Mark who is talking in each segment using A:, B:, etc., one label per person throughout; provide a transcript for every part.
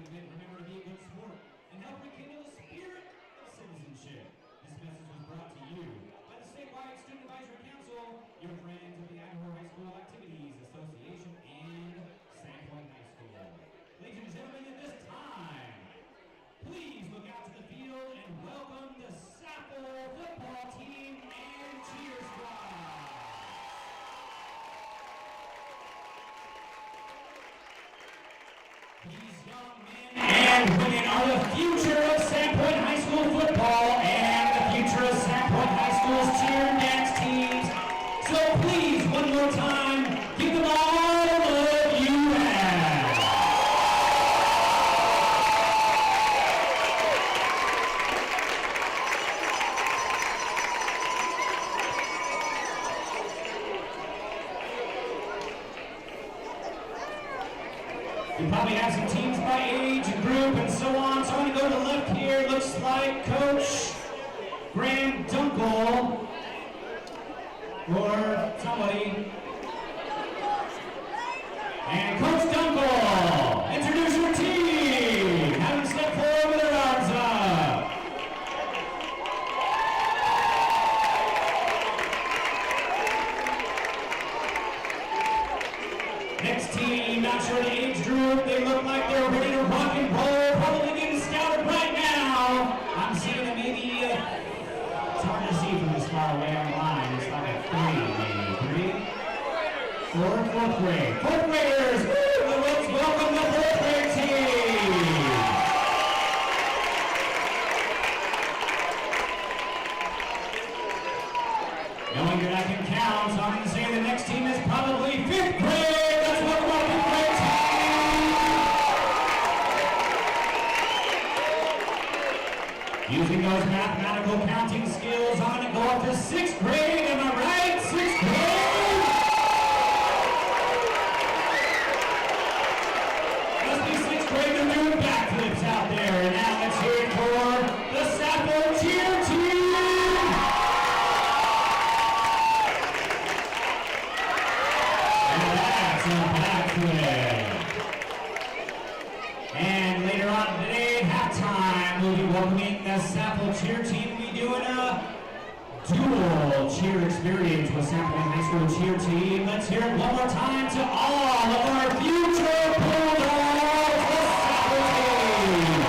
A: event, remember to be a good sport and help rekindle the spirit of citizenship. This message was brought to you by the statewide Student Advisory Council, your friends of the Idaho High School Activities Association, and Sandpoint High School. Ladies and gentlemen, at this time, please look out to the field and welcome the Sandpoint football team and cheer squad. These young men and women are the future of Sandpoint High School football and the future of Sandpoint High School's cheer and dance teams. So please, one more time, give them all of you have. We probably have some teams by age and group and so on. So I'm going to go to the left here. Looks like Coach Graham Dunkel or somebody. And Coach Dunkel, introduce your team. Have them step forward with their arms up. Next team, not sure the age group. They look like they're ready to rock and roll. Probably getting scouted right now. I'm seeing that maybe, it's hard to see from this far away online. It's like a 3, maybe 3? 4th grade. 4th graders, woo! Let's welcome the 4th grade team. Knowing that I can count, so I'm going to say the next team is probably 5th grade. Let's welcome our 5th grade team. Using those mathematical counting skills, I'm going to go up to 6th grade. Am I right? 6th grade? Must be 6th grade. They're doing backflips out there. And now let's hear it for the Sandpoint cheer team. And later on today, at halftime, we'll be welcoming the Sandpoint cheer team. We'll be doing a dual cheer experience with Sandpoint High School cheer team. Let's hear it one more time to all of our future Bulldogs, the Sandpoint team.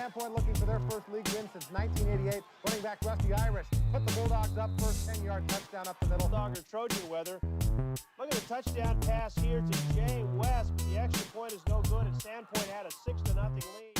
B: Sandpoint looking for their first league win since 1988. Running back Rusty Irish put the Bulldogs up, first 10-yard touchdown up the middle.
C: Dogger Trojan weather. Look at the touchdown pass here to Jay West, but the extra point is no good, and Sandpoint had a 6-0 lead.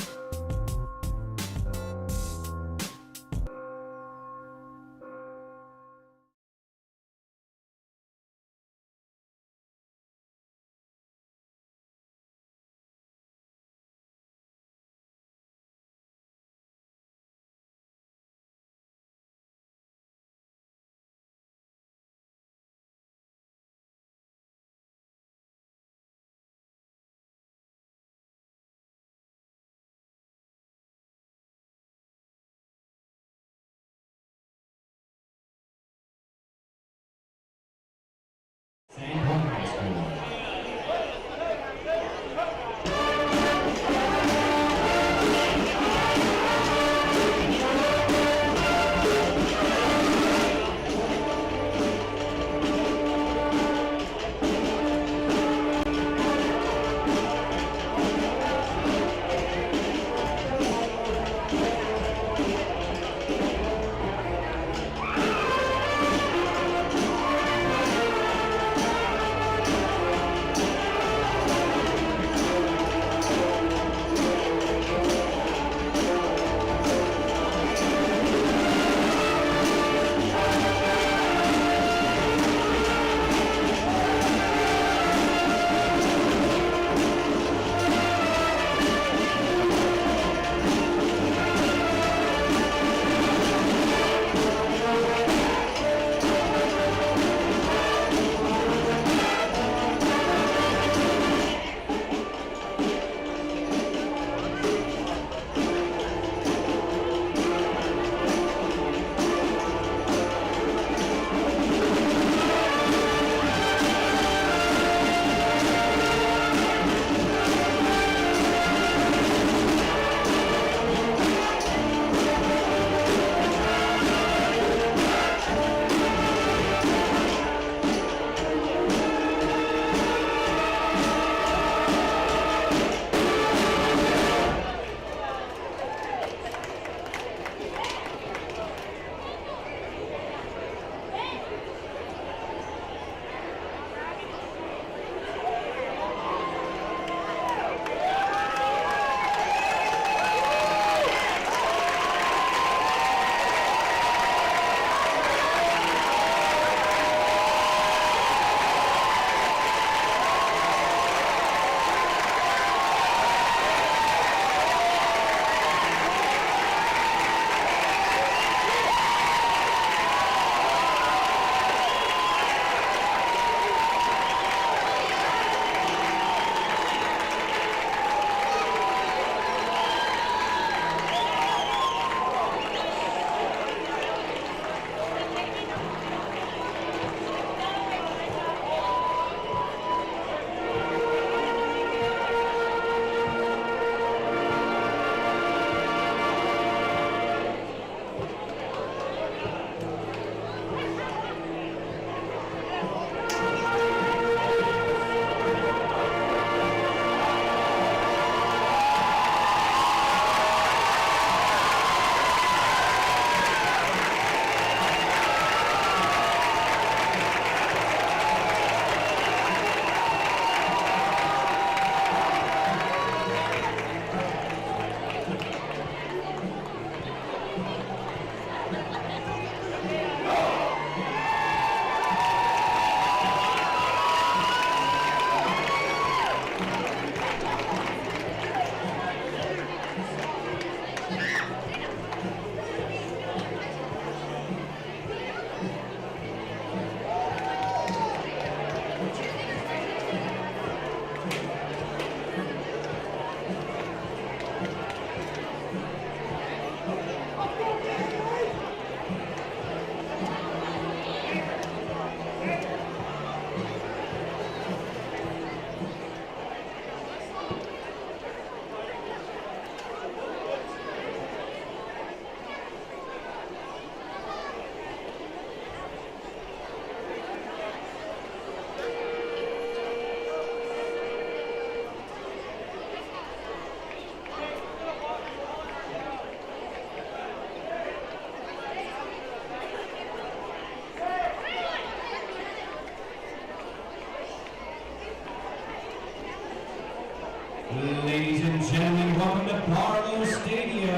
A: Ladies and gentlemen, welcome to Barlow Stadium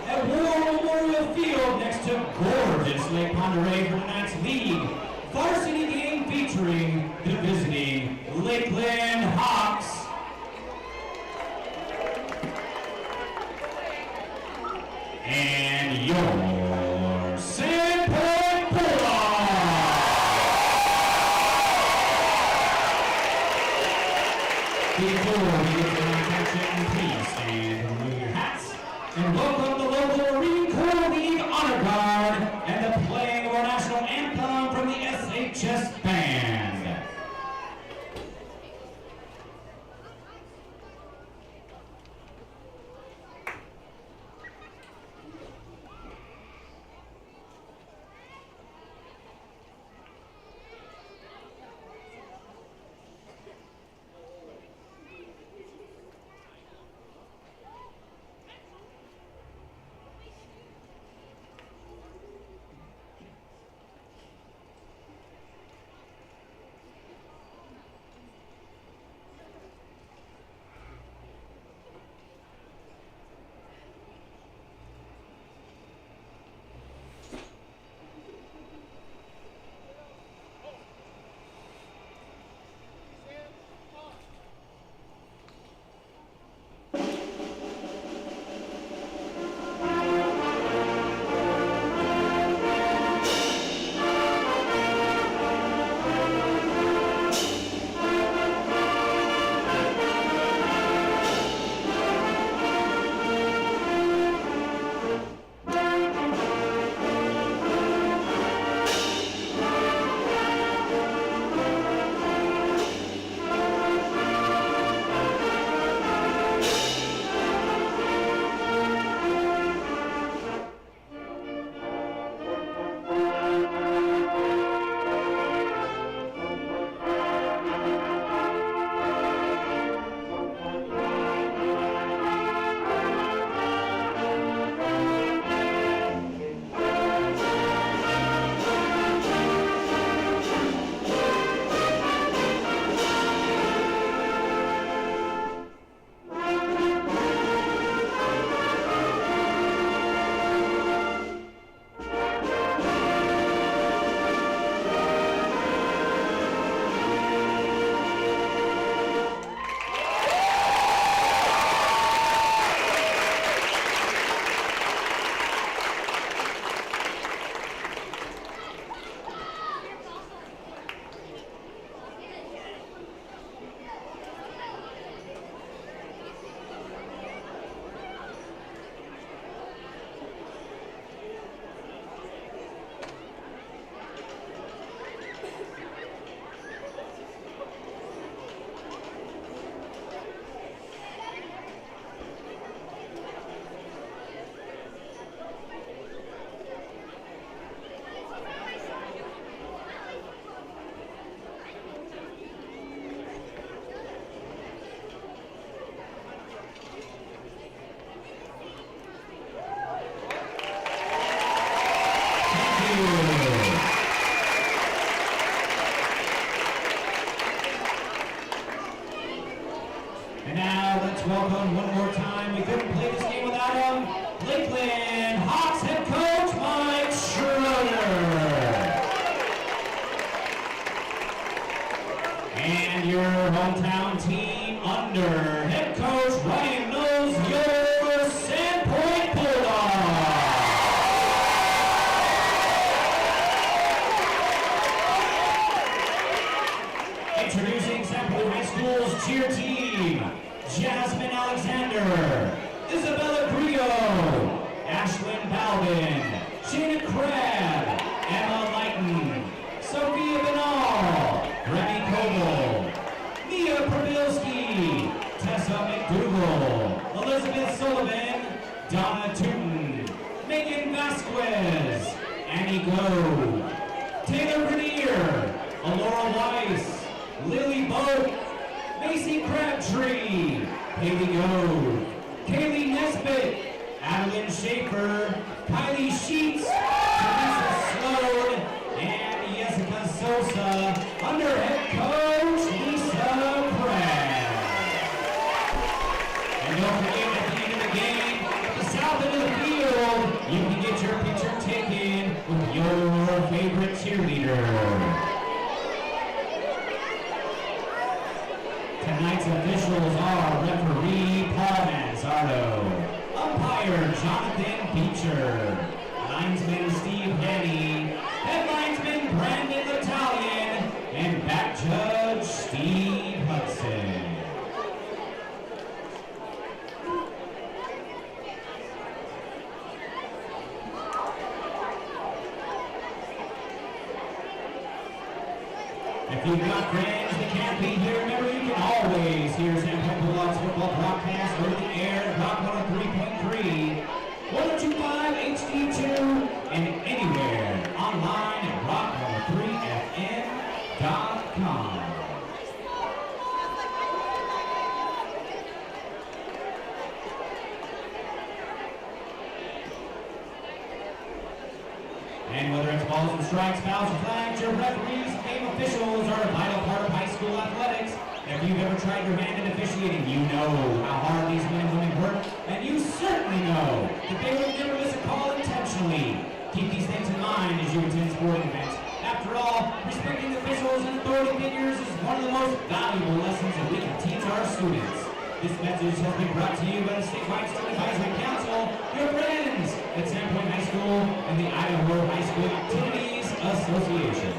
A: at War Memorial Field next to gorgeous Lake Ponderay for tonight's league varsity game featuring the visiting LakeLand Hawks. And your Sandpoint Bulldogs. Before we get to the attention, please stand and remove your hats. And welcome the local Marine Corps League Honor Guard and the playing of our national anthem from the SHS Band. And now let's welcome one more time. We couldn't play this game without him. LakeLand Hawks head coach Mike Schroeder. And your hometown team under head coach Ryan Knowles, your Sandpoint Bulldogs. Introducing Sandpoint High School's cheer team. Jasmine Alexander, Isabella Brio, Ashlyn Bowden, Shayna Crabb, Emma Lighton, Sophia Benal, Remy Coble, Mia Prabilski, Tessa McDougall, Elizabeth Sullivan, Donna Tooten, Megan Vasquez, Annie Glow, Taylor Grenier, Alora Weiss, Lily Boat, Macy Crabtree, Haley Gove, Kaylee Nesbitt, Adeline Schaefer, Kylie Sheets, Teresa Sloan, and Jessica Sosa, under head coach Lisa Crabb. Tonight's officials are referee Paul Mazzardo, umpire Jonathan Beecher, linesman Steve Henny, head linesman Brandon Italian, and back judge Steve Hudson. If you've got friends that can't be here, remember you can always hear Sandpoint Bulldogs football broadcast over the air at Rock 103.3, 102.5 HD2, and anywhere online at rock103fm.com. And whether it's balls and strikes, fouls and flags, your referees and game officials are a vital part of high school athletics. If you've ever tried your hand in officiating, you know how hard these men and women work, and you certainly know that they will never miss a call intentionally. Keep these things in mind as you attend sporting events. After all, respecting officials and authority figures is one of the most valuable lessons that we can teach our students. This message has been brought to you by the Statewide Student Advisory Council, your friends at Sandpoint High School, and the Idaho High School Activities Association.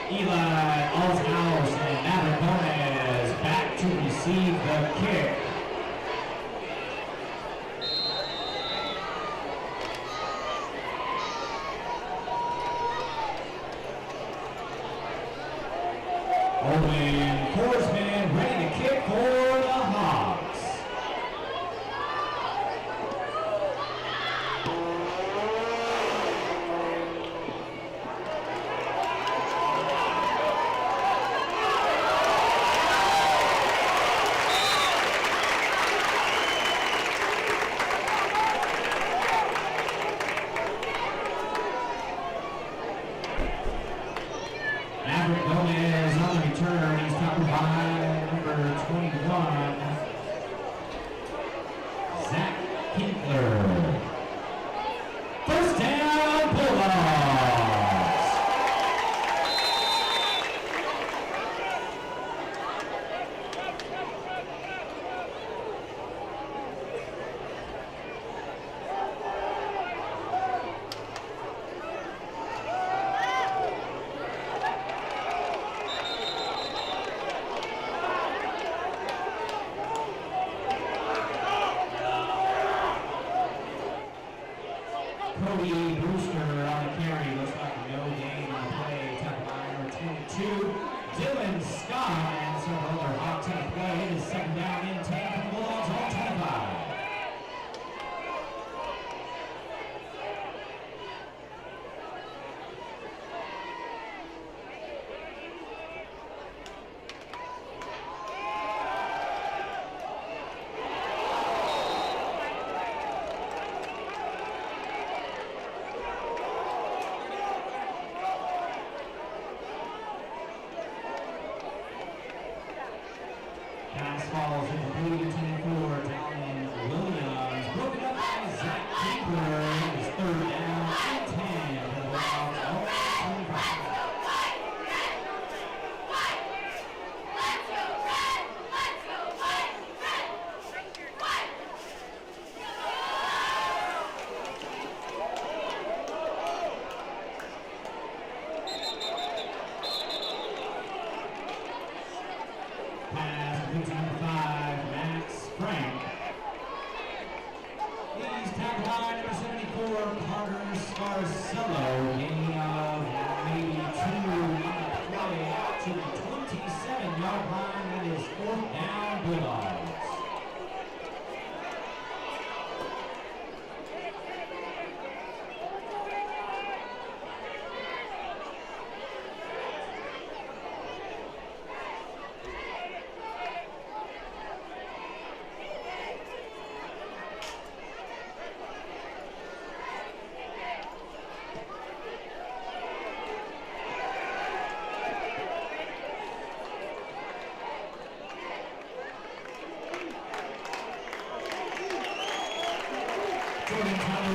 A: Eli Alshouse and Maverick Gomez back to receive the kick. Owen Forsman ready to kick for the Hawks. Maverick Gomez on the return. He's covered by number 21, Zach Kinkler. First down, Bulldogs. Pass falls incomplete for Dallin Williams. Broken up by Zach Keeper. It's third down and 10 for the Bulldogs. 25.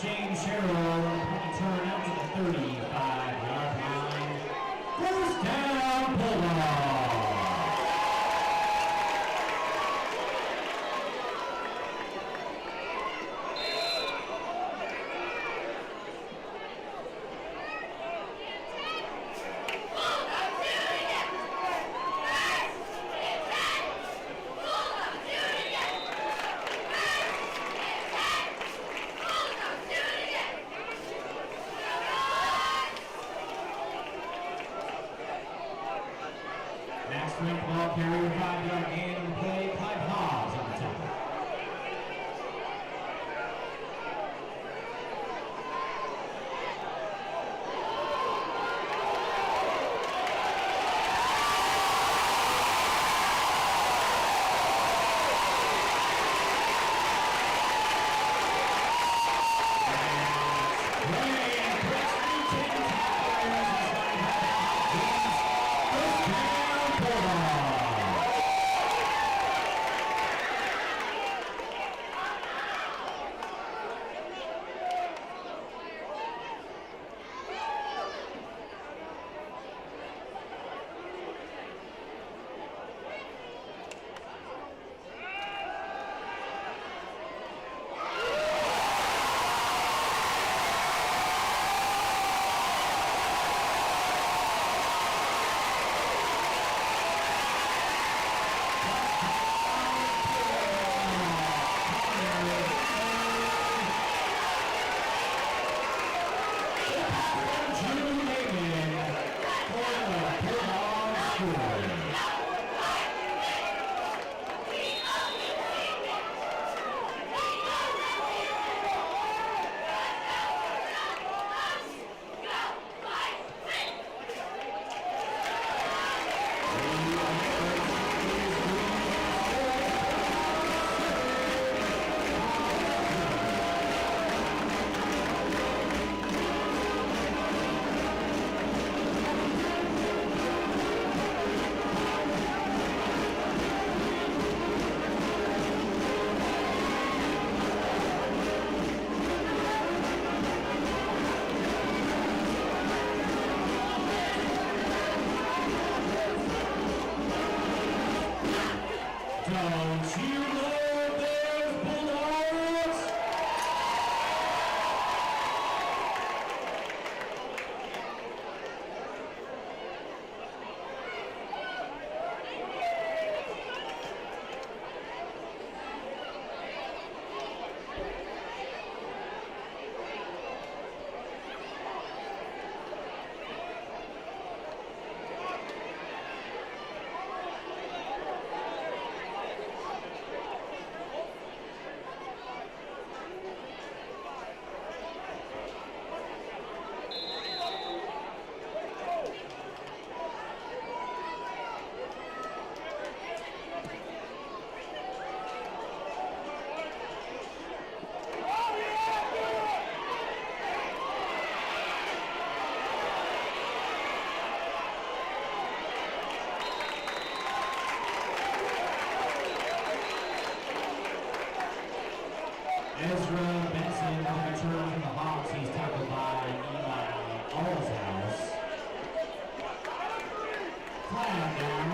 A: James Sherrill, turn out to the 35-yard line. First down, Bulldogs. Ball carrier, 5-yard gain on the play. Clive Hobbs on the tackle. Ezra Benson will return from the Hawks. He's tackled by Eli Allshouse. Flag down.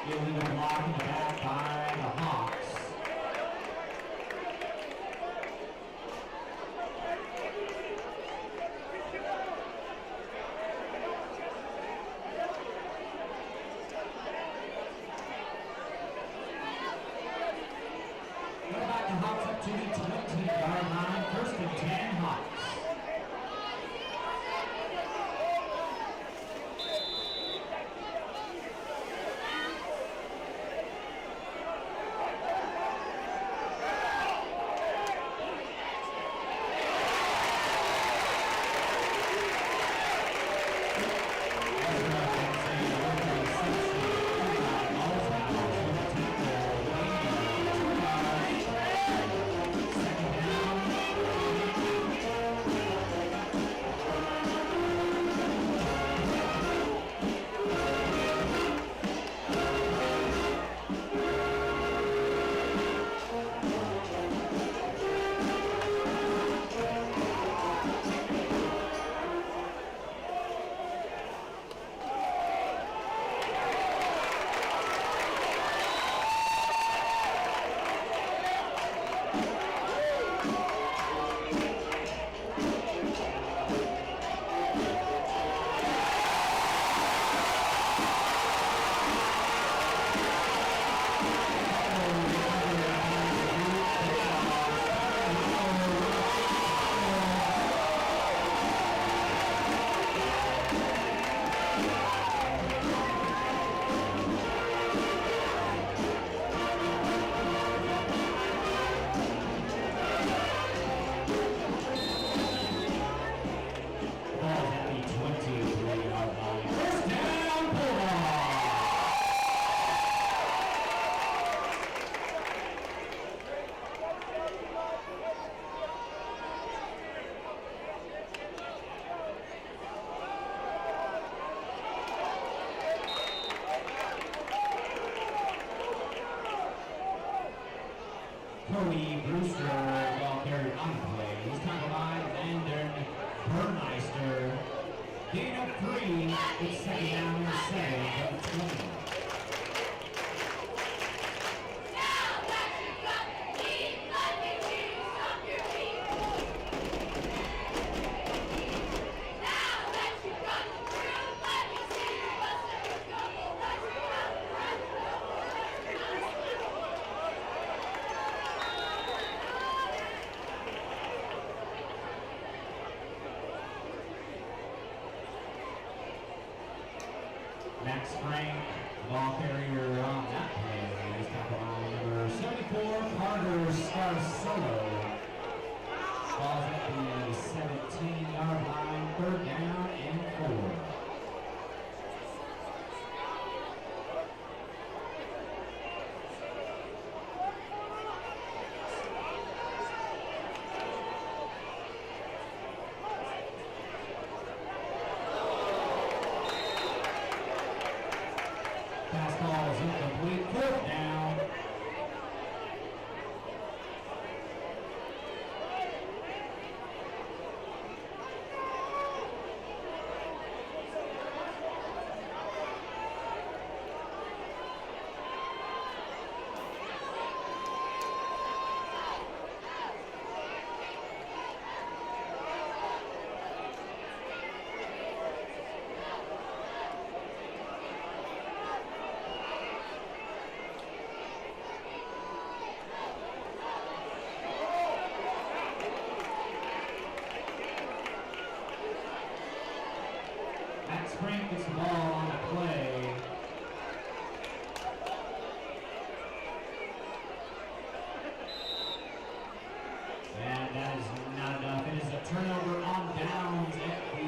A: Illegal block in the back by the Hawks. The Hawks up to the 20-yard line, 1st and 10 Hawks. Cody Brewster, ball carried on the play. He's tackled by Landon Burmeister. Gain of 3. It's 2nd down and 7 from the 20. Max Frank, ball carrier on that play. He's tackled by number 74, Carter Scarcelo. Ball's at the 17-yard line, 3rd down and 4. Pass ball is incomplete, 4th down. Max Frank gets the ball on the play. And that is not enough. It is a turnover on downs at the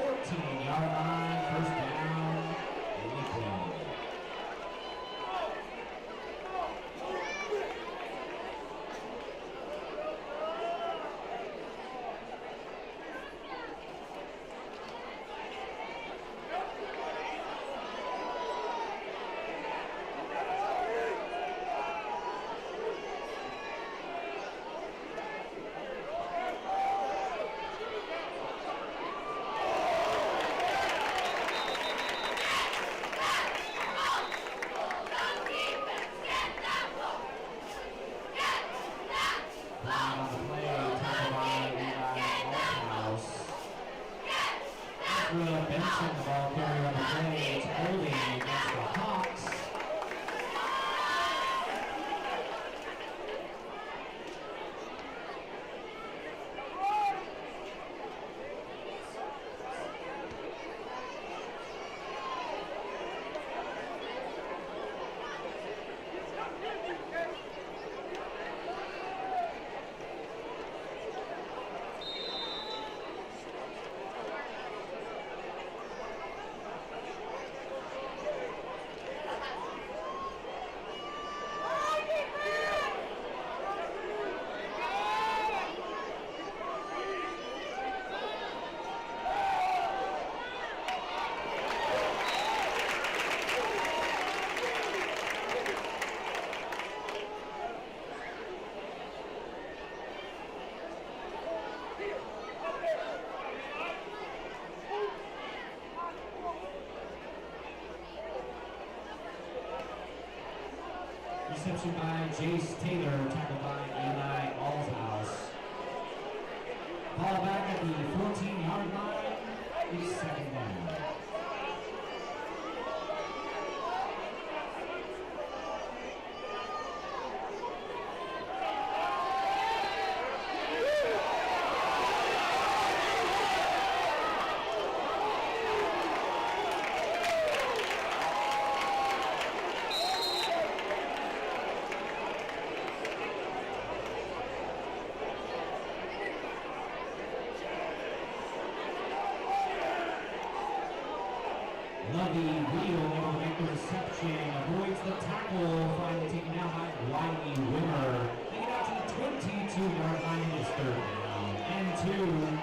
A: 14-yard line. 1st down, LakeLand. Jensen, the ball carrier on the play. It's holding against the Hawks. Reception by Jace Taylor, tackled by Eli Allshouse. Ball back at the 14-yard line. It's second down. Lovey Wheel able to make the reception, avoids the tackle, finally taken down by Wiley Wimmer. They get out to the 22-yard line. It's third down and 2.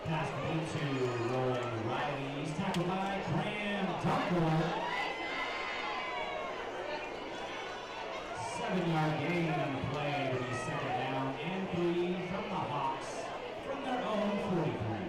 A: Pass into Roland Riley. He's tackled by Graham Dunkel. 7-yard gain on the play to be second down and 3 from the Hawks from their own 43.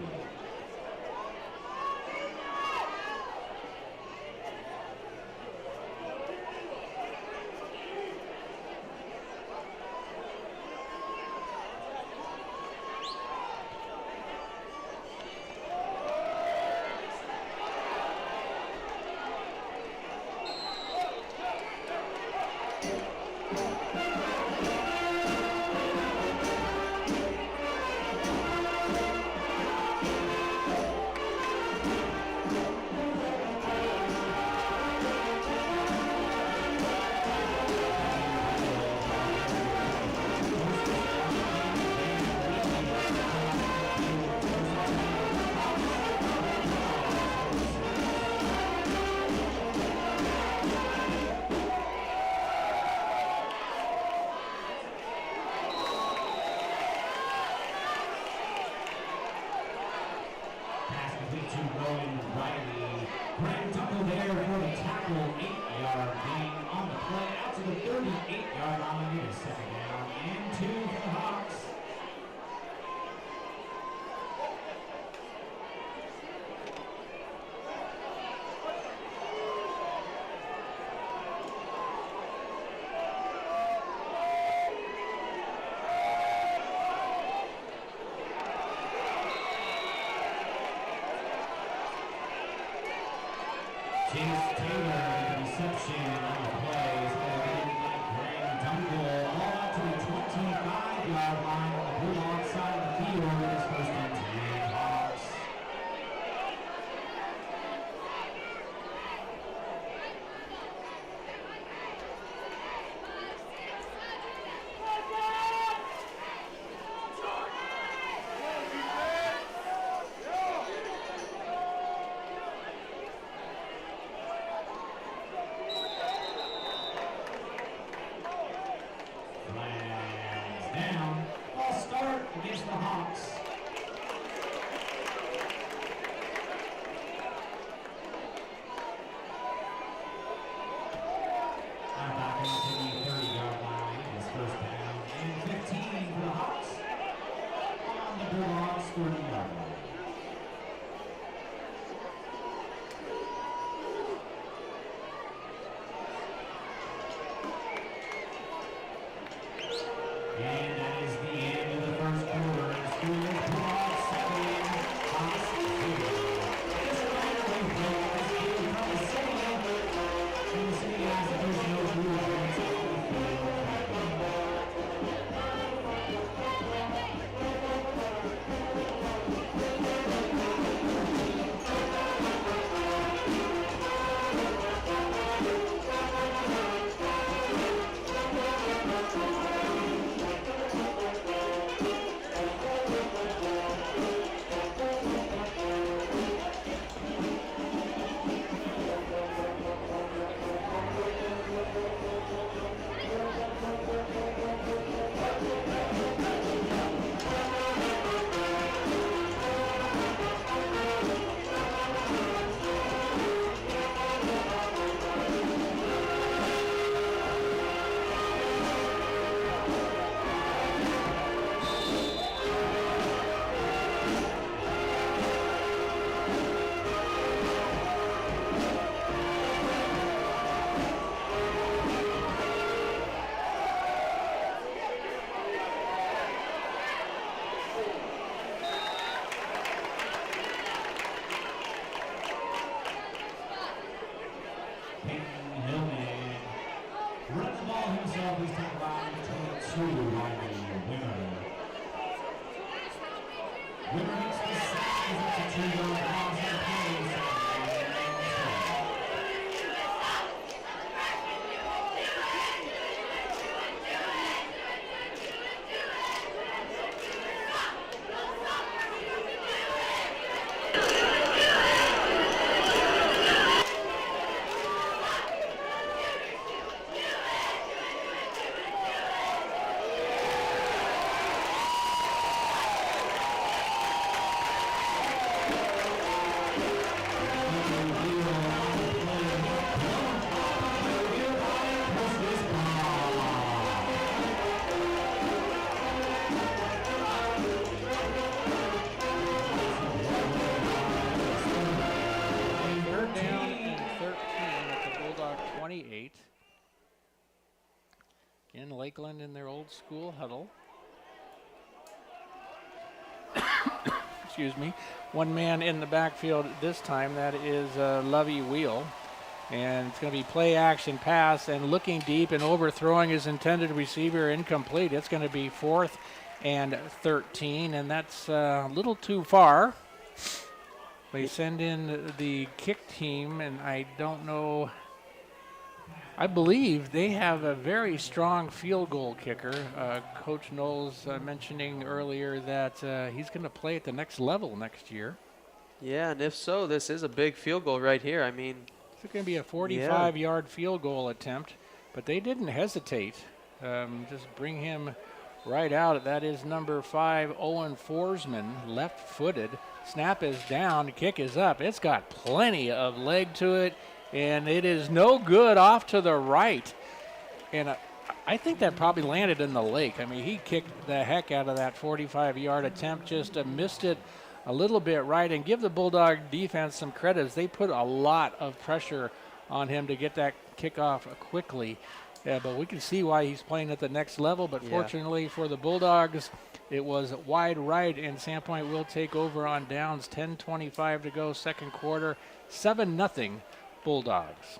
A: Graham Dunkel there for the tackle, 8-yard gain on the play, out to the 38-yard line. It is second down and 2 for the Hawks. Jace Taylor with the reception on the play is going to be by Graham Dunkel, all out to the 25 30-yard line on the Bulldog side of the field. It is first and 10 Hawks. Down. False start against the Hawks. Back into the 30-yard line. It's first down and 15 for the Hawks on the Bulldogs 30-yard line. And that is the end of the first quarter. School Bulldogs 7, Hawks 0. Just a reminder, we play this game from the city. And the city has the first no rule against the field. Run the ball himself. He's taken by 22 by the winner. Winner hits the sack. He's up to 2-yard loss and plays.
D: In LakeLand in their old school huddle. Excuse me. One man in the backfield this time. That is Lovey Wheel. And it's going to be play action pass and looking deep and overthrowing his intended receiver, incomplete. It's going to be 4th and 13, and that's a little too far. They send in the kick team, and I don't know. I believe they have a very strong field goal kicker. Coach Knowles mentioning earlier that he's going to play at the next level next year.
E: Yeah, and if so, this is a big field goal right here. I mean,
D: it's going to be a 45-yard field goal attempt, but they didn't hesitate. Just bring him right out. That is number 5, Owen Forsman, left-footed. Snap is down, kick is up. It's got plenty of leg to it. And it is no good off to the right. And I think that probably landed in the lake. I mean, he kicked the heck out of that 45-yard attempt, just missed it a little bit right. And give the Bulldog defense some credit. They put a lot of pressure on him to get that kickoff quickly. Yeah, but we can see why he's playing at the next level. But fortunately for the Bulldogs, it was wide right, and Sandpoint will take over on downs. 10:25 to go, second quarter, 7-0. Bulldogs.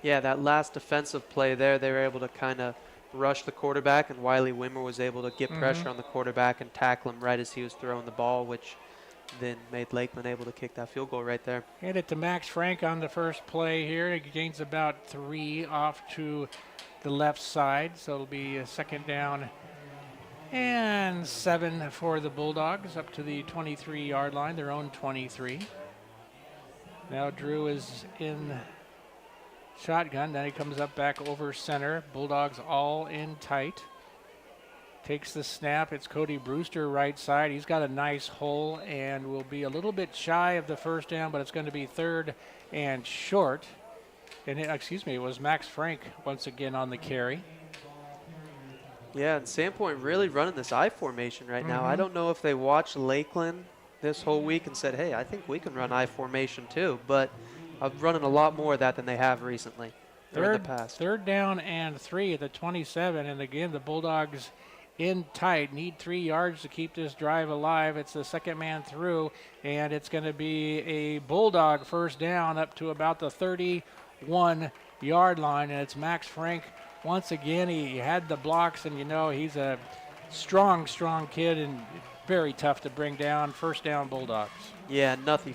E: Yeah, that last defensive play there, they were able to kind of rushed the quarterback, and Wiley Wimmer was able to get pressure on the quarterback and tackle him right as he was throwing the ball, which then made Lakeland able to kick that field goal right there.
D: Hand it to Max Frank on the first play here. He gains about 3 off to the left side, so it'll be a 2nd down and 7 for the Bulldogs up to the 23-yard line, their own 23. Now Drew is in shotgun. Then he comes up back over center. Bulldogs all in tight. Takes the snap. It's Cody Brewster right side. He's got a nice hole and will be a little bit shy of the 1st down, but it's going to be 3rd and short. And it was Max Frank once again on the carry.
E: Yeah, and Sandpoint really running this I formation right now. I don't know if they watched Lakeland this whole week and said, hey, I think we can run I formation too, but I'm running a lot more of that than they have recently or in the past.
D: 3rd down and 3 at the 27, and again the Bulldogs in tight, need 3 yards to keep this drive alive. It's the 2nd man through, and it's going to be a Bulldog 1st down up to about the 31-yard line, and it's Max Frank once again. He had the blocks, and he's a strong kid and very tough to bring down. 1st down Bulldogs.
E: Yeah, nothing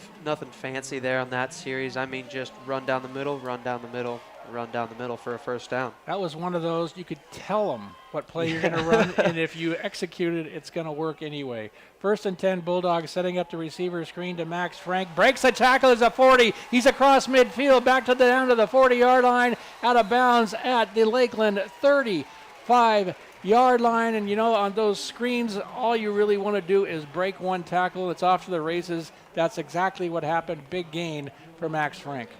E: fancy there on that series. I mean, just run down the middle, run down the middle, run down the middle for a 1st down.
D: That was one of those you could tell them what play you're going to run, and if you execute it, it's going to work anyway. 1st and 10 Bulldogs setting up the receiver screen to Max Frank. Breaks the tackle as a 40. He's across midfield, back to down to the 40-yard line, out of bounds at the Lakeland 35-yard line. And on those screens, all you really want to do is break one tackle. It's off to the races. That's exactly what happened. Big gain for Max Frank.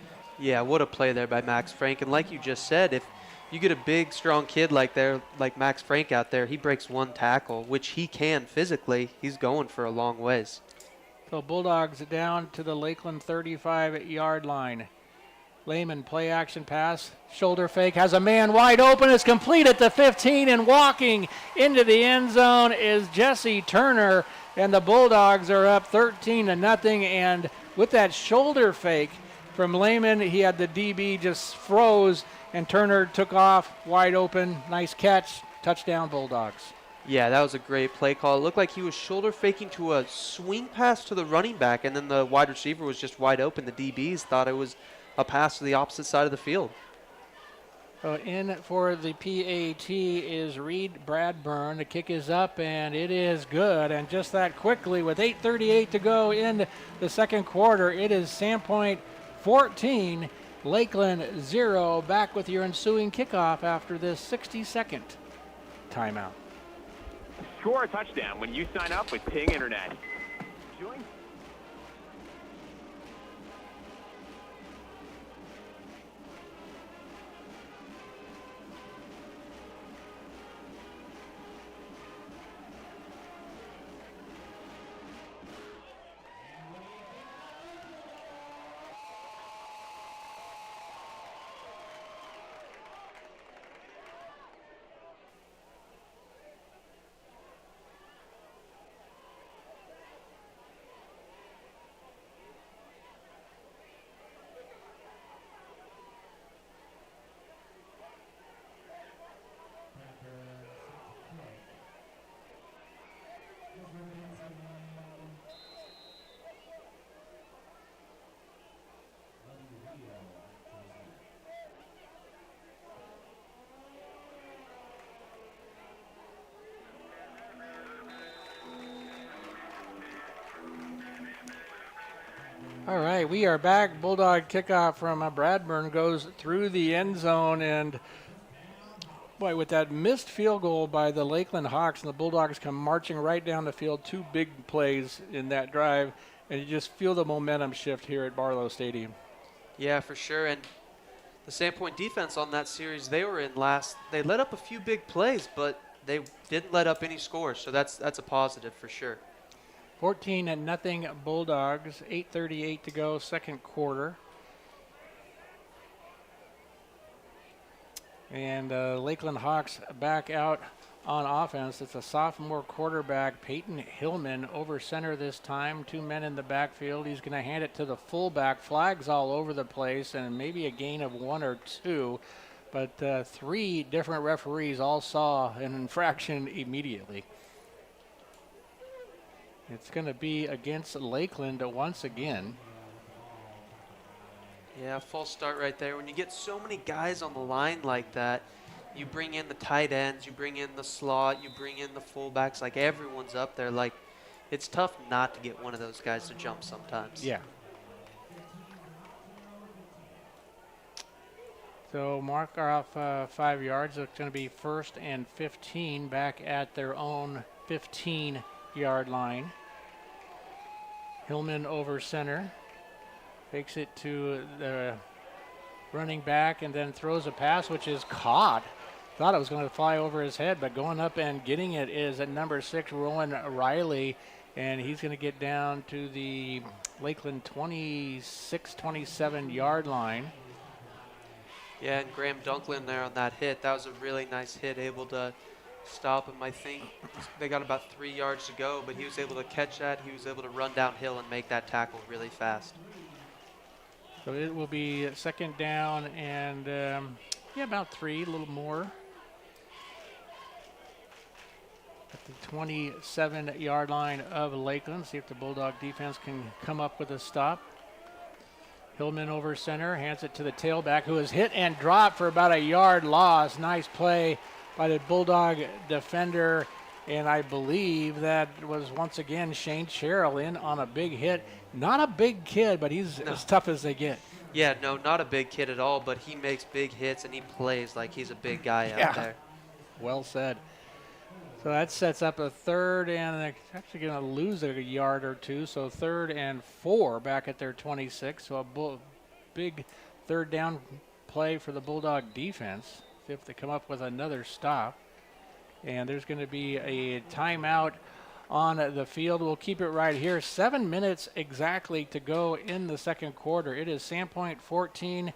E: Yeah, what a play there by Max Frank. And like you just said, if you get a big, strong kid like Max Frank out there, he breaks one tackle, which he can physically. He's going for a long ways.
D: So Bulldogs down to the Lakeland 35-yard line. Lehman play action pass, shoulder fake, has a man wide open. It's complete at the 15, and walking into the end zone is Jesse Turner, and the Bulldogs are up 13-0. And with that shoulder fake from Lehman, he had the DB just froze, and Turner took off wide open. Nice catch, touchdown Bulldogs.
E: Yeah, that was a great play call. It looked like he was shoulder faking to a swing pass to the running back, and then the wide receiver was just wide open. The DBs thought it was a pass to the opposite side of the field.
D: So in for the PAT is Reed Bradburn. The kick is up, and it is good. And just that quickly, with 8:38 to go in the 2nd quarter, it is Sandpoint 14, Lakeland 0. Back with your ensuing kickoff after this 60-second timeout.
F: Score a touchdown when you sign up with Ping Internet. Join.
D: All right, we are back. Bulldog kickoff from Bradburn goes through the end zone, and boy, with that missed field goal by the Lakeland Hawks, and the Bulldogs come marching right down the field. 2 big plays in that drive, and you just feel the momentum shift here at Barlow Stadium.
E: Yeah, for sure. And the Sandpoint defense on that series, they were in last. They let up a few big plays, but they didn't let up any scores, so that's a positive for sure.
D: 14-0 Bulldogs, 8:38 to go, 2nd quarter. And Lakeland Hawks back out on offense. It's a sophomore quarterback, Peyton Hillman, over center this time. 2 men in the backfield. He's going to hand it to the fullback. Flags all over the place, and maybe a gain of 1 or 2. but 3 different referees all saw an infraction immediately. It's going to be against Lakeland once again.
E: Yeah, false start right there. When you get so many guys on the line like that, you bring in the tight ends, you bring in the slot, you bring in the fullbacks, like everyone's up there. Like, it's tough not to get one of those guys to jump sometimes.
D: Yeah. So mark off 5 yards. It's going to be 1st and 15 back at their own 15-yard line. Hillman over center. Takes it to the running back and then throws a pass, which is caught. Thought it was going to fly over his head, but going up and getting it is at number 6, Rowan Riley, and he's going to get down to the Lakeland 26, 27-yard line.
E: Yeah, and Graham Dunklin there on that hit. That was a really nice hit, able to stop him. I think they got about 3 yards to go, but he was able to catch that. He was able to run downhill and make that tackle really fast.
D: So it will be 2nd down and, about 3, a little more. At the 27-yard line of Lakeland. See if the Bulldog defense can come up with a stop. Hillman over center, hands it to the tailback, who is hit and dropped for about a yard loss. Nice play by the Bulldog defender, and I believe that was once again Shane Sherrill in on a big hit. Not a big kid, but he's as tough as they get.
E: Yeah, no, not a big kid at all, but he makes big hits and he plays like he's a big guy out there.
D: Well said. So that sets up a 3rd, and they're actually going to lose a yard or 2. So 3rd and 4 back at their 26. So a big 3rd down play for the Bulldog defense. See if they come up with another stop. And there's going to be a timeout on the field. We'll keep it right here. 7 minutes exactly to go in the 2nd quarter. It is Sandpoint 14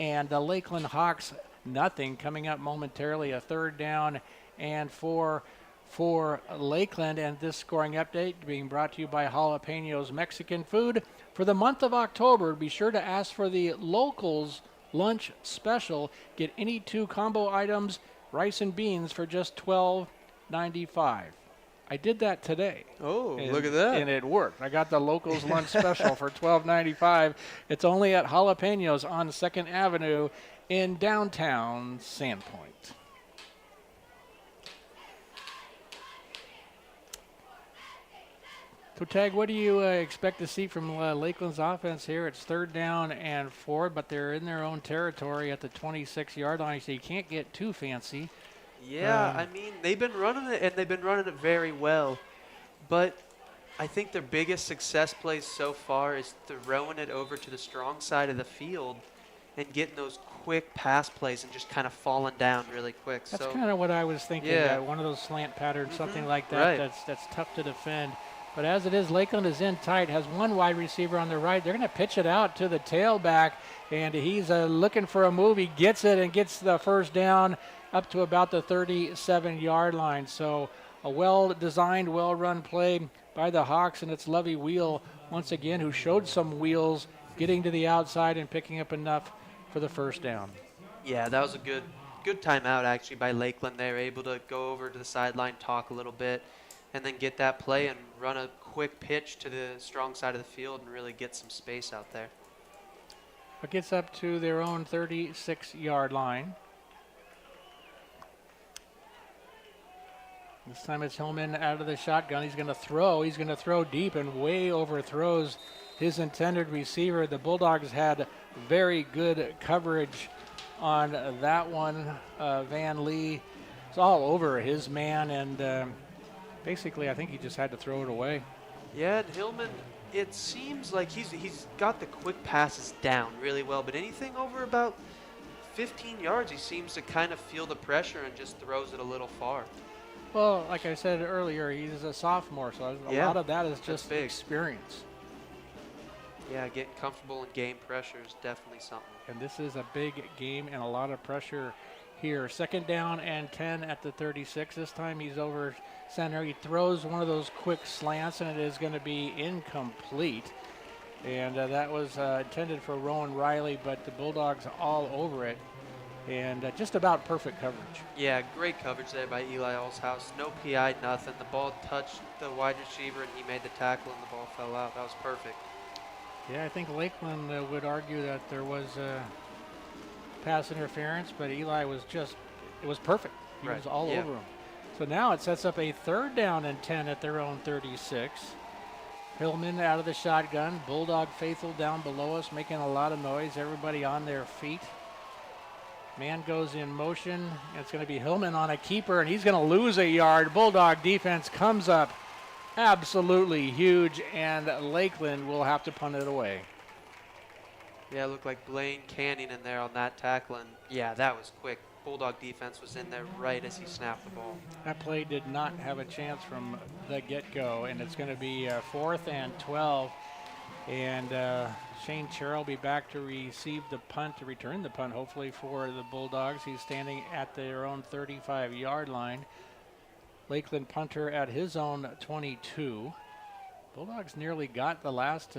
D: and the Lakeland Hawks nothing. Coming up momentarily, a 3rd down and 4 for Lakeland. And this scoring update being brought to you by Jalapenos Mexican Food. For the month of October, be sure to ask for the Locals Lunch Special. Get any 2 combo items, rice and beans, for just $12.95. I did that today.
E: Oh, look at that.
D: And it worked. I got the Locals Lunch Special for $12.95. It's only at Jalapenos on 2nd Avenue in downtown Sandpoint. So, Tag, what do you expect to see from Lakeland's offense here? It's 3rd down and 4, but they're in their own territory at the 26-yard line, so you can't get too fancy.
E: Yeah, I mean, they've been running it, and they've been running it very well. But I think their biggest success plays so far is throwing it over to the strong side of the field and getting those quick pass plays and just kind of falling down really quick.
D: That's kind of what I was thinking.
E: Yeah.
D: One of those slant patterns, something like that.
E: Right.
D: That's tough to defend. But as it is, Lakeland is in tight, has 1 wide receiver on the right. They're going to pitch it out to the tailback, and he's looking for a move. He gets it and gets the 1st down up to about the 37-yard line. So a well-designed, well-run play by the Hawks, and it's Lovey Wheel once again, who showed some wheels, getting to the outside and picking up enough for the 1st down.
E: Yeah, that was a good timeout actually by Lakeland. They were able to go over to the sideline, talk a little bit, and then get that play and run a quick pitch to the strong side of the field and really get some space out there.
D: It gets up to their own 36-yard line. This time it's Hillman out of the shotgun. He's going to throw. He's going to throw deep and way overthrows his intended receiver. The Bulldogs had very good coverage on that one. Van Lee was all over his man, and basically I think he just had to throw it away.
E: Yeah, and Hillman, it seems like he's got the quick passes down really well, but anything over about 15 yards, he seems to kind of feel the pressure and just throws it a little far.
D: Well, like I said earlier, he's a sophomore, so a lot of that is just experience.
E: Yeah, getting comfortable in game pressure is definitely something.
D: And this is a big game and a lot of pressure here. 2nd down and 10 at the 36. This time he's over center. He throws one of those quick slants, and it is going to be incomplete. And that was intended for Rowan Riley, but the Bulldogs all over it. and just about perfect coverage.
E: Yeah, great coverage there by Eli Allshouse. No PI, nothing. The ball touched the wide receiver, and he made the tackle, and the ball fell out. That was perfect.
D: Yeah, I think Lakeland would argue that there was pass interference, but Eli was it was perfect. He was all over him. So now it sets up a 3rd down and 10 at their own 36. Hillman out of the shotgun. Bulldog faithful down below us, making a lot of noise. Everybody on their feet. Man goes in motion. It's going to be Hillman on a keeper, and he's going to lose a yard. Bulldog defense comes up absolutely huge, and Lakeland will have to punt it away.
E: Yeah, it looked like Blaine Canning in there on that tackle, and yeah, that was quick. Bulldog defense was in there right as he snapped the ball.
D: That play did not have a chance from the get-go, and it's going to be 4th and 12. And Shane Sherrill will be back to receive the punt, to return the punt, hopefully, for the Bulldogs. He's standing at their own 35-yard line. Lakeland punter at his own 22. Bulldogs nearly got the last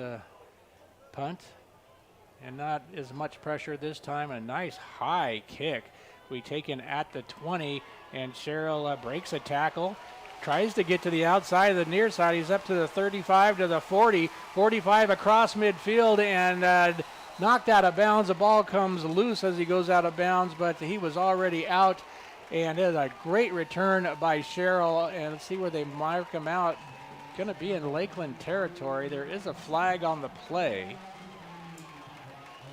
D: punt, and not as much pressure this time. A nice high kick. We taken at the 20, and Sherrill breaks a tackle, tries to get to the outside of the near side. He's up to the 35, to the 40, 45 across midfield, and knocked out of bounds. The ball comes loose as he goes out of bounds, but he was already out. And it is a great return by Sherrill, and let's see where they mark him out. Going to be in Lakeland territory. There is a flag on the play.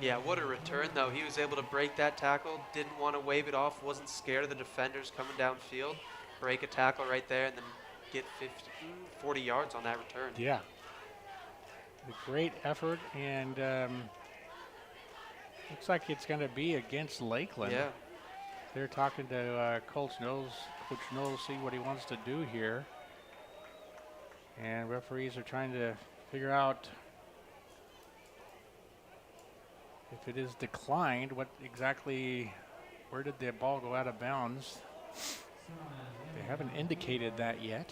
E: Yeah, what a return, though. He was able to break that tackle, didn't want to wave it off, wasn't scared of the defenders coming downfield, break a tackle right there, and then get 40 yards on that return.
D: Yeah. A great effort, and looks like it's going to be against Lakeland.
E: Yeah.
D: They're talking to Coach Knowles, see what he wants to do here. And referees are trying to figure out if it is declined, where did the ball go out of bounds? They haven't indicated that yet.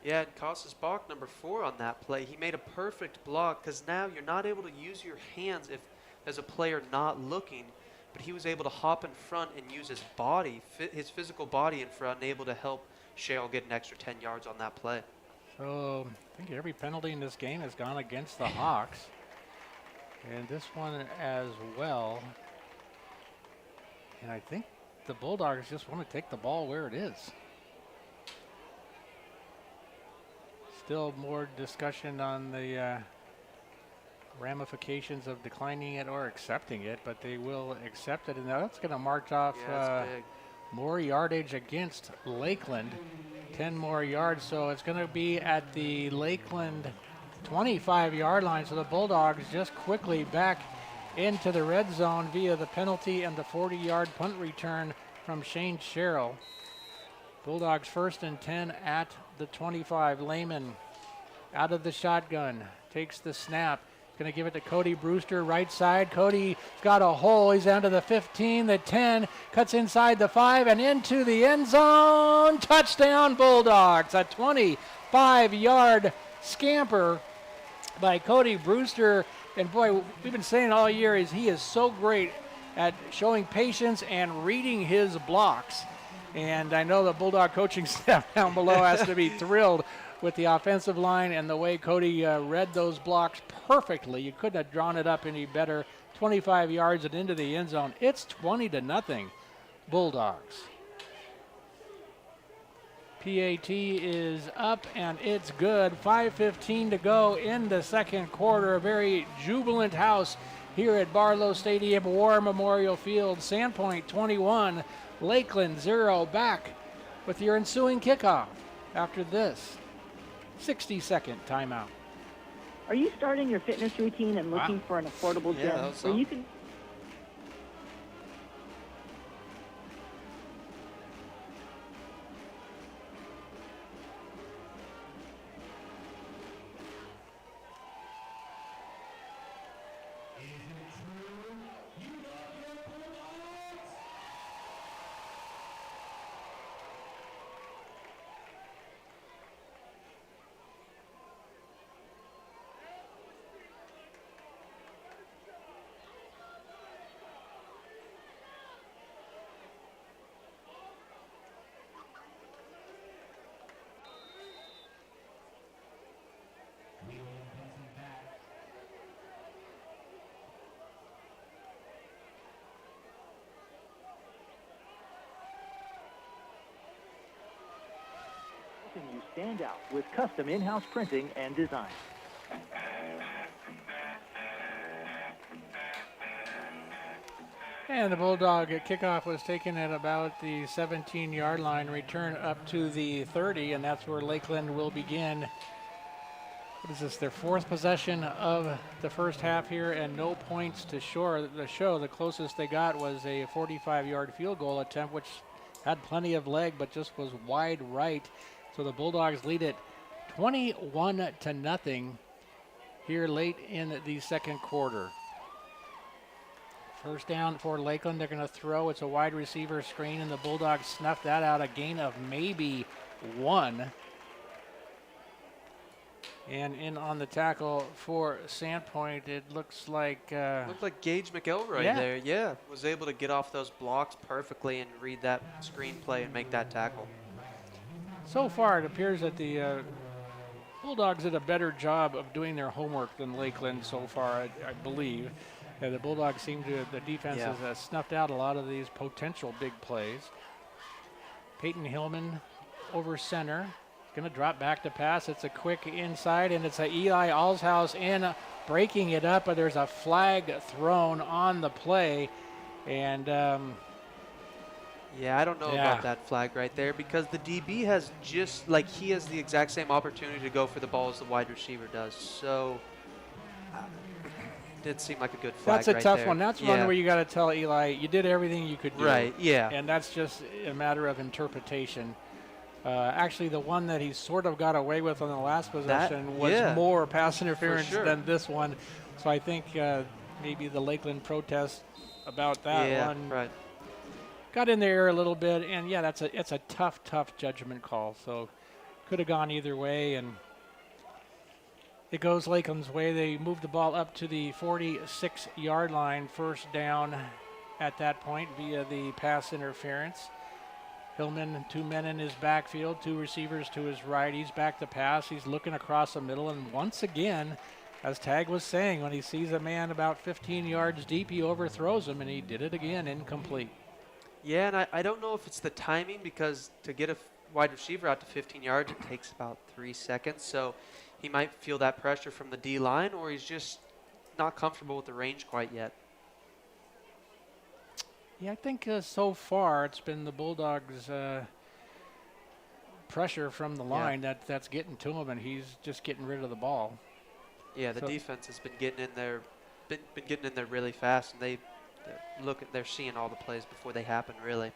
E: Yeah, it cost us Bach number 4 on that play. He made a perfect block because now you're not able to use your hands if as a player not looking, but he was able to hop in front and use his body, his physical body in front, and able to help Sherrill get an extra 10 yards on that play.
D: So I think every penalty in this game has gone against the Hawks. And this one as well. And I think the Bulldogs just want to take the ball where it is. Still more discussion on the ramifications of declining it or accepting it, but they will accept it. And that's going to march off more yardage against Lakeland. 10 more yards, so it's going to be at the Lakeland 25-yard line. So the Bulldogs just quickly back into the red zone via the penalty and the 40-yard punt return from Shane Sherrill. Bulldogs 1st and 10 at the 25. Lehman out of the shotgun, takes the snap. Going to give it to Cody Brewster, right side. Cody's got a hole. He's down to the 15, the 10, cuts inside the 5 and into the end zone. Touchdown Bulldogs. A 25-yard scamper by Cody Brewster. And boy, we've been saying all year he is so great at showing patience and reading his blocks. And I know the Bulldog coaching staff down below has to be thrilled with the offensive line and the way Cody read those blocks perfectly. You couldn't have drawn it up any better. 25 yards and into the end zone. It's 20-0 Bulldogs. PAT is up and it's good. 5:15 to go in the second quarter. A very jubilant house here at Barlow Stadium, War Memorial Field. Sandpoint 21, Lakeland 0. Back with your ensuing kickoff after this 60-second timeout.
G: Are you starting your fitness routine and looking for an affordable gym where you can...
H: helping you stand out with custom in-house printing and design.
D: And the Bulldog kickoff was taken at about the 17-yard line, return up to the 30, and that's where Lakeland will begin. What is this, their 4th possession of the first half here, and no points to show. The closest they got was a 45-yard field goal attempt, which had plenty of leg, but just was wide right. So the Bulldogs lead it 21-0 here late in the second quarter. First down for Lakeland. They're going to throw. It's a wide receiver screen, and the Bulldogs snuff that out. A gain of maybe 1. And in on the tackle for Sandpoint, it looks like...
E: looked like Gage McElroy there. Yeah, was able to get off those blocks perfectly and read that screenplay and make that tackle.
D: So far, it appears that the Bulldogs did a better job of doing their homework than Lakeland so far, I believe. The Bulldogs seem to, the defense has snuffed out a lot of these potential big plays. Peyton Hillman over center. Going to drop back to pass. It's a quick inside, and it's a Eli Alshouse in breaking it up, but there's a flag thrown on the play. And
E: yeah, I don't know about that flag right there, because the DB has just, like, he has the exact same opportunity to go for the ball as the wide receiver does. So did seem like a good flag.
D: That's a
E: right
D: tough
E: there.
D: one. That's one where you got to tell Eli, you did everything you could do.
E: Right, yeah.
D: And that's just a matter of interpretation. Actually, the one that he sort of got away with on the last possession was more pass interference than this one. So I think maybe the Lakeland protest about that one got in there a little bit. And, yeah, it's a tough judgment call. So could have gone either way, and it goes Lakeland's way. They move the ball up to the 46-yard line, first down at that point via the pass interference. Hillman, 2 men in his backfield, 2 receivers to his right. He's back to pass. He's looking across the middle, and once again, as Tag was saying, when he sees a man about 15 yards deep, he overthrows him, and he did it again, incomplete.
E: Yeah, and I don't know if it's the timing, because to get a wide receiver out to 15 yards, it takes about 3 seconds. So he might feel that pressure from the D-line, or he's just not comfortable with the range quite yet.
D: Yeah, I think so far it's been the Bulldogs' pressure from the line that's getting to him, and he's just getting rid of the ball.
E: Yeah, the defense has been getting in there, been getting in there really fast, and they're seeing all the plays before they happen, really.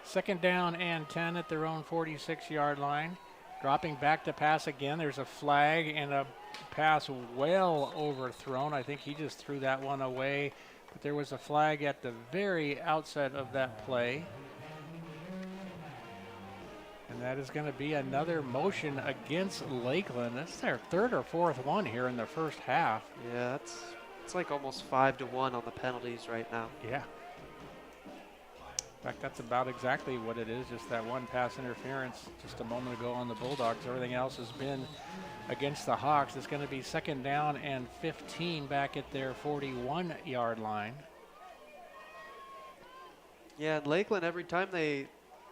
D: Second down and 10 at their own 46-yard line. Dropping back to pass again. There's a flag and a pass well overthrown. I think he just threw that one away. But there was a flag at the very outset of that play. And that is going to be another motion against Lakeland. That's their 3rd or 4th one here in the first half.
E: Yeah, it's like almost 5-1 on the penalties right now.
D: Yeah. In fact, that's about exactly what it is, just that one pass interference just a moment ago on the Bulldogs. Everything else has been against the Hawks. It's going to be second down and 15 back at their 41-yard line.
E: Yeah, and Lakeland, every time they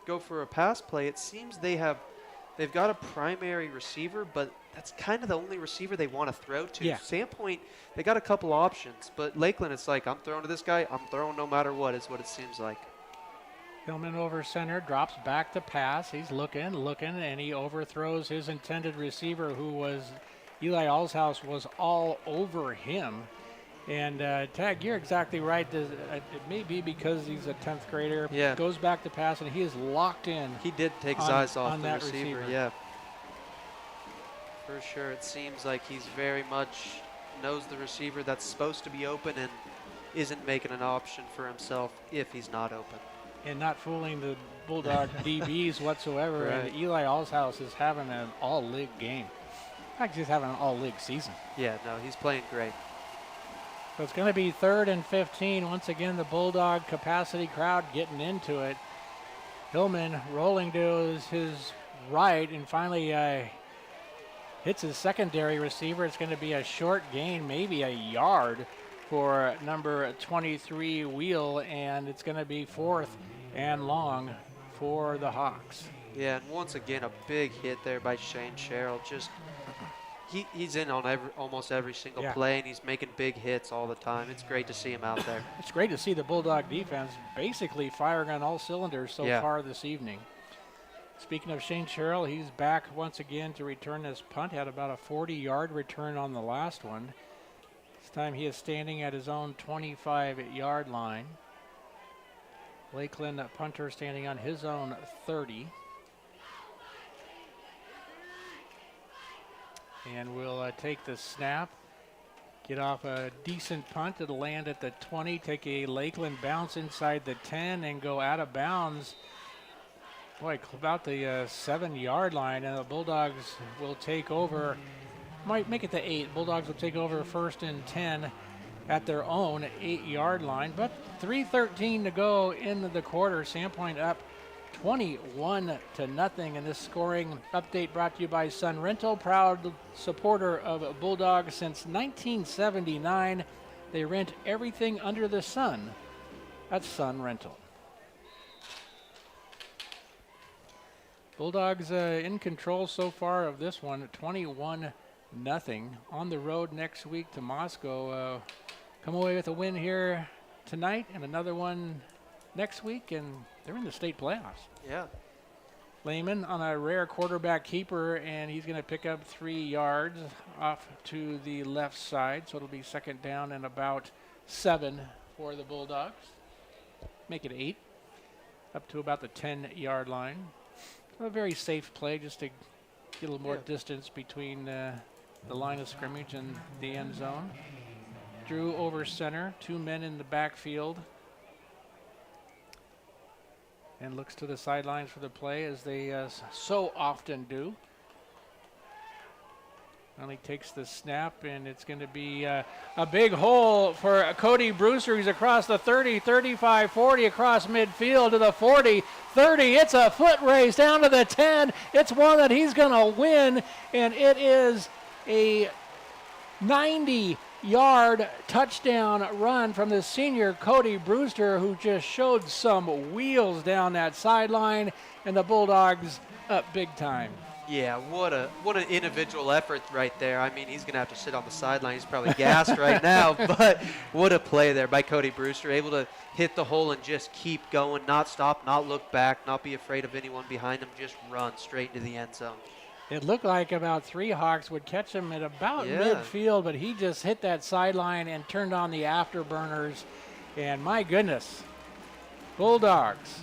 E: go for a pass play, it seems they've got a primary receiver, but that's kind of the only receiver they want to throw to.
D: Yeah.
E: Sandpoint, they got a couple options, but Lakeland, it's like, I'm throwing to this guy, I'm throwing no matter what, is what it seems like.
D: Hillman over center, drops back to pass. He's looking, and he overthrows his intended receiver, who was Eli Alshouse, was all over him. And Tag, you're exactly right. It may be because he's a 10th grader.
E: Yeah.
D: Goes back to pass, and he is locked in.
E: He did take his eyes off the
D: that
E: receiver, yeah. For sure, it seems like he's very much knows the receiver that's supposed to be open and isn't making an option for himself if he's not open.
D: And not fooling the Bulldog DBs whatsoever.
E: Right.
D: And Eli Alshouse is having an all-league game. In fact, he's having an all-league season.
E: Yeah, no, he's playing great.
D: So it's going to be 3rd and 15. Once again, the Bulldog capacity crowd getting into it. Hillman rolling to his right and finally hits his secondary receiver. It's going to be a short gain, maybe a yard for number 23 Wheel, and it's going to be 4th and long for the Hawks.
E: Yeah, and once again, a big hit there by Shane Sherrill. Just he's in on almost every single play, and he's making big hits all the time. It's great to see him out there.
D: It's great to see the Bulldog defense basically firing on all cylinders so far this evening. Speaking of Shane Sherrill, he's back once again to return this punt. Had about a 40-yard return on the last one. This time he is standing at his own 25-yard line. LakeLand punter standing on his own 30. And we'll take the snap, get off a decent punt. It'll land at the 20, take a LakeLand bounce inside the 10, and go out of bounds. Boy, about the 7-yard line, and the Bulldogs will take over. Might make it the 8. Bulldogs will take over 1st and 10 at their own 8-yard line. But 3:13 to go in the quarter. Sandpoint up 21-0, and this scoring update brought to you by Sun Rental, proud supporter of Bulldogs since 1979. They rent everything under the sun at Sun Rental. Bulldogs in control so far of this one, 21-0. On the road next week to Moscow. Come away with a win here tonight and another one next week, and they're in the state playoffs.
E: Yeah.
D: Lehman on a rare quarterback keeper, and he's going to pick up 3 yards off to the left side, so it'll be 2nd down and about 7 for the Bulldogs. Make it 8, up to about the 10-yard line. A very safe play just to get a little more distance between the line of scrimmage and the end zone. Drew over center, 2 men in the backfield. And looks to the sidelines for the play, as they so often do. Only takes the snap, and it's going to be a big hole for Cody Brewster. He's across the 30, 35, 40, across midfield to the 40, 30. It's a foot race down to the 10. It's one that he's going to win, and it is a 90-yard touchdown run from the senior Cody Brewster, who just showed some wheels down that sideline, and the Bulldogs up big time.
E: Yeah, what an individual effort right there. I mean, he's going to have to sit on the sideline. He's probably gassed right now, but what a play there by Cody Brewster, able to hit the hole and just keep going, not stop, not look back, not be afraid of anyone behind him, just run straight into the end zone.
D: It looked like about 3 Hawks would catch him at about midfield, but he just hit that sideline and turned on the afterburners. And my goodness, Bulldogs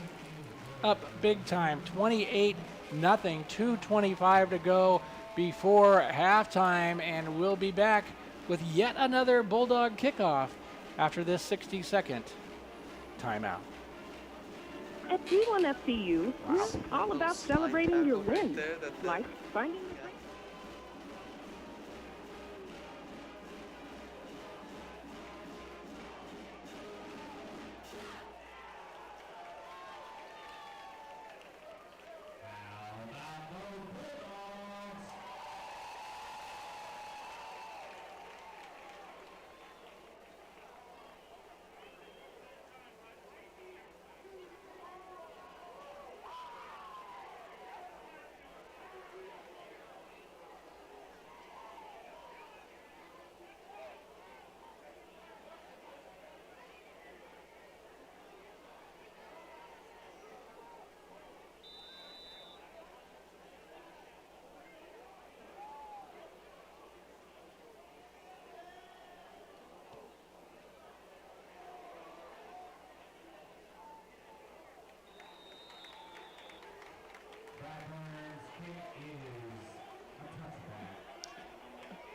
D: up big time, 28-0, 2:25 to go before halftime, and we'll be back with yet another Bulldog kickoff after this 60-second timeout.
G: At D1FCU, we're all about celebrating your wins, like finding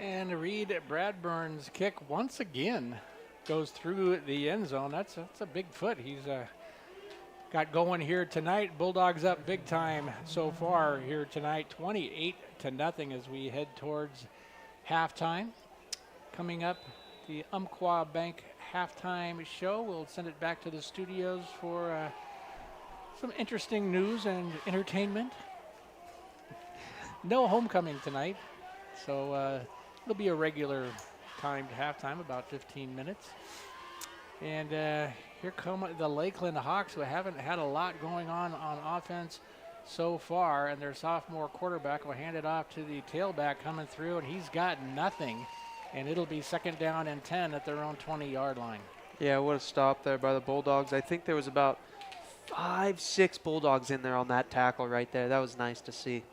D: And Reed Bradburn's kick once again goes through the end zone. That's a big foot he's got going here tonight. Bulldogs up big time so far here tonight, 28-0 as we head towards halftime. Coming up, the Umpqua Bank halftime show. We'll send it back to the studios for some interesting news and entertainment. No homecoming tonight, so it'll be a regular timed halftime, about 15 minutes. And here come the LakeLand Hawks, who haven't had a lot going on offense so far, and their sophomore quarterback will hand it off to the tailback coming through, and he's got nothing, and it'll be 2nd down and 10 at their own 20-yard line.
E: Yeah, what a stop there by the Bulldogs. I think there was about 5, 6 Bulldogs in there on that tackle right there. That was nice to see.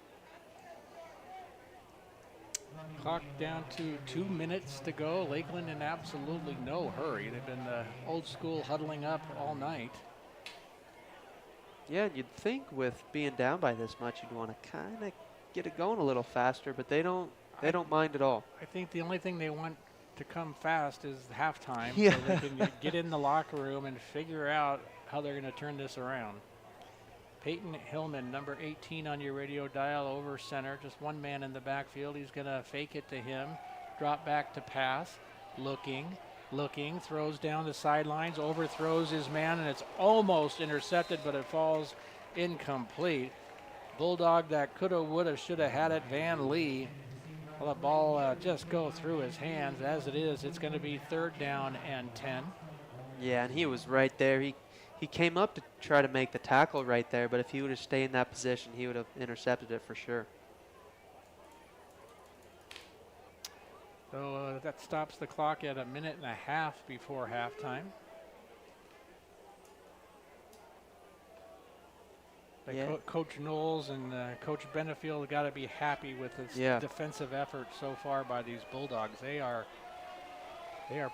D: Clock down to 2 minutes to go. Lakeland in absolutely no hurry. They've been old school huddling up all night.
E: Yeah, and you'd think with being down by this much, you'd want to kind of get it going a little faster, but they don't mind at all.
D: I think the only thing they want to come fast is halftime,
E: Yeah.
D: so they can get in the locker room and figure out how they're going to turn this around. Peyton Hillman, number 18 on your radio dial, over center. Just one man in the backfield. He's going to fake it to him. Drop back to pass. Looking, throws down the sidelines, overthrows his man, and it's almost intercepted, but it falls incomplete. Bulldog that coulda, woulda, shoulda had it, Van Lee. Well, the ball just go through his hands. As it is, it's going to be 3rd down and 10.
E: Yeah, and he was right there. He came up to try to make the tackle right there, but if he would have stayed in that position, he would have intercepted it for sure.
D: So that stops the clock at 1.5 minutes before halftime.
E: Yeah.
D: Coach Knowles and Coach Benefield got to be happy with this defensive effort so far by these Bulldogs. They are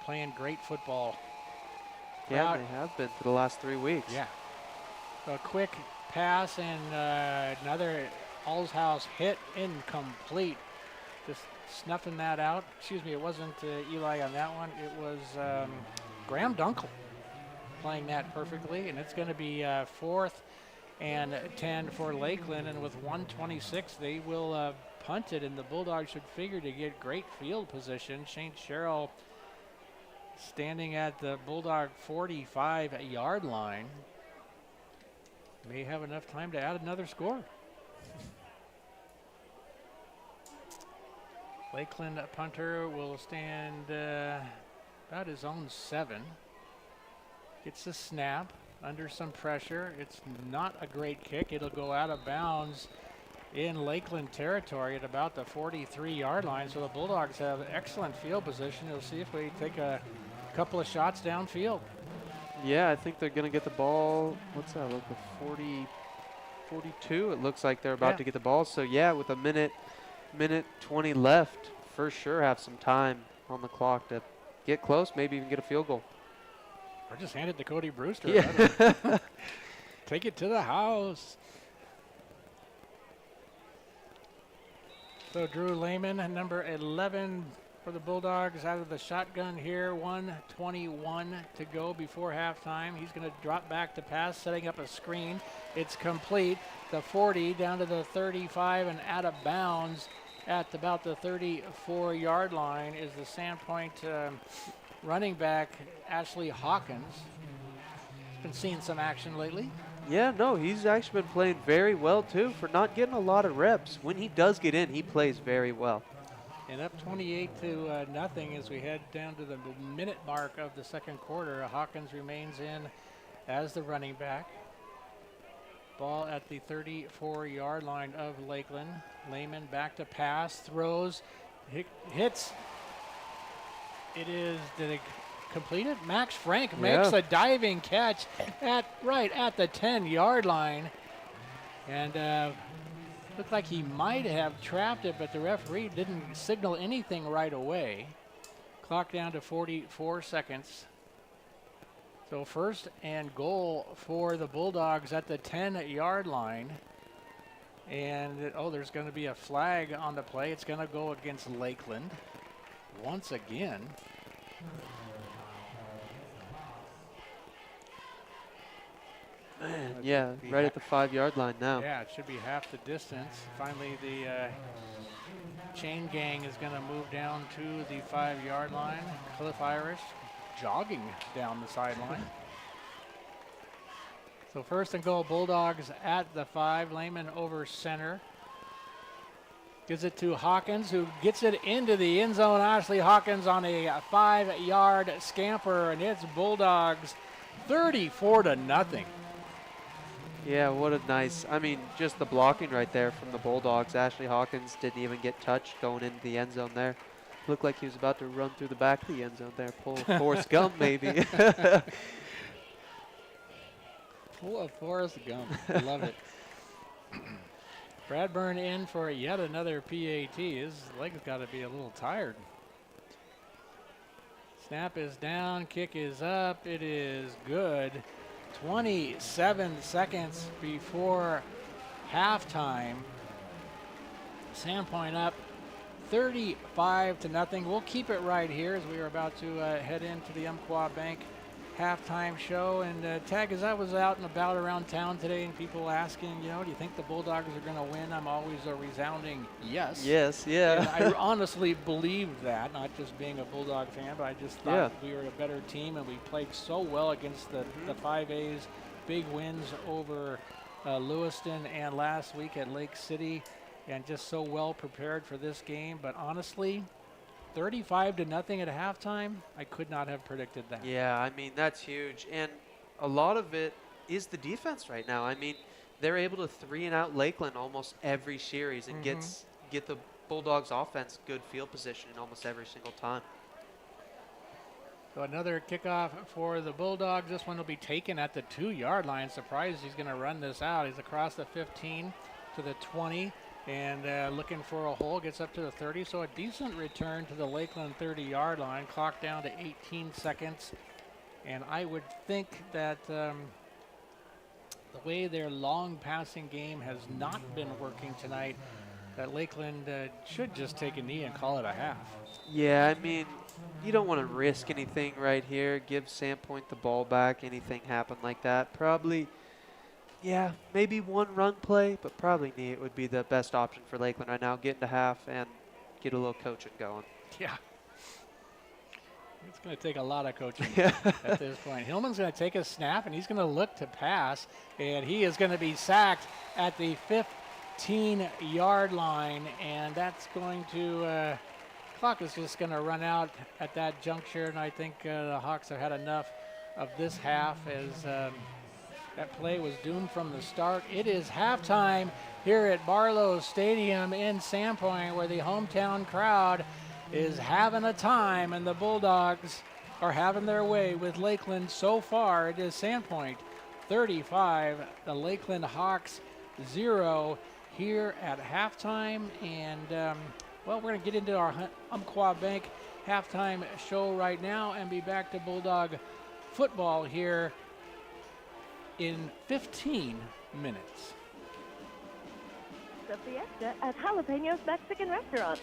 D: playing great football.
E: Yeah, they have been for the last 3 weeks.
D: Yeah. So a quick pass and another Allshouse hit, incomplete. Just snuffing that out. Excuse me, it wasn't Eli on that one. It was Graham Dunkel playing that perfectly, and it's going to be 4th and 10 for Lakeland, and with 1:26, they will punt it, and the Bulldogs should figure to get great field position. Shane Sherrill standing at the Bulldog 45-yard line. May have enough time to add another score. Lakeland punter will stand about his own 7. Gets the snap under some pressure. It's not a great kick. It'll go out of bounds in Lakeland territory at about the 43-yard line. So the Bulldogs have excellent field position. We'll see if we take a couple of shots downfield.
E: Yeah, I think they're going to get the ball. What's that? Look, the 42. It looks like they're about to get the ball. So yeah, with a minute 20 left, for sure have some time on the clock to get close, maybe even get a field goal.
D: Or just hand it to Cody Brewster.
E: Yeah.
D: Take it to the house. So Drew Lehman, number 11 for the Bulldogs, out of the shotgun here. 1:21 to go before halftime. He's going to drop back to pass, setting up a screen. It's complete. The 40 down to the 35 and out of bounds at about the 34-yard line is the Sandpoint running back, Ashley Hawkins. Been seeing some action lately.
E: Yeah, no, he's actually been playing very well, too, for not getting a lot of reps. When he does get in, he plays very well.
D: And up 28-0 as we head down to the minute mark of the second quarter. Hawkins remains in as the running back. Ball at the 34-yard line of Lakeland. Lehman back to pass, throws, hits. Did it complete it? Max Frank makes a diving catch right at the 10-yard line. And looked like he might have trapped it, but the referee didn't signal anything right away. Clock down to 44 seconds. So 1st and goal for the Bulldogs at the 10-yard line. And there's going to be a flag on the play. It's going to go against Lakeland once again.
E: Man, yeah, right at the 5-yard line now.
D: Yeah, it should be half the distance. Finally, the chain gang is going to move down to the 5-yard line. Cliff Irish jogging down the sideline. So 1st and goal, Bulldogs at the 5. Lehman over center. Gives it to Hawkins, who gets it into the end zone. Ashley Hawkins on a 5-yard scamper, and it's Bulldogs 34-0.
E: Yeah, what a nice, I mean, just the blocking right there from the Bulldogs. Ashley Hawkins didn't even get touched going into the end zone there. Looked like he was about to run through the back of the end zone there, pull Forrest Gump maybe.
D: Pull a Forrest Gump. I love it. Bradburn in for yet another PAT. His leg's got to be a little tired. Snap is down, kick is up, it is good. 27 seconds before halftime. Sandpoint up 35-0. We'll keep it right here as we are about to head into the Umpqua Bank halftime show. And Tag, as I was out and about around town today and people asking, you know, do you think the Bulldogs are going to win? I'm always a resounding yes.
E: Yes, yeah.
D: And I honestly believed that, not just being a Bulldog fan, but I just thought we were a better team and we played so well against the 5As. Big wins over Lewiston and last week at Lake City, and just so well prepared for this game. But honestly, 35-0 at halftime, I could not have predicted that.
E: Yeah, I mean, that's huge. And a lot of it is the defense right now. I mean, they're able to 3-and-out LakeLand almost every series and get the Bulldogs offense good field position almost every single time.
D: So another kickoff for the Bulldogs. This one will be taken at the 2-yard line. Surprised he's going to run this out. He's across the 15 to the 20. And looking for a hole, gets up to the 30. So a decent return to the LakeLand 30-yard line. Clock down to 18 seconds. And I would think that the way their long passing game has not been working tonight, that LakeLand should just take a knee and call it a half.
E: Yeah, I mean, you don't want to risk anything right here. Give Sandpoint the ball back. Anything happen like that, probably. Yeah, maybe one run play, but probably it would be the best option for LakeLand right now. Get into half and get a little coaching going.
D: Yeah. It's going to take a lot of coaching at this point. Hillman's going to take a snap, and he's going to look to pass, and he is going to be sacked at the 15-yard line, and that's going to clock is just going to run out at that juncture, and I think the Hawks have had enough of this half as that play was doomed from the start. It is halftime here at Barlow Stadium in Sandpoint, where the hometown crowd is having a time, and the Bulldogs are having their way with LakeLand so far. It is Sandpoint 35, the LakeLand Hawks 0 here at halftime. And, well, we're going to get into our Umpqua Bank halftime show right now and be back to Bulldog football here in 15 minutes.
G: The Fiesta at Jalapenos Mexican Restaurant.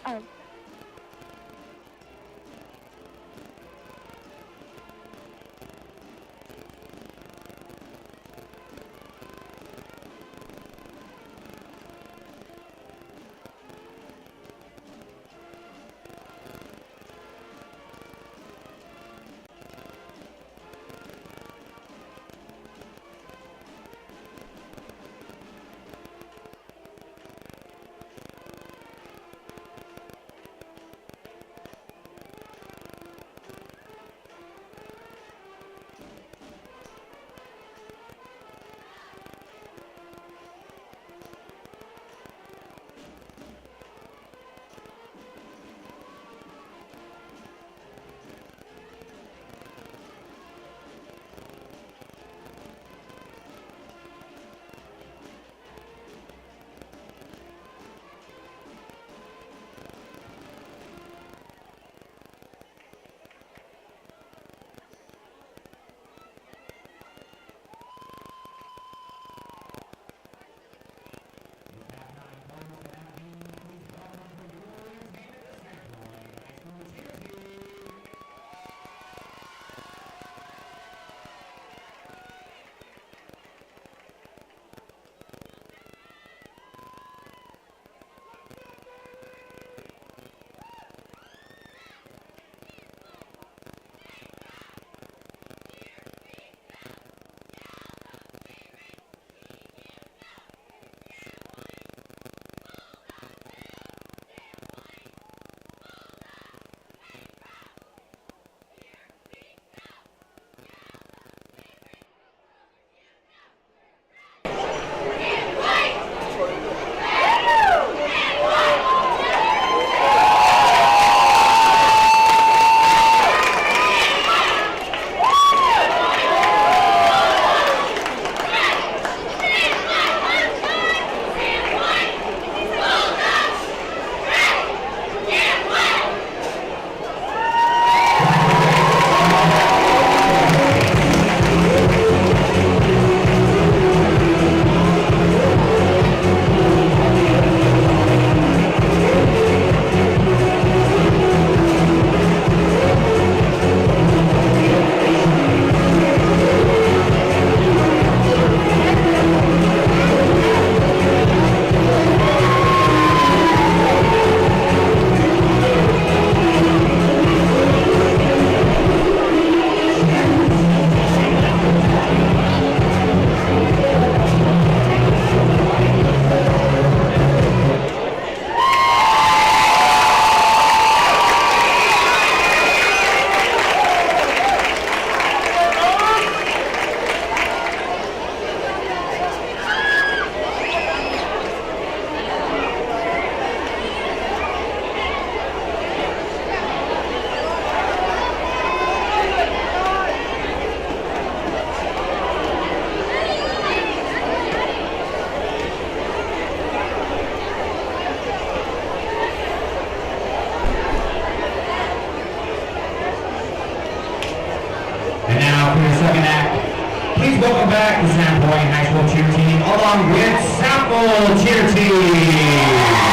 A: second act. Please welcome back the Sandpoint High School cheer team along with Sample cheer team.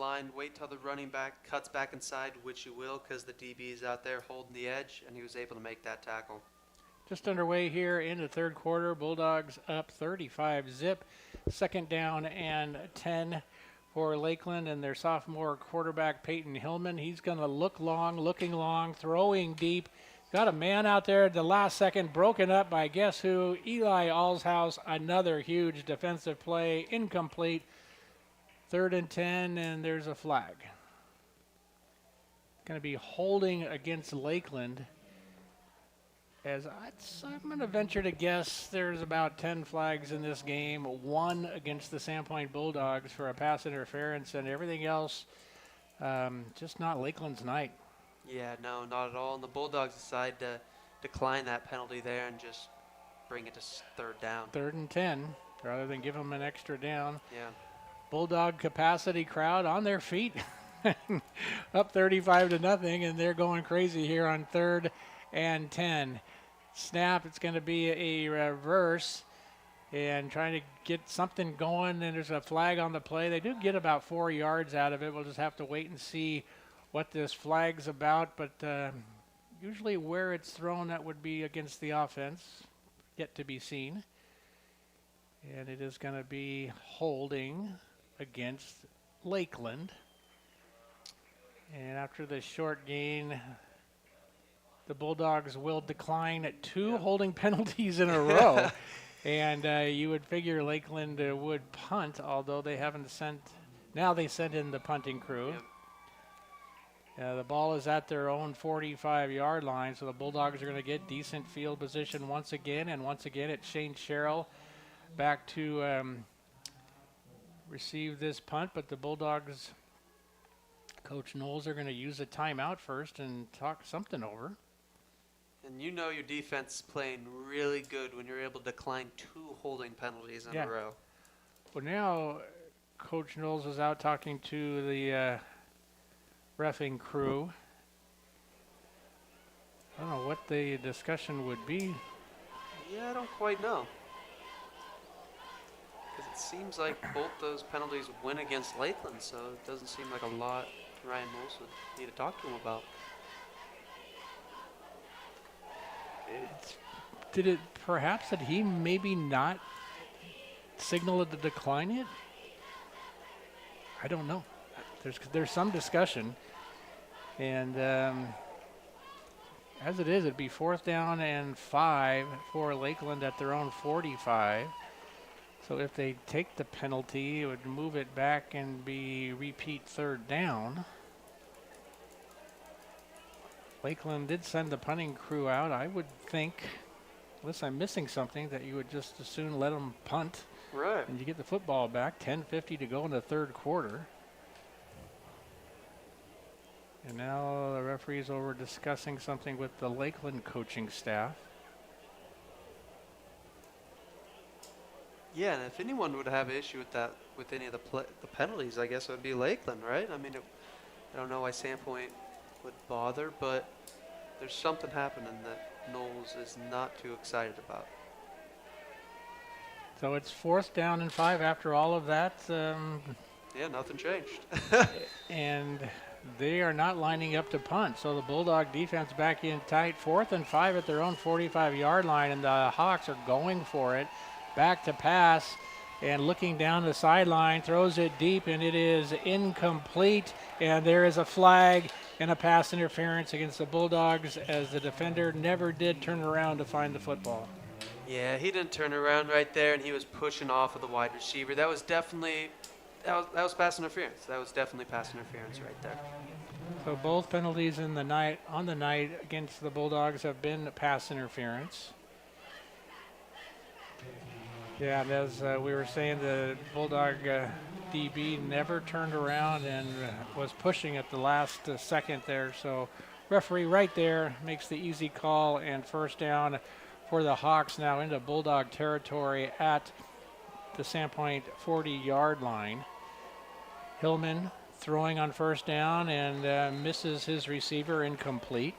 E: line, wait till the running back cuts back inside, which you will because the DB is out there holding the edge, and he was able to make that tackle.
D: Just underway here in the third quarter. Bulldogs up 35-zip. Second down and 10 for Lakeland and their sophomore quarterback, Peyton Hillman. He's going to looking long, throwing deep. Got a man out there at the last second, broken up by guess who? Eli Allshouse. Another huge defensive play, incomplete. 3rd and 10, and there's a flag. Going to be holding against Lakeland. As I'm going to venture to guess there's about 10 flags in this game, 1 against the Sandpoint Bulldogs for a pass interference, and everything else just not Lakeland's night.
E: Yeah, no, not at all. And the Bulldogs decide to decline that penalty there and just bring it to 3rd down.
D: 3rd and 10, rather than give them an extra down.
E: Yeah.
D: Bulldog capacity crowd on their feet, up 35-0, and they're going crazy here on 3rd and 10. Snap, it's going to be a reverse and trying to get something going, and there's a flag on the play. They do get about 4 yards out of it. We'll just have to wait and see what this flag's about, but usually where it's thrown, that would be against the offense, yet to be seen. And it is going to be holding against Lakeland. And after the short gain, the Bulldogs will decline 2 holding penalties in a row. And you would figure Lakeland would punt, although they haven't sent. Now they sent in the punting crew. The ball is at their own 45-yard line, so the Bulldogs are going to get decent field position once again. And once again, it's Shane Sherrill back to receive this punt. But the Bulldogs, Coach Knowles, are going to use a timeout first and talk something over.
E: And you know your defense is playing really good when you're able to decline 2 holding penalties in a row.
D: Well, now Coach Knowles is out talking to the reffing crew. I don't know what the discussion would be.
E: Yeah, I don't quite know. Because it seems like both those penalties went against Lakeland, so it doesn't seem like a lot Ryan Knowles would need to talk to him about.
D: Perhaps that he maybe not signal it to decline it? I don't know. There's some discussion. And as it is, it'd be 4th down and 5 for Lakeland at their own 45. So if they take the penalty, it would move it back and be repeat 3rd down. Lakeland did send the punting crew out. I would think, unless I'm missing something, that you would just as soon let them punt.
E: Right.
D: And you get the football back. 10:50 to go in the 3rd quarter. And now the referee's over discussing something with the Lakeland coaching staff.
E: Yeah, and if anyone would have an issue with that, with any of the penalties, I guess it would be Lakeland, right? I mean, I don't know why Sandpoint would bother, but there's something happening that Knowles is not too excited about.
D: So it's 4th down and 5 after all of that.
E: Yeah, nothing changed.
D: And they are not lining up to punt. So the Bulldog defense back in tight. 4th and 5 at their own 45-yard line, and the Hawks are going for it. Back to pass, and looking down the sideline, throws it deep, and it is incomplete. And there is a flag and a pass interference against the Bulldogs, as the defender never did turn around to find the football.
E: Yeah, he didn't turn around right there, and he was pushing off of the wide receiver. That was definitely that was pass interference. That was definitely pass interference right there.
D: So both penalties on the night against the Bulldogs have been pass interference. Yeah, and as we were saying, the Bulldog DB never turned around and was pushing at the last second there. So referee right there makes the easy call, and 1st down for the Hawks now into Bulldog territory at the Sandpoint 40-yard line. Hillman throwing on 1st down and misses his receiver, incomplete.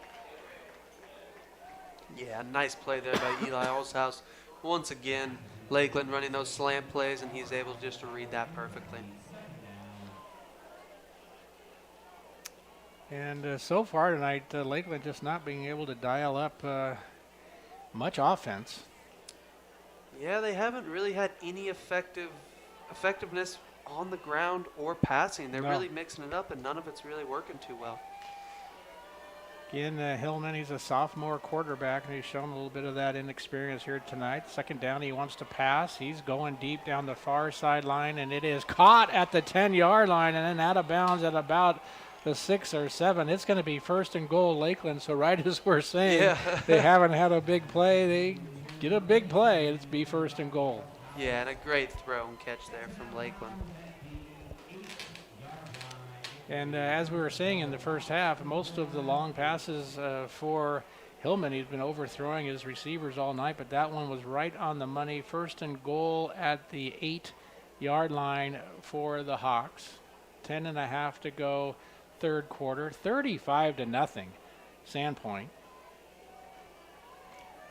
E: Yeah, nice play there by Eli Allshouse. Once again, Lakeland running those slant plays, and he's able just to read that perfectly.
D: And so far tonight, Lakeland just not being able to dial up much offense.
E: Yeah, they haven't really had any effectiveness on the ground or passing. They're really mixing it up, and none of it's really working too well.
D: Again, Hillman, he's a sophomore quarterback, and he's shown a little bit of that inexperience here tonight. Second down, he wants to pass. He's going deep down the far sideline, and it is caught at the 10-yard line and then out of bounds at about the 6 or 7. It's going to be first and goal, Lakeland. So right as we're saying, they haven't had a big play. They get a big play, and it's be first and goal.
E: Yeah, and a great throw and catch there from Lakeland.
D: And as we were saying in the first half, most of the long passes for Hillman, he's been overthrowing his receivers all night, but that one was right on the money. First and goal at the 8-yard line for the Hawks. 10.5 to go, third quarter. 35-0, Sandpoint.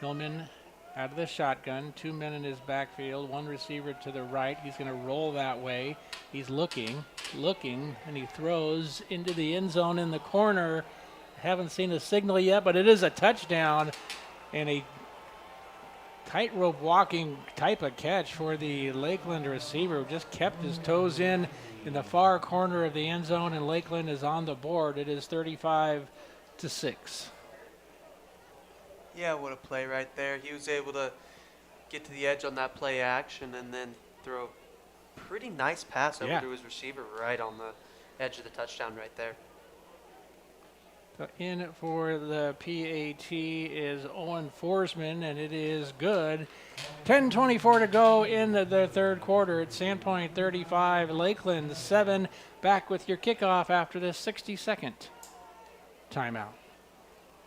D: Hillman out of the shotgun, 2 men in his backfield, one receiver to the right. He's going to roll that way. He's looking, and he throws into the end zone in the corner. Haven't seen a signal yet, but it is a touchdown and a tightrope walking type of catch for the Lakeland receiver, who just kept his toes in the far corner of the end zone, and Lakeland is on the board. It is 35-6.
E: Yeah, what a play right there. He was able to get to the edge on that play action and then throw a pretty nice pass over to his receiver right on the edge of the touchdown right there.
D: So in for the PAT is Owen Forsman, and it is good. 10:24 to go in the third quarter. It's Sandpoint 35, Lakeland 7. Back with your kickoff after this 60-second timeout.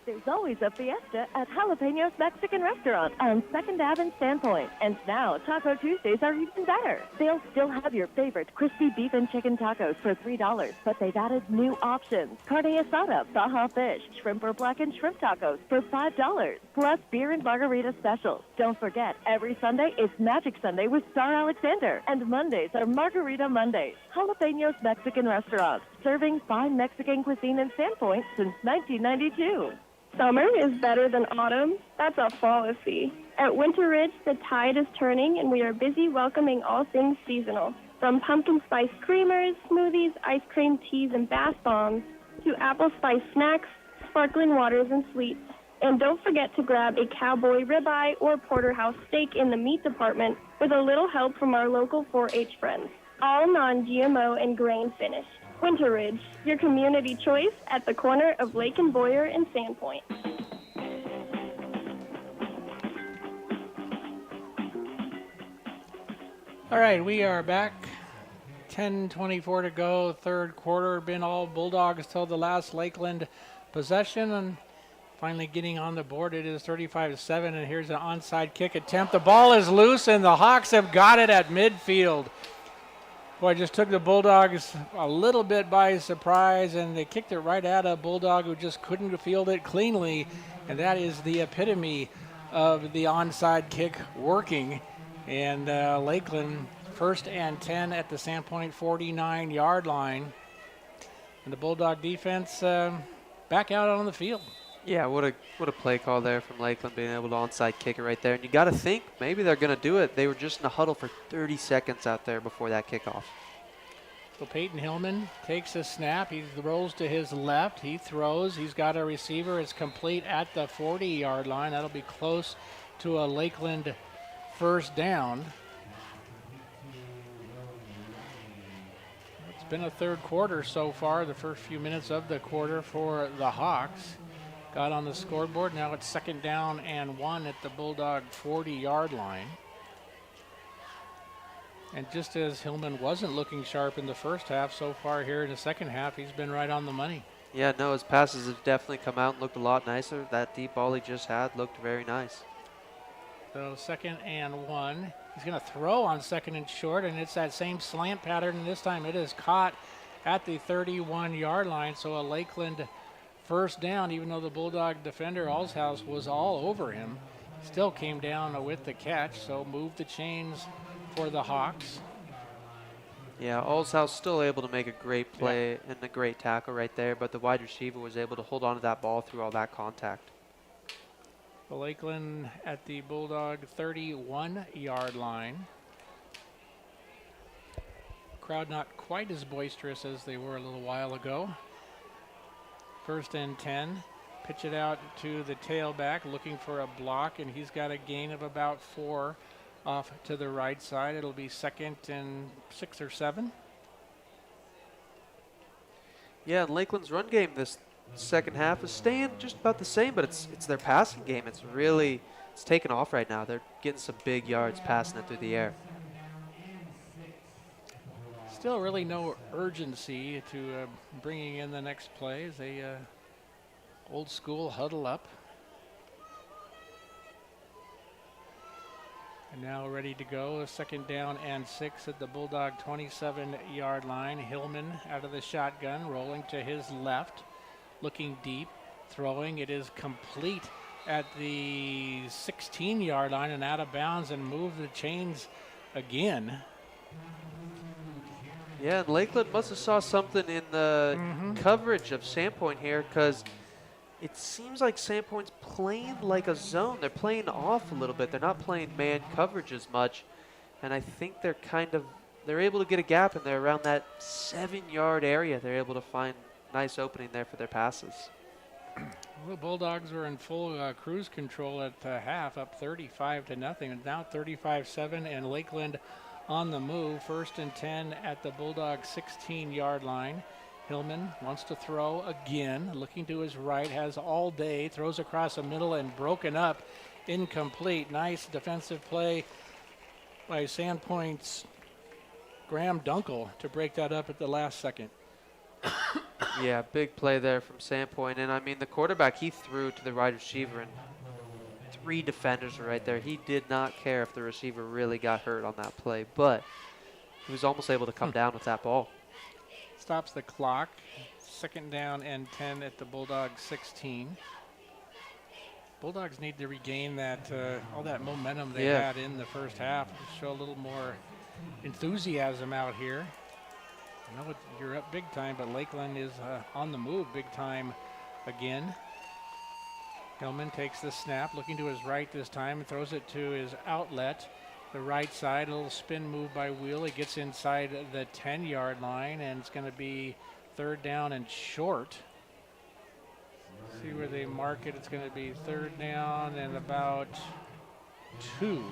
G: There's always a fiesta at Jalapenos Mexican Restaurant on 2nd Ave in Sandpoint. And now, Taco Tuesdays are even better. They'll still have your favorite crispy beef and chicken tacos for $3, but they've added new options. Carne asada, baja fish, shrimp or blackened shrimp tacos for $5, plus beer and margarita specials. Don't forget, every Sunday is Magic Sunday with Star Alexander, and Mondays are Margarita Mondays. Jalapenos Mexican Restaurant, serving fine Mexican cuisine in Sandpoint since 1992.
I: Summer is better than autumn. That's a fallacy. At Winter Ridge, the tide is turning, and we are busy welcoming all things seasonal. From pumpkin spice creamers, smoothies, ice cream, teas, and bath bombs, to apple spice snacks, sparkling waters, and sweets. And don't forget to grab a cowboy ribeye or porterhouse steak in the meat department with a little help from our local 4-H friends. All non-GMO and grain finished. Winter Ridge, your community choice at the corner of Lake and Boyer and Sandpoint.
D: All right, we are back. 10:24 to go, third quarter. Been all Bulldogs till the last Lakeland possession, and finally getting on the board. It is 35-7, and here's an onside kick attempt. The ball is loose, and the Hawks have got it at midfield. Boy, just took the Bulldogs a little bit by surprise, and they kicked it right at a Bulldog who just couldn't field it cleanly, and that is the epitome of the onside kick working. And Lakeland first and 10 at the Sandpoint 49-yard line. And the Bulldog defense back out on the field.
E: Yeah, what a play call there from Lakeland, being able to onside kick it right there. And you got to think maybe they're going to do it. They were just in a huddle for 30 seconds out there before that kickoff.
D: So Peyton Hillman takes a snap. He rolls to his left. He throws. He's got a receiver. It's complete at the 40-yard line. That'll be close to a Lakeland first down. It's been a third quarter so far, the first few minutes of the quarter for the Hawks. Got on the scoreboard. Now it's 2nd down and 1 at the Bulldog 40-yard line. And just as Hillman wasn't looking sharp in the first half, so far here in the second half, he's been right on the money.
E: Yeah, no, his passes have definitely come out and looked a lot nicer. That deep ball he just had looked very nice.
D: So 2nd and 1. He's going to throw on 2nd and short, and it's that same slant pattern, and this time it is caught at the 31-yard line. So a Lakeland first down, even though the Bulldog defender, Allshouse, was all over him. Still came down with the catch, so moved the chains for the Hawks.
E: Yeah, Allshouse still able to make a great play and a great tackle right there, but the wide receiver was able to hold on to that ball through all that contact.
D: The Lakeland at the Bulldog 31-yard line. Crowd not quite as boisterous as they were a little while ago. 1st and 10. Pitch it out to the tailback, looking for a block, and he's got a gain of about 4 off to the right side. It'll be 2nd and 6 or 7.
E: Yeah, and Lakeland's run game this second half is staying just about the same, but it's their passing game. It's taken off right now. They're getting some big yards passing it through the air.
D: Still really no urgency to bringing in the next play as they old school huddle up. And now ready to go. 2nd down and 6 at the Bulldog 27-yard line. Hillman out of the shotgun, rolling to his left, looking deep, throwing. It is complete at the 16-yard line and out of bounds and move the chains again.
E: Yeah, and Lakeland must have saw something in the coverage of Sandpoint here, because it seems like Sandpoint's playing like a zone. They're playing off a little bit. They're not playing man coverage as much. And I think they're able to get a gap in there around that 7-yard area. They're able to find a nice opening there for their passes.
D: Well, Bulldogs were in full cruise control at half, up 35-0, and now 35-7, and Lakeland on the move. 1st and 10 at the Bulldog 16-yard line. Hillman wants to throw again, looking to his right, has all day, throws across the middle and broken up, incomplete. Nice defensive play by Sandpoint's Graham Dunkel to break that up at the last second.
E: Yeah, big play there from Sandpoint. And I mean, the quarterback, he threw to the wide receiver, and 3 defenders were right there. He did not care if the receiver really got hurt on that play, but he was almost able to come down with that ball.
D: Stops the clock. 2nd down and 10 at the Bulldog 16. Bulldogs need to regain that all that momentum they had in the first half to show a little more enthusiasm out here. I know you're up big time, but Lakeland is on the move big time again. Hillman takes the snap, looking to his right this time, and throws it to his outlet. The right side, a little spin move by Wheel. He gets inside the 10-yard line, and it's going to be 3rd down and short. See where they mark it. It's going to be 3rd down and about 2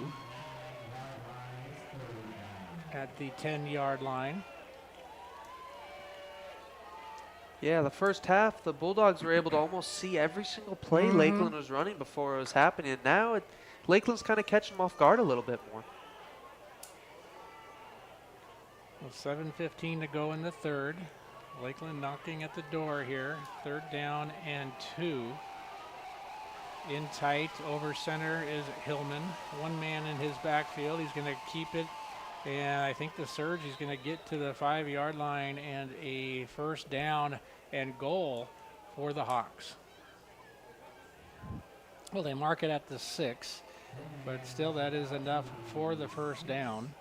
D: at the 10-yard line.
E: Yeah, the first half, the Bulldogs were able to almost see every single play Lakeland was running before it was happening. And now Lakeland's kind of catching them off guard a little bit more.
D: Well, 7:15 to go in the 3rd. Lakeland knocking at the door here. 3rd down and 2. In tight, over center is Hillman. 1 man in his backfield. He's going to keep it. And I think the surge, he's going to get to the 5-yard line and a 1st down and goal for the Hawks. Well, they mark it at the 6, but still that is enough for the 1st down.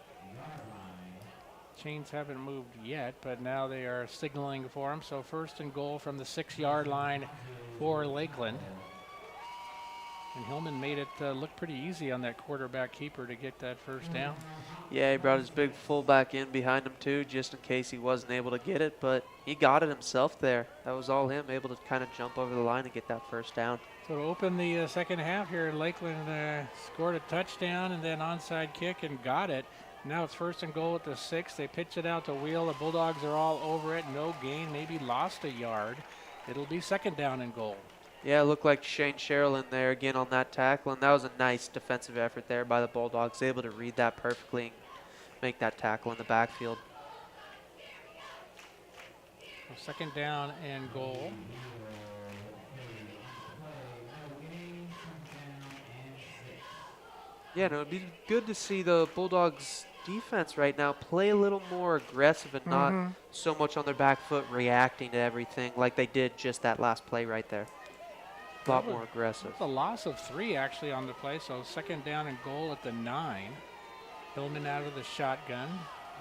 D: Chains haven't moved yet, but now they are signaling for him. So 1st and goal from the 6-yard line for Lakeland. And Hillman made it look pretty easy on that quarterback keeper to get that 1st down.
E: Yeah, he brought his big fullback in behind him too, just in case he wasn't able to get it, but he got it himself there. That was all him, able to kind of jump over the line and get that 1st down.
D: So to open the second half here, Lakeland scored a touchdown and then onside kick and got it. Now it's 1st and goal at the 6. They pitch it out to Wheel. The Bulldogs are all over it. No gain, maybe lost a yard. It'll be 2nd down and goal.
E: Yeah, it looked like Shane Sherrill in there again on that tackle, and that was a nice defensive effort there by the Bulldogs, able to read that perfectly and make that tackle in the backfield.
D: 2nd down and goal.
E: Yeah, no, it'd be good to see the Bulldogs defense right now play a little more aggressive and not so much on their back foot reacting to everything like they did just that last play right there. A lot more aggressive.
D: A loss of 3 actually on the play, so 2nd down and goal at the 9. Hillman out of the shotgun.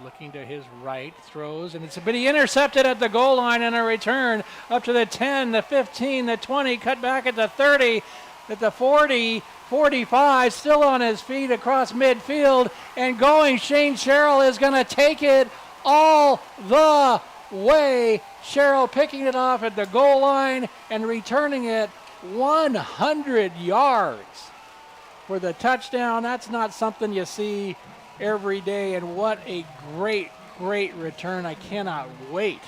D: looking to his right, throws, and but he intercepted at the goal line and a return up to the 10, the 15, the 20, cut back at the 30, at the 40, 45, still on his feet across midfield, and going. Shane Sherrill is going to take it all the way. Sherrill picking it off at the goal line and returning it 100 yards for the touchdown. That's not something you see every day, and what a great return. I cannot wait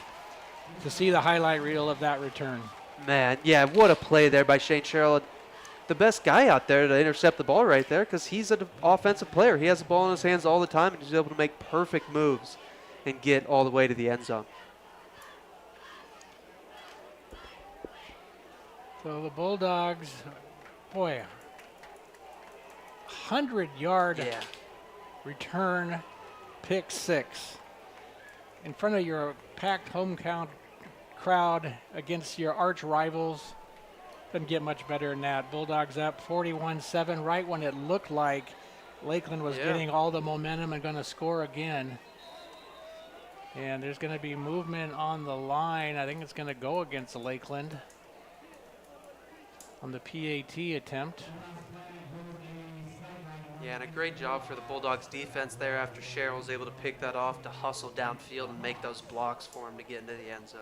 D: to see the highlight reel of that return.
E: Man, yeah, what a play there by Shane Sherrill. The best guy out there to intercept the ball right there, because he's an offensive player. He has the ball in his hands all the time, and he's able to make perfect moves and get all the way to the end zone.
D: So the Bulldogs, boy, 100-yard return, pick 6 in front of your packed home crowd against your arch rivals. Doesn't get much better than that. Bulldogs up 41-7 right when it looked like Lakeland was getting all the momentum and going to score again. And there's going to be movement on the line. I think it's going to go against Lakeland on the PAT attempt.
E: Yeah, and a great job for the Bulldogs defense there after Sherrill was able to pick that off to hustle downfield and make those blocks for him to get into the end zone.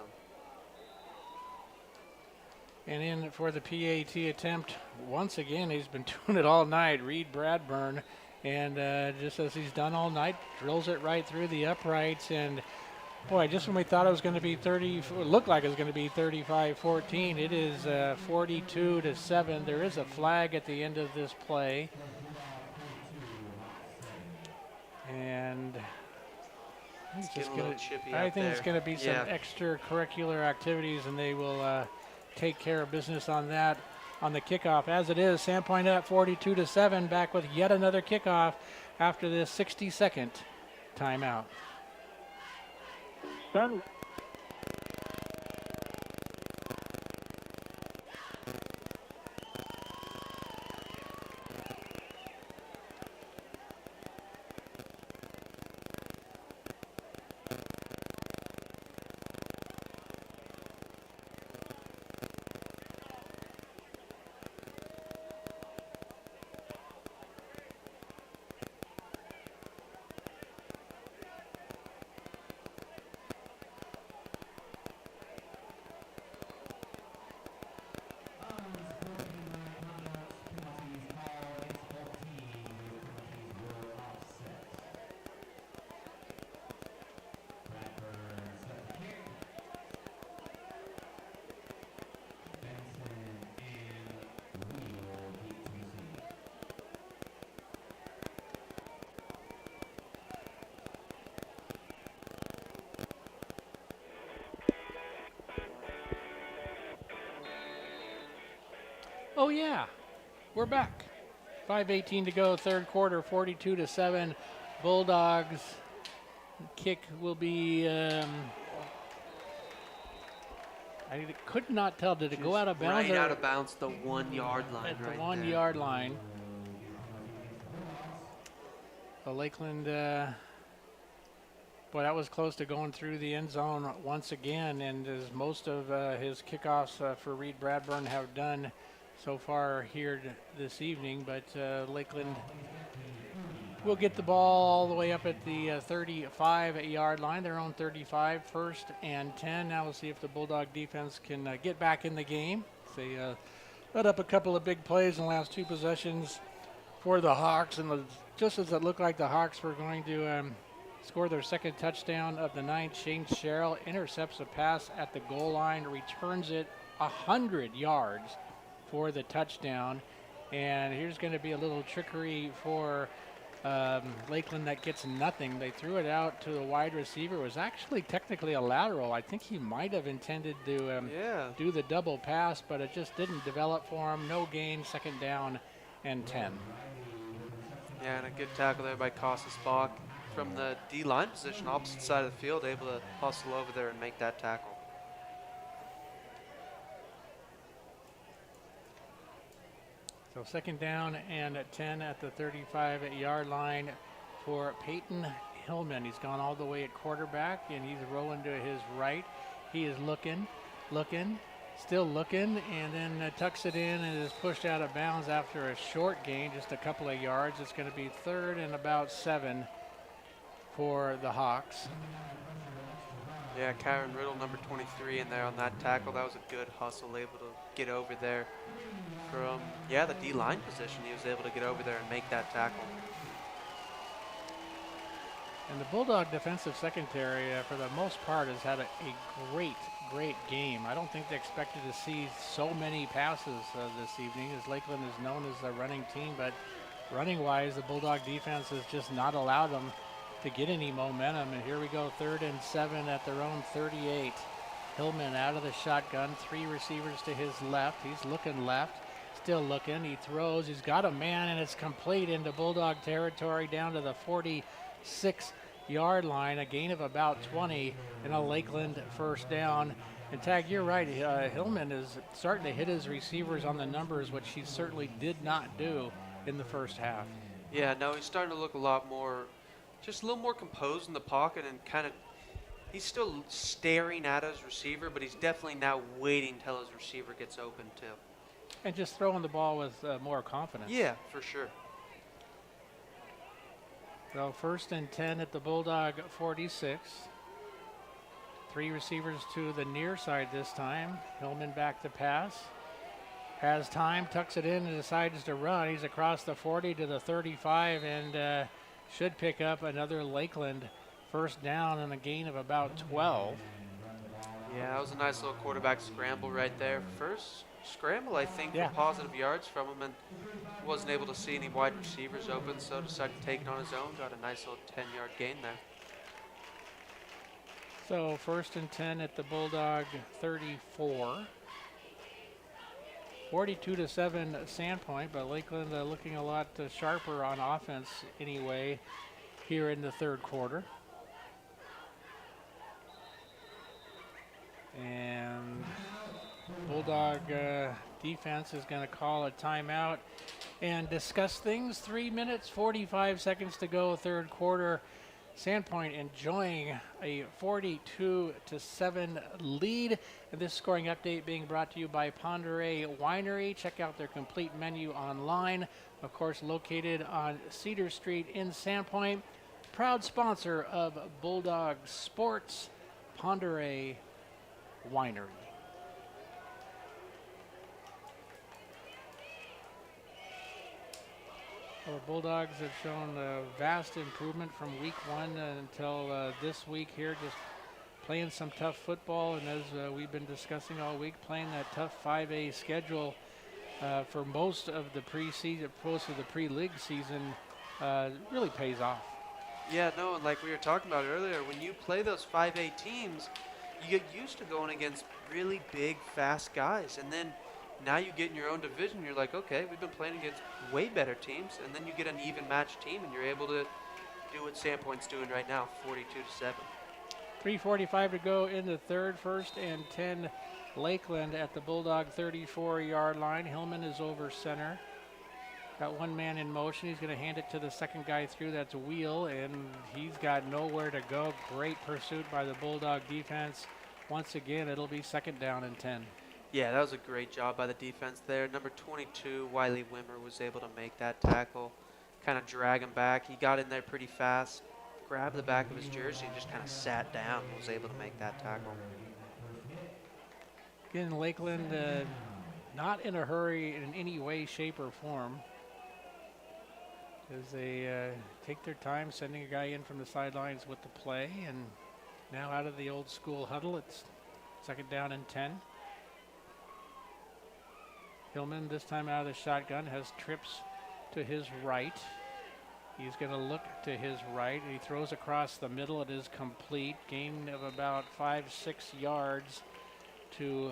D: And in for the PAT attempt, once again, he's been doing it all night, Reed Bradburn. And just as he's done all night, drills it right through the uprights. And boy, just when we thought it was going to be looked like it was going to be 35-14, it is 42-7. There is a flag at the end of this play. And I think it's going to be some extracurricular activities, and they will take care of business on that on the kickoff. As it is, Sandpoint up 42-7, back with yet another kickoff after this 60-second timeout. Oh yeah, we're back. 5:18 to go, third quarter, 42-7. Bulldogs. Kick will be. I could not tell. Did it go out of bounds?
E: Right out of bounds, the 1 yard line.
D: At the 1 yard line. So Lakeland. Boy, that was close to going through the end zone once again, and as most of his kickoffs for Reed Bradburn have done so far here this evening, but Lakeland will get the ball all the way up at the 35-yard line, their own 35, 1st and 10. Now we'll see if the Bulldog defense can get back in the game. They let up a couple of big plays in the last 2 possessions for the Hawks, and just as it looked like the Hawks were going to score their second touchdown of the night, Shane Sherrill intercepts a pass at the goal line, returns it 100 yards for the touchdown. And here's going to be a little trickery for Lakeland that gets nothing. They threw it out to the wide receiver. It was actually technically a lateral. I think he might have intended to do the double pass, but it just didn't develop for him. No gain, 2nd down and 10.
E: Yeah, and a good tackle there by Costas Bach from the D-line position, opposite side of the field, able to hustle over there and make that tackle. So 2nd down and 10 at the 35-yard line for Peyton
D: Hillman. He's gone all the way at quarterback, and he's rolling to his right. He is looking, still looking, and then tucks it in and is pushed out of bounds after a short gain, just a couple of yards. It's going to be 3rd and about 7 for the Hawks.
E: Yeah, Kyron Riddle, number 23, in there on that tackle. That was a good hustle, able to get over there from, the D-line position. He was able to get over there and make that tackle.
D: And the Bulldog defensive secondary, for the most part, has had a great game. I don't think they expected to see so many passes this evening, as Lakeland is known as a running team, but running-wise, the Bulldog defense has just not allowed them to get any momentum. And here we go, 3rd and 7 at their own 38. Hillman out of the shotgun, 3 receivers to his left. He's looking left, still looking. He throws, he's got a man, and it's complete into Bulldog territory down to the 46-yard line, a gain of about 20 and a Lakeland first down. And Tag, you're right, Hillman is starting to hit his receivers on the numbers, which he certainly did not do in the first half.
E: Yeah, no, he's starting to look a lot more, just a little more composed in the pocket, and kind of, he's still staring at his receiver, but he's definitely now waiting till his receiver gets open too.
D: And just throwing the ball with more confidence.
E: Yeah, for sure.
D: So 1st and 10 at the Bulldog 46. 3 receivers to the near side this time. Hillman back to pass. Has time, tucks it in, and decides to run. He's across the 40 to the 35, and should pick up another Lakeland first down and a gain of about 12.
E: Yeah, that was a nice little quarterback scramble right there. First scramble, I think, for positive yards from him, and wasn't able to see any wide receivers open, so decided to take it on his own. Got a nice little 10-yard gain there.
D: So 1st and 10 at the Bulldog 34. 42-7 Sandpoint, but Lakeland looking a lot sharper on offense anyway here in the 3rd quarter. And Bulldog defense is going to call a timeout and discuss things. 3 minutes, 45 seconds to go, 3rd quarter. Sandpoint enjoying a 42-7 lead. And this scoring update being brought to you by Ponderay Winery. Check out their complete menu online. Of course, located on Cedar Street in Sandpoint. Proud sponsor of Bulldog Sports, Ponderay Winery. Well, the Bulldogs have shown a vast improvement from week 1 until this week here, just playing some tough football, and as we've been discussing all week, playing that tough 5A schedule for most of the preseason, most of the pre-league season, really pays off.
E: Yeah, no, and like we were talking about earlier, when you play those 5A teams, you get used to going against really big, fast guys, and then now you get in your own division, you're like, okay, we've been playing against way better teams, and then you get an even matched team, and you're able to do what Sandpoint's doing right now, 42-7.
D: 3:45 to go in the 3rd, 1st and 10 Lakeland at the Bulldog 34-yard line. Hillman is over center. Got one man in motion. He's going to hand it to the second guy through. That's Wheel, and he's got nowhere to go. Great pursuit by the Bulldog defense. Once again, it'll be 2nd down and 10.
E: Yeah, that was a great job by the defense there. Number 22, Wiley Wimmer, was able to make that tackle, kind of drag him back. He got in there pretty fast, grabbed the back of his jersey, and just kind of sat down and was able to make that tackle.
D: Again, Lakeland not in a hurry in any way, shape, or form, as they take their time, sending a guy in from the sidelines with the play, and now out of the old school huddle, it's 2nd down and 10. Hillman, this time out of the shotgun, has trips to his right. He's going to look to his right. He throws across the middle. It is complete. Gain of about 5-6 yards to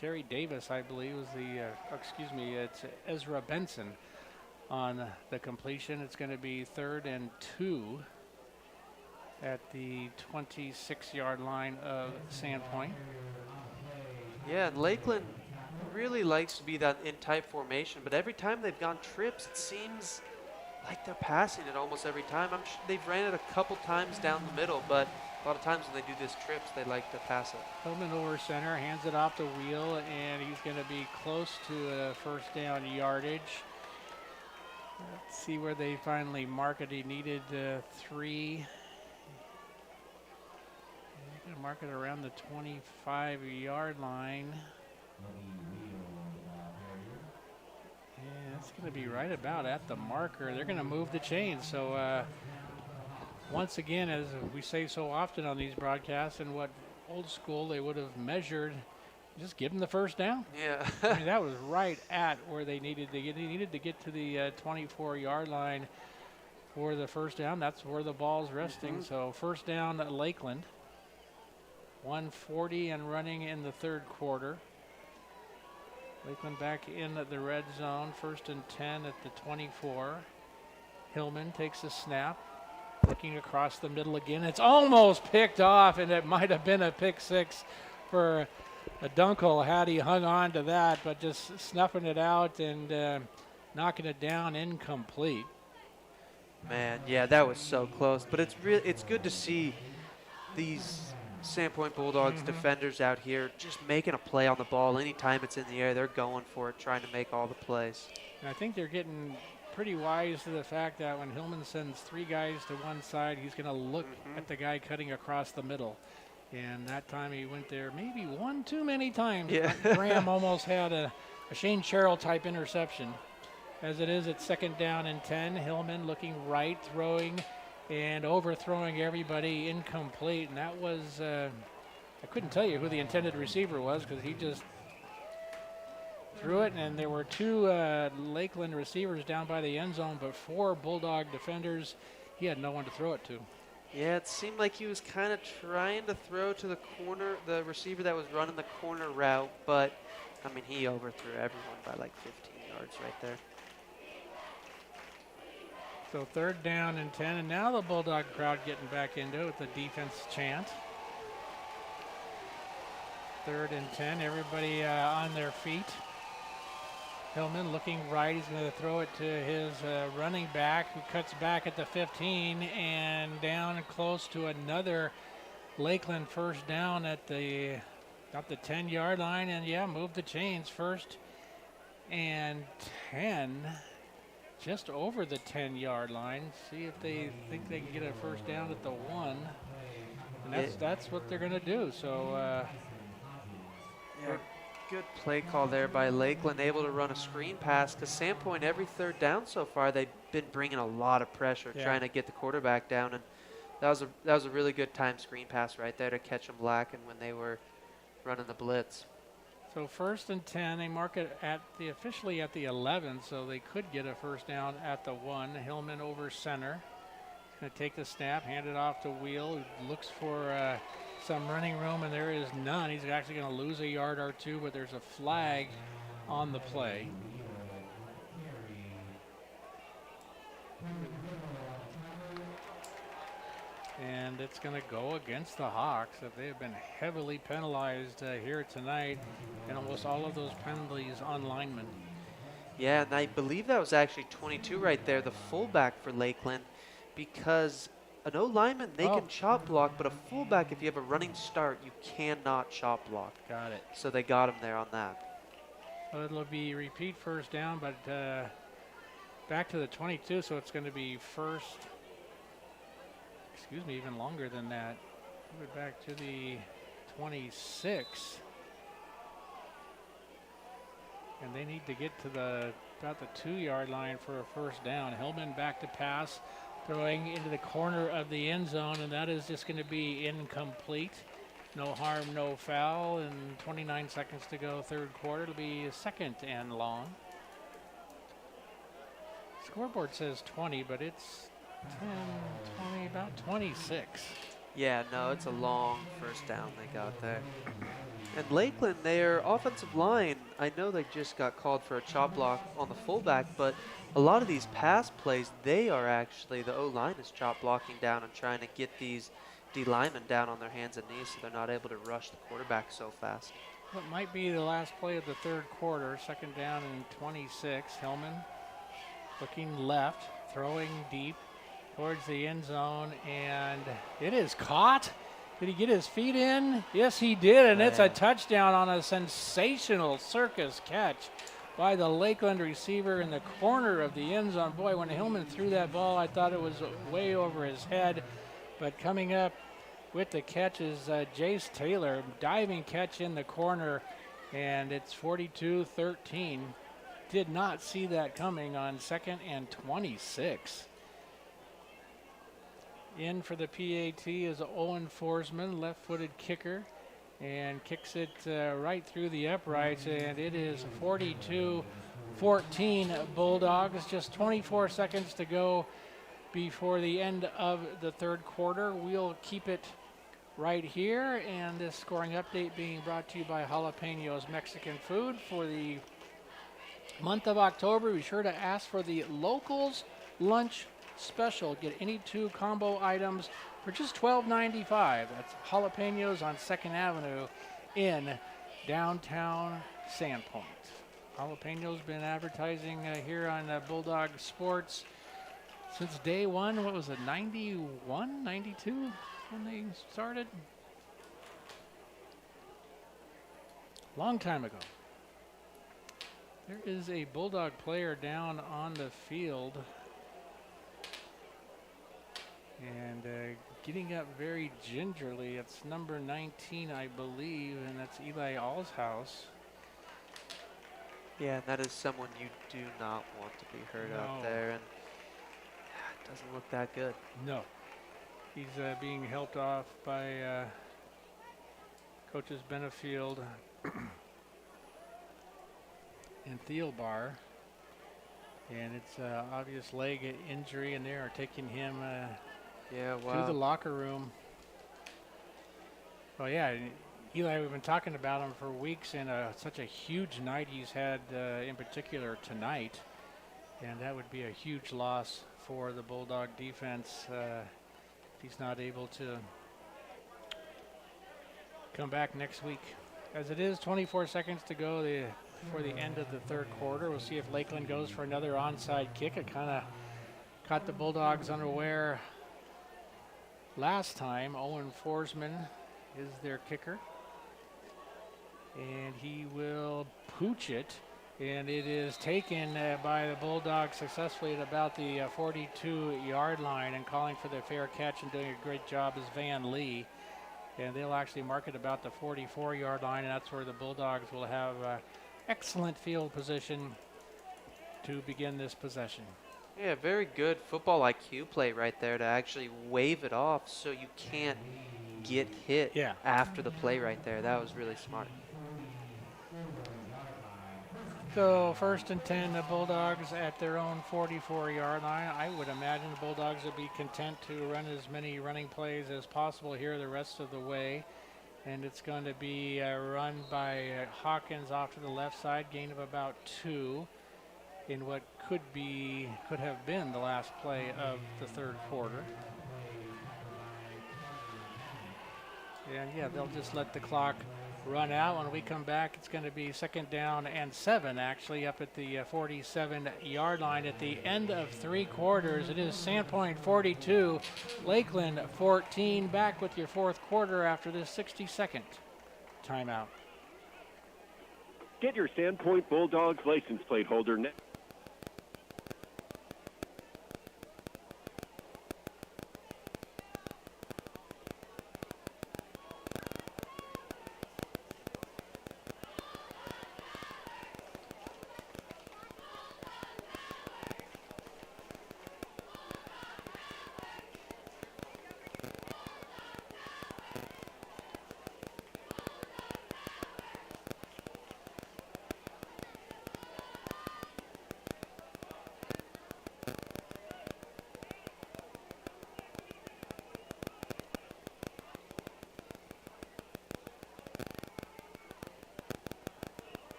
D: Terry Davis, I believe, was the, it's Ezra Benson on the completion. It's going to be 3rd and 2 at the 26-yard line of Sandpoint.
E: Yeah, and Lakeland really likes to be that in tight formation, but every time they've gone trips, it seems like they're passing it almost every time. They've ran it a couple times down the middle, but a lot of times when they do this trips, they like to pass it.
D: Hillman over center, hands it off to Wheel, and he's going to be close to first down yardage. Let's see where they finally mark it. He needed 3. He's going to mark it around the 25-yard line. And it's going to be right about at the marker. They're going to move the chains. So once again, as we say so often on these broadcasts, and what old school they would have measured, just give them the first down.
E: Yeah.
D: I mean, that was right at where they needed to get. They needed to get to the 24-yard line for the first down. That's where the ball's resting. So first down at Lakeland. 1:40 and running in the third quarter. Lakeland back in the red zone. 1st and 10 at the 24. Hillman takes a snap. Looking across the middle again. It's almost picked off, and it might have been a pick 6 for a Dunkel had he hung on to that, but just snuffing it out and knocking it down, incomplete.
E: Man, yeah, that was so close. But it's good to see these Sandpoint Bulldogs defenders out here just making a play on the ball. Anytime it's in the air, they're going for it, trying to make all the plays.
D: And I think they're getting pretty wise to the fact that when Hillman sends 3 guys to one side, he's going to look at the guy cutting across the middle. And that time he went there maybe one too many times.
E: Yeah.
D: Graham almost had a Shane Sherrill type interception. As it is, it's 2nd down and 10. Hillman looking right, throwing and overthrowing everybody, incomplete. And that was, I couldn't tell you who the intended receiver was because he just threw it. And there were 2 Lakeland receivers down by the end zone, but 4 Bulldog defenders. He had no one to throw it to.
E: Yeah, it seemed like he was kind of trying to throw to the corner, the receiver that was running the corner route, but, I mean, he overthrew everyone by like 15 yards right there.
D: So 3rd down and 10, and now the Bulldog crowd getting back into it with the defense chant. 3rd and 10, everybody on their feet. Hillman looking right. He's going to throw it to his running back, who cuts back at the 15 and down close to another Lakeland first down at the 10-yard line. And yeah, move the chains. 1st and 10, just over the 10-yard line. See if they think they can get a first down at the 1. And that's what they're going to do. So
E: yeah. Good play call there by Lakeland, able to run a screen pass because Sandpoint every 3rd down so far they've been bringing a lot of pressure trying to get the quarterback down, and that was a really good time screen pass right there to catch them lacking when they were running the blitz.
D: So 1st and 10, they mark it officially at the 11, so they could get a first down at the 1. Hillman over center. He's going to take the snap, hand it off to Wheel, who looks for some running room, and there is none. He's actually going to lose a yard or 2, but there's a flag on the play. And it's going to go against the Hawks. They have been heavily penalized here tonight, and almost all of those penalties on linemen.
E: Yeah, and I believe that was actually 22 right there, the fullback for Lakeland, because an O-lineman, they can chop block, but a fullback, if you have a running start, you cannot chop block.
D: Got it.
E: So they got him there on that.
D: Well, it'll be repeat first down, but back to the 22, so it's going to be even longer than that. Move it back to the 26. And they need to get to about the 2-yard line for a first down. Hillman back to pass, throwing into the corner of the end zone, and that is just going to be incomplete. No harm, no foul, and 29 seconds to go, 3rd quarter. It'll be 2nd and long. Scoreboard says 20, but it's 10, 20, about 26.
E: Yeah, no, it's a long first down they got there. And Lakeland, their offensive line, I know they just got called for a chop block on the fullback, but a lot of these pass plays, they are actually, the O-line is chop blocking down and trying to get these D linemen down on their hands and knees so they're not able to rush the quarterback so fast.
D: What might be the last play of the 3rd quarter, 2nd down and 26. Hillman looking left, throwing deep towards the end zone, and it is caught. Did he get his feet in? Yes, he did, and it's a touchdown on a sensational circus catch by the Lakeland receiver in the corner of the end zone. Boy, when Hillman threw that ball, I thought it was way over his head, but coming up with the catch is Jace Taylor, diving catch in the corner, and it's 42-13. Did not see that coming on 2nd and 26. In for the PAT is Owen Forsman, left-footed kicker, and kicks it right through the uprights, and it is 42-14 Bulldogs. Just 24 seconds to go before the end of the third quarter. We'll keep it right here, and this scoring update being brought to you by Jalapenos Mexican Food for the month of October. Be sure to ask for the Locals Lunch Special. Get any 2 combo items for just $12.95. That's Jalapenos on 2nd Avenue in downtown Sandpoint. Jalapenos been advertising here on Bulldog Sports since day one. What was it, 91, 92 when they started? Long time ago. There is a Bulldog player down on the field, and getting up very gingerly. It's number 19, I believe, and that's Eli Allshouse.
E: Yeah, and that is someone you do not want to be hurt out there, and it doesn't look that good.
D: No. He's being helped off by coaches Benefield and Thielbar, and it's obvious leg injury, and they are taking him to the locker room. Well, yeah, Eli, we've been talking about him for weeks, and such a huge night he's had, in particular tonight, and that would be a huge loss for the Bulldog defense. He's not able to come back next week. As it is, 24 seconds to go for the end of the third quarter. We'll see if Lakeland goes for another onside kick. It kind of caught the Bulldogs unaware last time. Owen Forsman is their kicker, and he will pooch it, and it is taken by the Bulldogs successfully at about the 42-yard line, and calling for the fair catch and doing a great job is Van Lee, and they'll actually mark it about the 44-yard line, and that's where the Bulldogs will have excellent field position to begin this possession.
E: Yeah, very good football IQ play right there to actually wave it off so you can't get hit after the play right there. That was really smart.
D: So 1st and 10, the Bulldogs at their own 44-yard line. I would imagine the Bulldogs would be content to run as many running plays as possible here the rest of the way. And it's going to be run by Hawkins off to the left side, gain of about 2 in what could have been the last play of the third quarter. And yeah, they'll just let the clock run out. When we come back, it's going to be 2nd down and 7, actually, up at the 47-yard line at the end of 3 quarters. It is Sandpoint 42, Lakeland 14. Back with your 4th quarter after this 60-second timeout.
F: Get your Sandpoint Bulldogs license plate holder now.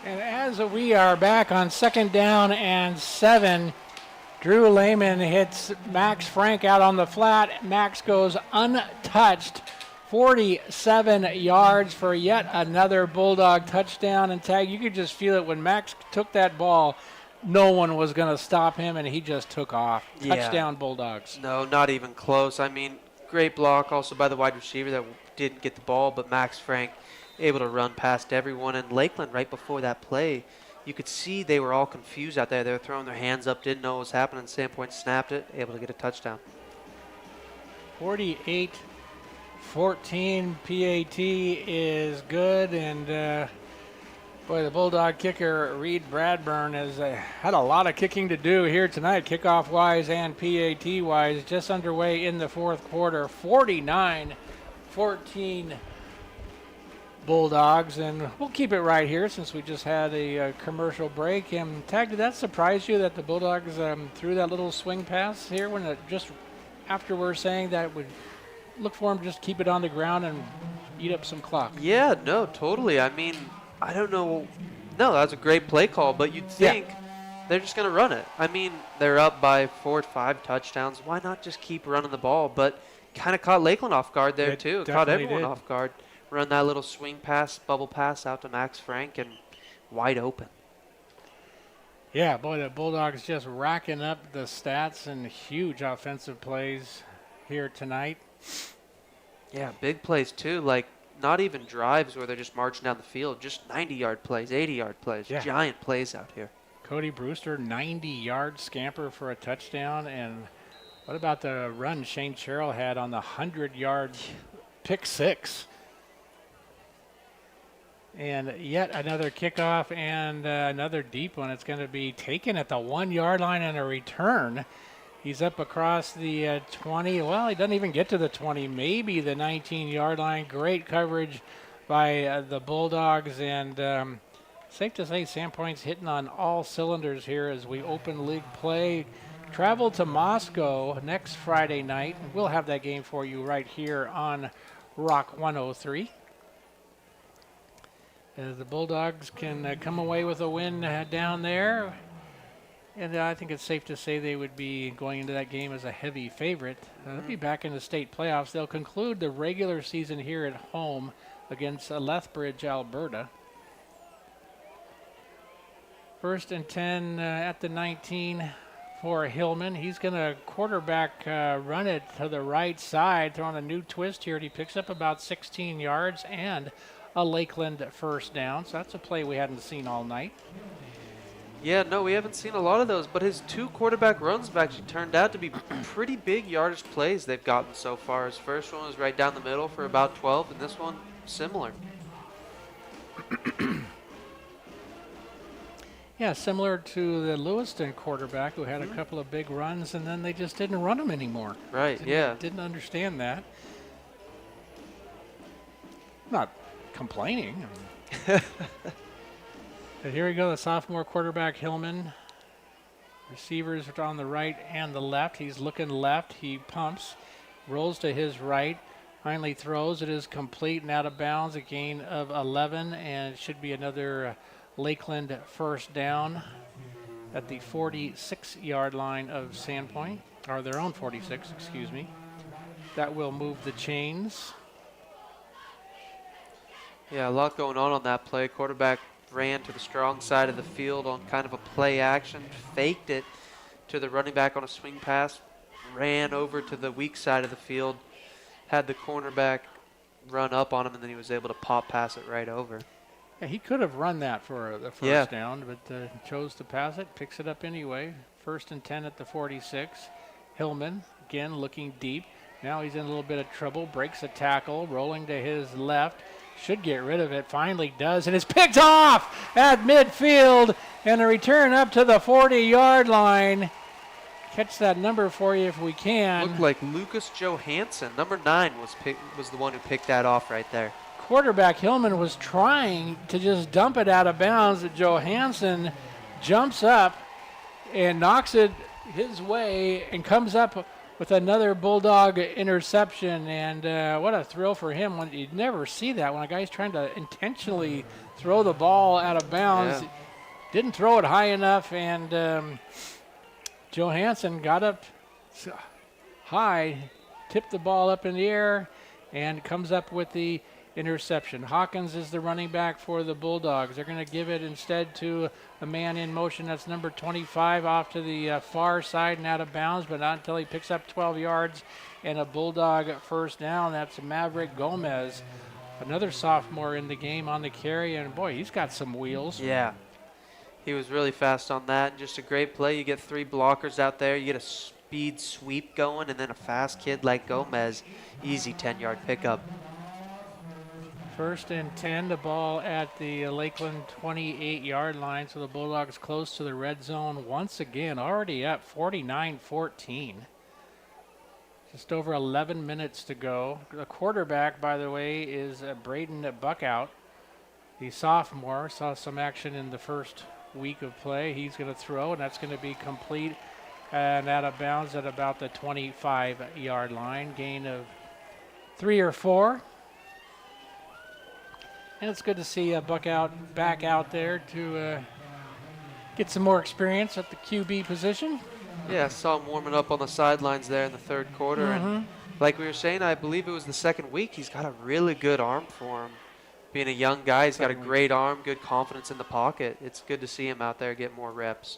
D: And as we are back on 2nd down and 7, Drew Lehman hits Max Frank out on the flat. Max goes untouched, 47 yards for yet another Bulldog touchdown. And Tag, you could just feel it when Max took that ball. No one was going to stop him, and he just took off.
E: Yeah.
D: Touchdown Bulldogs.
E: No, not even close. I mean, great block also by the wide receiver that didn't get the ball, but Max Frank able to run past everyone. And LakeLand, right before that play, you could see they were all confused out there. They were throwing their hands up, didn't know what was happening. Sandpoint snapped it, able to get a touchdown.
D: 48-14 PAT is good, and boy, the Bulldog kicker, Reed Bradburn, has had a lot of kicking to do here tonight, kickoff-wise and PAT-wise, just underway in the 4th quarter. 49-14 Bulldogs, and we'll keep it right here since we just had a commercial break. And Tag, did that surprise you that the Bulldogs threw that little swing pass here when just after we're saying that would look for them to just keep it on the ground and eat up some clock?
E: Yeah, no, totally. I mean, I don't know. No, that was a great play call, but you'd think they're just going to run it. I mean, they're up by 4 or 5 touchdowns. Why not just keep running the ball? But kind of caught LakeLand off guard there, too. Caught everyone off guard. Run that little swing pass, bubble pass out to Max Frank, and wide open.
D: Yeah, boy, the Bulldogs just racking up the stats and huge offensive plays here tonight.
E: Yeah, big plays, too. Like, not even drives where they're just marching down the field. Just 90-yard plays, 80-yard plays. Yeah. Giant plays out here.
D: Cody Brewster, 90-yard scamper for a touchdown. And what about the run Shane Sherrill had on the 100-yard pick six? And yet another kickoff and another deep one. It's going to be taken at the 1-yard line and a return. He's up across the 20. Well, he doesn't even get to the 20, maybe the 19-yard line. Great coverage by the Bulldogs. And safe to say Sandpoint's hitting on all cylinders here as we open league play. Travel to Moscow next Friday night. We'll have that game for you right here on Rock 103. As the Bulldogs can come away with a win down there. And I think it's safe to say they would be going into that game as a heavy favorite. They'll be back in the state playoffs. They'll conclude the regular season here at home against Lethbridge, Alberta. 1st and 10 at the 19 for Hillman. He's going to quarterback run it to the right side, throwing a new twist here. And he picks up about 16 yards and a LakeLand first down. So that's a play we hadn't seen all night.
E: Yeah, no, we haven't seen a lot of those, but his 2 quarterback runs have actually turned out to be pretty big yardage plays they've gotten so far. His first one was right down the middle for about 12, and this one, similar.
D: Yeah, similar to the Lewiston quarterback who had a couple of big runs, and then they just didn't run them anymore.
E: Right, yeah.
D: Didn't understand that. Not complaining. But here we go, the sophomore quarterback, Hillman. Receivers are on the right and the left. He's looking left. He pumps, rolls to his right, finally throws. It is complete and out of bounds, a gain of 11, and it should be another LakeLand first down at the 46-yard line of Sandpoint, or their own 46, excuse me. That will move the chains.
E: Yeah, a lot going on that play. Quarterback ran to the strong side of the field on kind of a play action, faked it to the running back on a swing pass, ran over to the weak side of the field, had the cornerback run up on him, and then he was able to pop pass it right over.
D: Yeah, he could have run that for the first down, but chose to pass it, picks it up anyway. 1st and 10 at the 46. Hillman, again, looking deep. Now he's in a little bit of trouble, breaks a tackle, rolling to his left. Should get rid of it, finally does, and it's picked off at midfield, and a return up to the 40-yard line. Catch that number for you if we can.
E: Looked like Lucas Johansson, number 9, was the one who picked that off right there.
D: Quarterback Hillman was trying to just dump it out of bounds. Johansson jumps up and knocks it his way and comes up with another Bulldog interception, and what a thrill for him. You'd never see that when a guy's trying to intentionally throw the ball out of bounds.
E: Yeah.
D: Didn't throw it high enough, and Johansson got up high, tipped the ball up in the air, and comes up with the interception. Hawkins is the running back for the Bulldogs. They're going to give it instead to a man in motion. That's number 25 off to the far side and out of bounds, but not until he picks up 12 yards and a Bulldog first down. That's Maverick Gomez, another sophomore in the game on the carry, and boy, he's got some wheels.
E: Yeah. He was really fast on that. Just a great play. You get 3 blockers out there. You get a speed sweep going, and then a fast kid like Gomez. Easy 10-yard pickup.
D: First and 10, the ball at the Lakeland 28-yard line, so the Bulldogs close to the red zone once again, already up 49-14. Just over 11 minutes to go. The quarterback, by the way, is Braden Buckout. The sophomore saw some action in the first week of play. He's going to throw, and that's going to be complete and out of bounds at about the 25-yard line. Gain of 3 or 4. And it's good to see Buckout back out there to get some more experience at the QB position.
E: Yeah, I saw him warming up on the sidelines there in the third quarter. And like we were saying, I believe it was the second week, he's got a really good arm for him. Being a young guy, he's got a great arm, good confidence in the pocket. It's good to see him out there get more reps.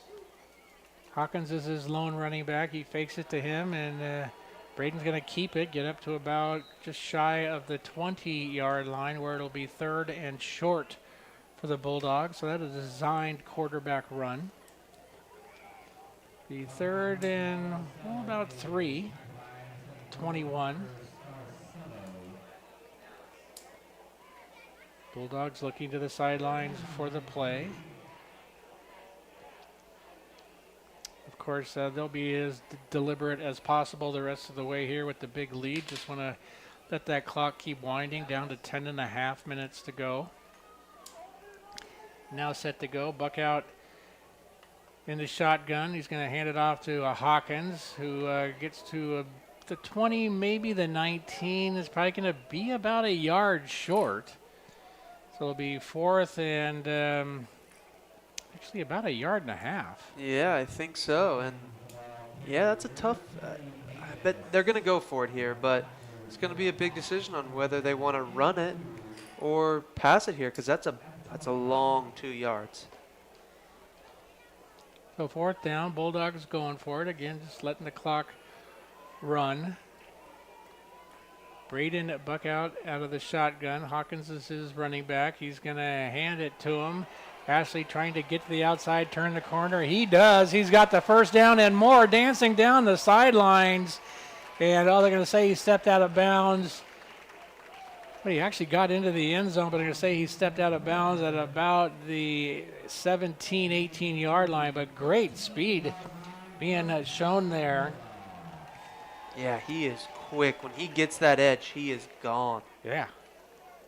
D: Hawkins is his lone running back. He fakes it to him, and Braden's going to keep it, get up to about just shy of the 20-yard line, where it'll be 3rd and short for the Bulldogs. So that is a designed quarterback run. The 3rd and about 3, 21. Bulldogs looking to the sidelines for the play. Of course, they'll be as deliberate as possible the rest of the way here with the big lead. Just want to let that clock keep winding down to 10.5 minutes to go. Now set to go. Buckout in the shotgun. He's going to hand it off to Hawkins, who gets to the 20, maybe the 19. Is probably going to be about a yard short. So it'll be 4th and actually about a yard and a half.
E: Yeah, I think so. And yeah, that's a tough. I bet they're going to go for it here, but it's going to be a big decision on whether they want to run it or pass it here, because that's a long 2 yards.
D: So 4th down, Bulldogs going for it again, just letting the clock run. Braden Buckout out of the shotgun. Hawkins is his running back. He's going to hand it to him. Ashley trying to get to the outside, turn the corner. He does. He's got the first down and more, dancing down the sidelines. And they're going to say he stepped out of bounds. Well, he actually got into the end zone, but they're going to say he stepped out of bounds at about the 17, 18-yard line. But great speed being shown there.
E: Yeah, he is quick. When he gets that edge, he is gone.
D: Yeah.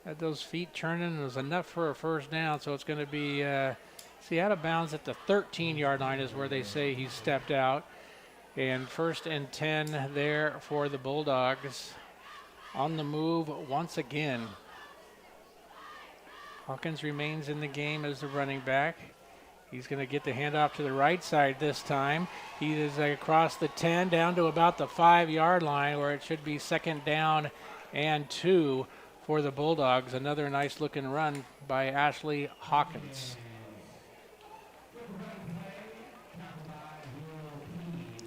D: Had those feet turning. It was enough for a first down, so it's going to be, out of bounds at the 13-yard line is where they say he stepped out. And 1st and 10 there for the Bulldogs. On the move once again. Hawkins remains in the game as the running back. He's going to get the handoff to the right side this time. He is across the 10 down to about the 5-yard line, where it should be 2nd down and 2 for the Bulldogs. Another nice looking run by Ashley Hawkins.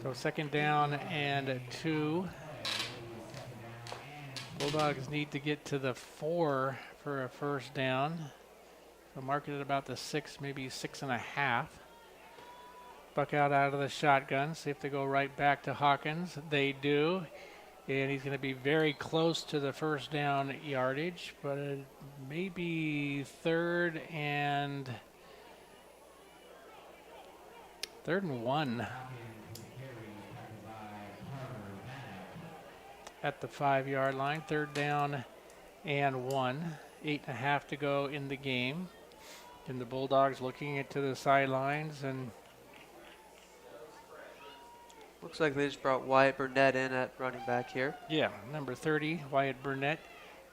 D: So 2nd down and 2. Bulldogs need to get to the 4 for a first down. So mark it at about the 6, maybe 6.5. Buckout out of the shotgun. See if they go right back to Hawkins. They do. And he's going to be very close to the first down yardage, but maybe 3rd and 1 at the 5-yard line. 3rd down and 1. 8.5 to go in the game. And the Bulldogs looking into the sidelines, and
E: Looks like they just brought Wyatt Burnett in at running back here.
D: Yeah, number 30, Wyatt Burnett.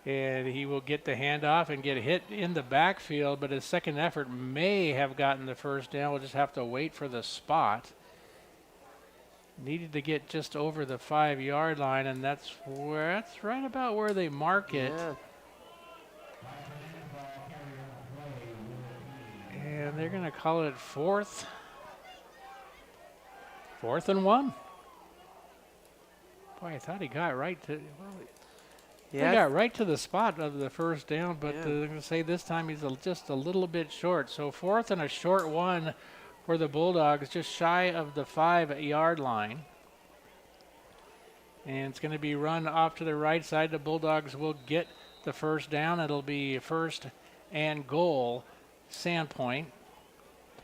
D: And he will get the handoff and get hit in the backfield, but his second effort may have gotten the first down. We'll just have to wait for the spot. Needed to get just over the 5-yard line, and that's right about where they mark it.
E: Yeah.
D: And they're going to call it fourth and 1. Boy, I thought he got right to. Well, he got right to the spot of the first down, but they're going to say this time he's just a little bit short. So 4th and a short 1 for the Bulldogs, just shy of the 5-yard line. And it's going to be run off to the right side. The Bulldogs will get the first down. It'll be first and goal, Sandpoint.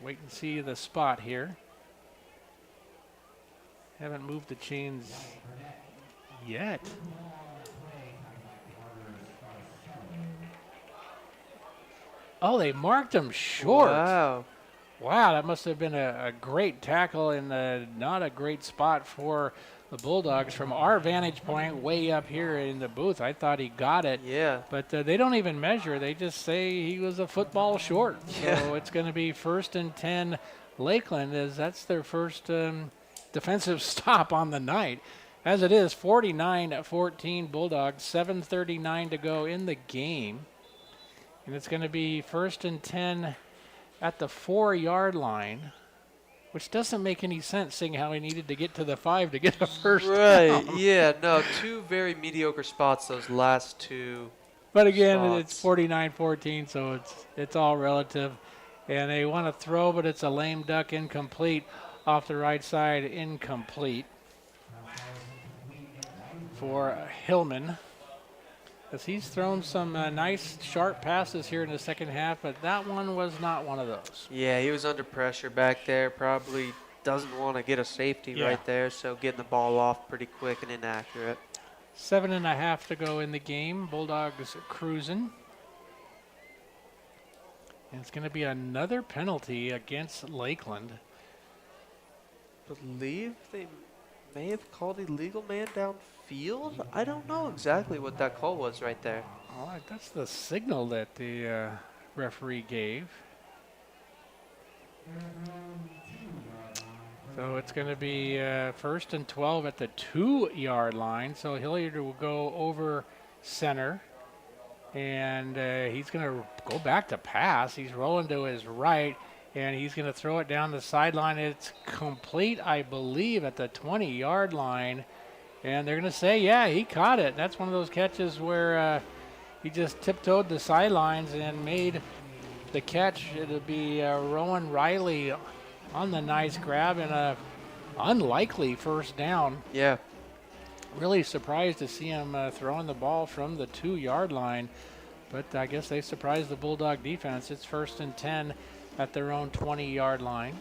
D: Wait and see the spot here. Haven't moved the chains yet. Oh, they marked him short.
E: Wow.
D: Wow, that must have been a great tackle and not a great spot for the Bulldogs. From our vantage point way up here in the booth, I thought he got it.
E: Yeah.
D: But they don't even measure. They just say he was a football short.
E: Yeah.
D: So it's going to be 1st and 10 Lakeland, as that's their first defensive stop on the night. As it is, 49-14 Bulldogs, 7:39 to go in the game. And it's going to be 1st and 10 at the 4-yard line, which doesn't make any sense, seeing how he needed to get to the 5 to get a first down.
E: Right, yeah, no, 2 very mediocre spots, those last 2
D: But again,
E: spots.
D: it's 49-14, so it's all relative. And they want to throw, but it's a lame duck, incomplete. Off the right side, incomplete for Hillman. As he's thrown some nice, sharp passes here in the second half, but that one was not one of those.
E: Yeah, he was under pressure back there. Probably doesn't want to get a safety right there, so getting the ball off pretty quick and inaccurate.
D: 7.5 to go in the game. Bulldogs cruising. And it's going to be another penalty against Lakeland.
E: Believe they may have called illegal man downfield. I don't know exactly what that call was right there.
D: All right, that's the signal that the referee gave. So it's going to be 1st and 12 at the 2-yard line. So Hilliard will go over center. And he's going to go back to pass. He's rolling to his right. And he's going to throw it down the sideline. It's complete, I believe, at the 20-yard line. And they're going to say, yeah, he caught it. That's one of those catches where he just tiptoed the sidelines and made the catch. It'll be Rowan Riley on the nice grab and a unlikely first down.
E: Yeah.
D: Really surprised to see him throwing the ball from the 2-yard line. But I guess they surprised the Bulldog defense. It's 1st and 10 at their own 20-yard line.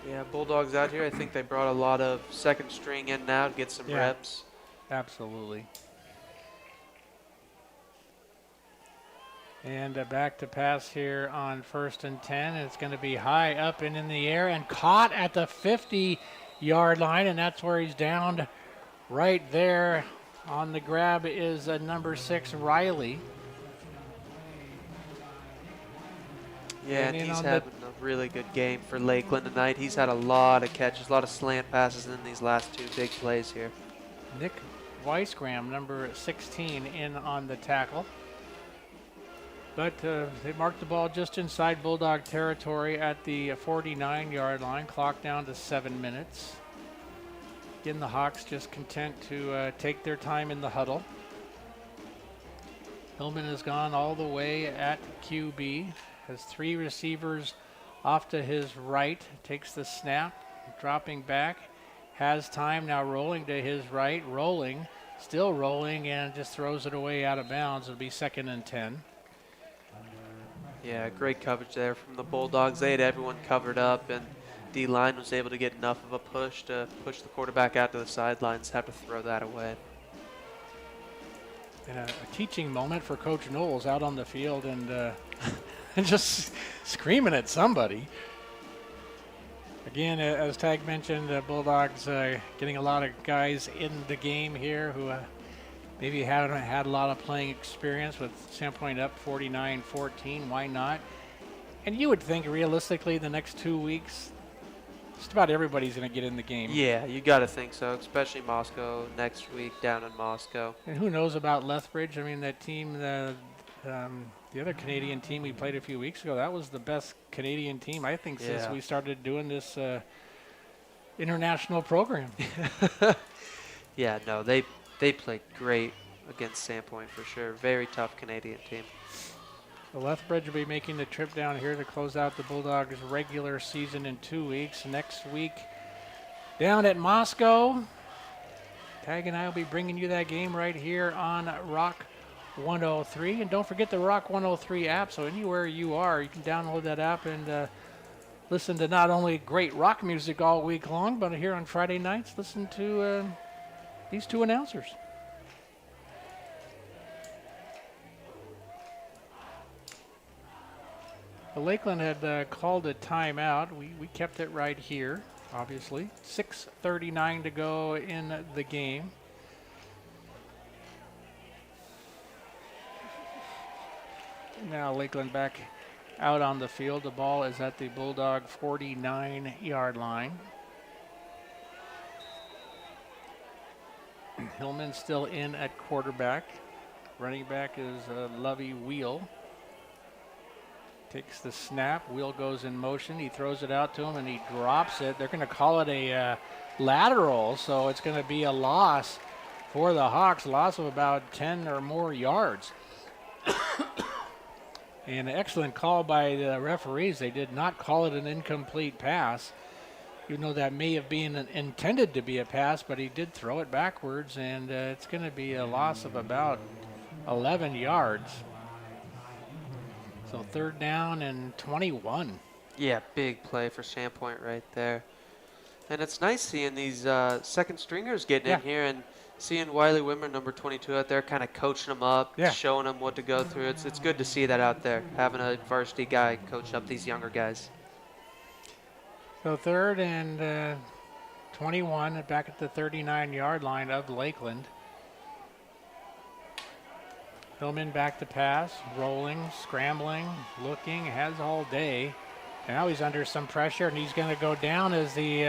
E: Yeah, Bulldogs out here, I think they brought a lot of second string in now to get some reps.
D: Absolutely. And back to pass here on 1st and 10. And it's going to be high up and in the air and caught at the 50-yard line. And that's where he's downed right there. On the grab is number 6, Riley.
E: Yeah, and he's having a really good game for Lakeland tonight. He's had a lot of catches, a lot of slant passes in these last 2 big plays here.
D: Nick Weisgram, number 16, in on the tackle. But they marked the ball just inside Bulldog territory at the 49-yard line. Clock down to 7 minutes. Again, the Hawks just content to take their time in the huddle. Hillman has gone all the way at QB. Has 3 receivers off to his right. Takes the snap, dropping back. Has time, now rolling to his right. Rolling, still rolling, and just throws it away out of bounds. It'll be 2nd and 10.
E: Yeah, great coverage there from the Bulldogs. They had everyone covered up, and D-line was able to get enough of a push to push the quarterback out to the sidelines, have to throw that away.
D: And a teaching moment for Coach Knowles out on the field and just screaming at somebody. Again, as Tag mentioned, Bulldogs getting a lot of guys in the game here who maybe haven't had a lot of playing experience with Sandpoint up 49-14. Why not? And you would think realistically the next 2 weeks, just about everybody's going to get in the game.
E: Yeah, you got to think so, especially Moscow next week down in Moscow.
D: And who knows about Lethbridge? I mean, that team, the other Canadian team we played a few weeks ago, that was the best Canadian team, I think, since we started doing this international program.
E: Yeah, no, they played great against Sandpoint for sure. Very tough Canadian team.
D: The Lethbridge will be making the trip down here to close out the Bulldogs' regular season in 2 weeks. Next week, down at Moscow, Tag and I will be bringing you that game right here on Rock 103. And don't forget the Rock 103 app. So anywhere you are, you can download that app and listen to not only great rock music all week long, but here on Friday nights, listen to these two announcers. The LakeLand had called a timeout. We kept it right here, obviously. 6:39 to go in the game. Now LakeLand back out on the field. The ball is at the Bulldog 49-yard line. Hillman still in at quarterback. Running back is Lovey Wheel. Takes the snap. Wheel goes in motion. He throws it out to him, and he drops it. They're going to call it a lateral, so it's going to be a loss for the Hawks. Loss of about 10 or more yards. And an excellent call by the referees. They did not call it an incomplete pass, even though that may have been intended to be a pass, but he did throw it backwards, and it's going to be a loss of about 11 yards. So 3rd down and 21.
E: Yeah, big play for Sandpoint right there. And it's nice seeing these second stringers getting in here and seeing Wiley Wimmer, number 22, out there kind of coaching them up, showing them what to go through. It's good to see that out there, having a varsity guy coach up these younger guys.
D: So 3rd and 21 back at the 39-yard line of LakeLand. Hillman back to pass, rolling, scrambling, looking, has all day. Now he's under some pressure, and he's going to go down as he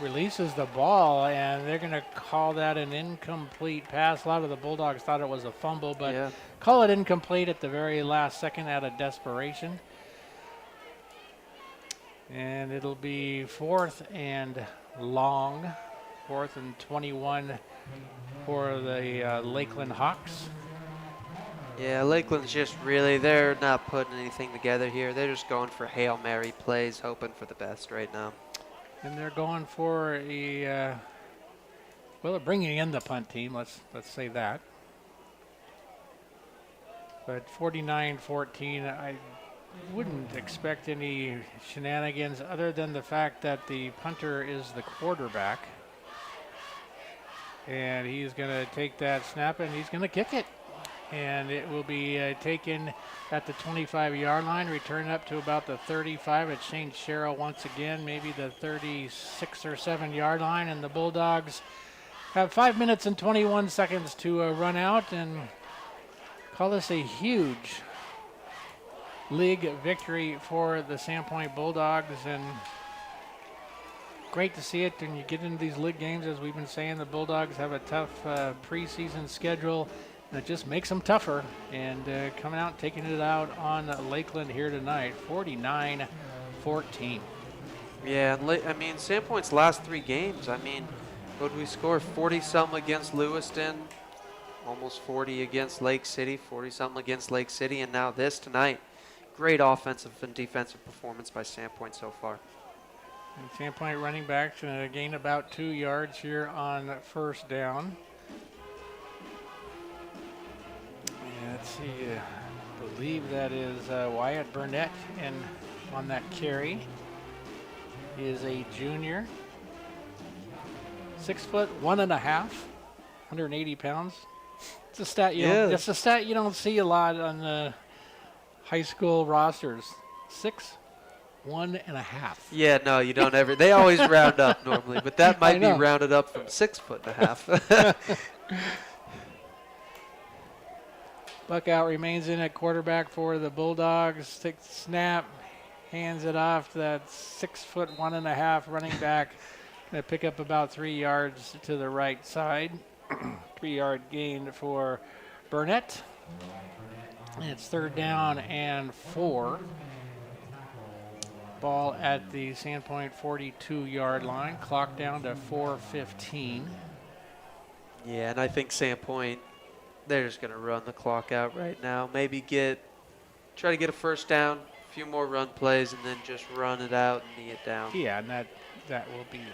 D: releases the ball, and they're going to call that an incomplete pass. A lot of the Bulldogs thought it was a fumble, but call it incomplete at the very last second out of desperation. And it'll be 4th and long, 4th and 21 for the LakeLand Hawks.
E: Yeah, LakeLand's just really, they're not putting anything together here. They're just going for Hail Mary plays, hoping for the best right now.
D: And they're going for a, well, they're bringing in the punt team, let's say that. But 49-14, I wouldn't expect any shenanigans other than the fact that the punter is the quarterback. And he's going to take that snap and he's going to kick it. And it will be taken at the 25-yard line, return up to about the 35. It's Shane Sherrill once again, maybe the 36 or 7-yard line. And the Bulldogs have 5 minutes and 21 seconds to run out and call this a huge league victory for the Sandpoint Bulldogs. And great to see it when you get into these league games. As we've been saying, the Bulldogs have a tough preseason schedule. It just makes them tougher, and coming out and taking it out on LakeLand here tonight, 49-14.
E: Yeah, I mean, Sandpoint's last 3 games, I mean, what did we score? 40-something against Lewiston, almost 40 against Lake City, 40-something against Lake City, and now this tonight. Great offensive and defensive performance by Sandpoint so far.
D: And Sandpoint running backs gain about 2 yards here on 1st down. Let's see, I believe that is Wyatt Burnett on that carry. He is a junior. 6 foot 1.5, 180 pounds. It's a stat it's a stat you don't see a lot on the high school rosters. 6 1.5.
E: Yeah, no, you don't ever. They always round up normally, but that might be rounded up from 6.5 feet.
D: Buckout remains in at quarterback for the Bulldogs. Takes the snap, hands it off to that 6'1.5" running back. Going to pick up about 3 yards to the right side. 3-yard gain for Burnett. And it's 3rd down and 4. Ball at the Sandpoint 42-yard line. Clock down to 4:15.
E: Yeah, and I think Sandpoint, they're just going to run the clock out right now. Maybe try to get a first down, a few more run plays, and then just run it out and knee it down.
D: Yeah, and that will be it.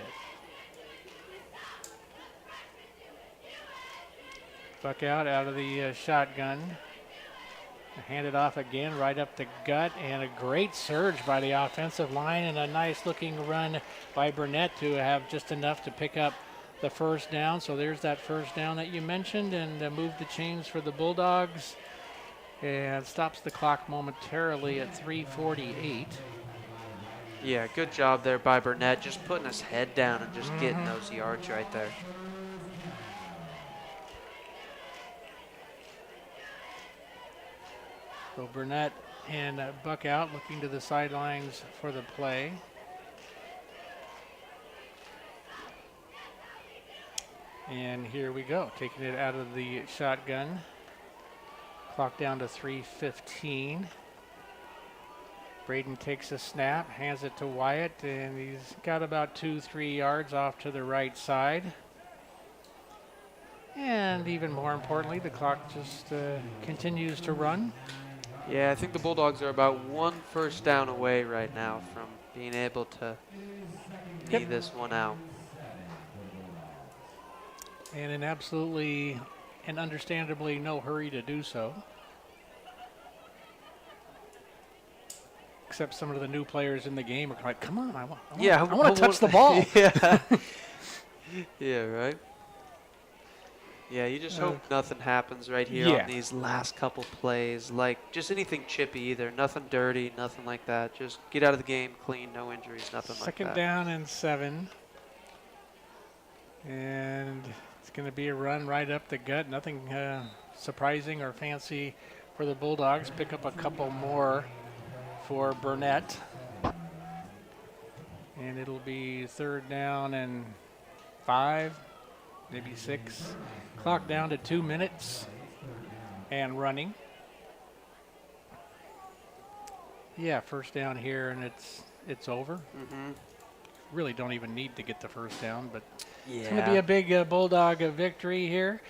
D: Buckout out of the shotgun. Hand it off again, right up the gut, and a great surge by the offensive line and a nice-looking run by Burnett to have just enough to pick up the first down. So there's that first down that you mentioned, and move the chains for the Bulldogs. And stops the clock momentarily at 3:48.
E: Yeah, good job there by Burnett, just putting his head down and just getting those yards right there.
D: So Burnett and Buckout looking to the sidelines for the play. And here we go, taking it out of the shotgun. Clock down to 3:15. Braden takes a snap, hands it to Wyatt, and he's got about 2-3 yards off to the right side. And even more importantly, the clock just continues to run.
E: Yeah, I think the Bulldogs are about 1 first down away right now from being able to knee this one out.
D: And in absolutely and understandably no hurry to do so. Except some of the new players in the game are like, come on, I want to touch the ball.
E: Yeah. Yeah, right. Yeah, you just hope nothing happens right here on these last couple plays. Like, just anything chippy either. Nothing dirty, nothing like that. Just get out of the game clean, no injuries, nothing like that.
D: 2nd down and 7. And it's going to be a run right up the gut. Nothing surprising or fancy for the Bulldogs. Pick up a couple more for Burnett. And it'll be 3rd down and 5, maybe 6. Clock down to 2 minutes and running. Yeah, first down here, and it's over. Really don't even need to get the first down, but it's going to be a big Bulldog victory here.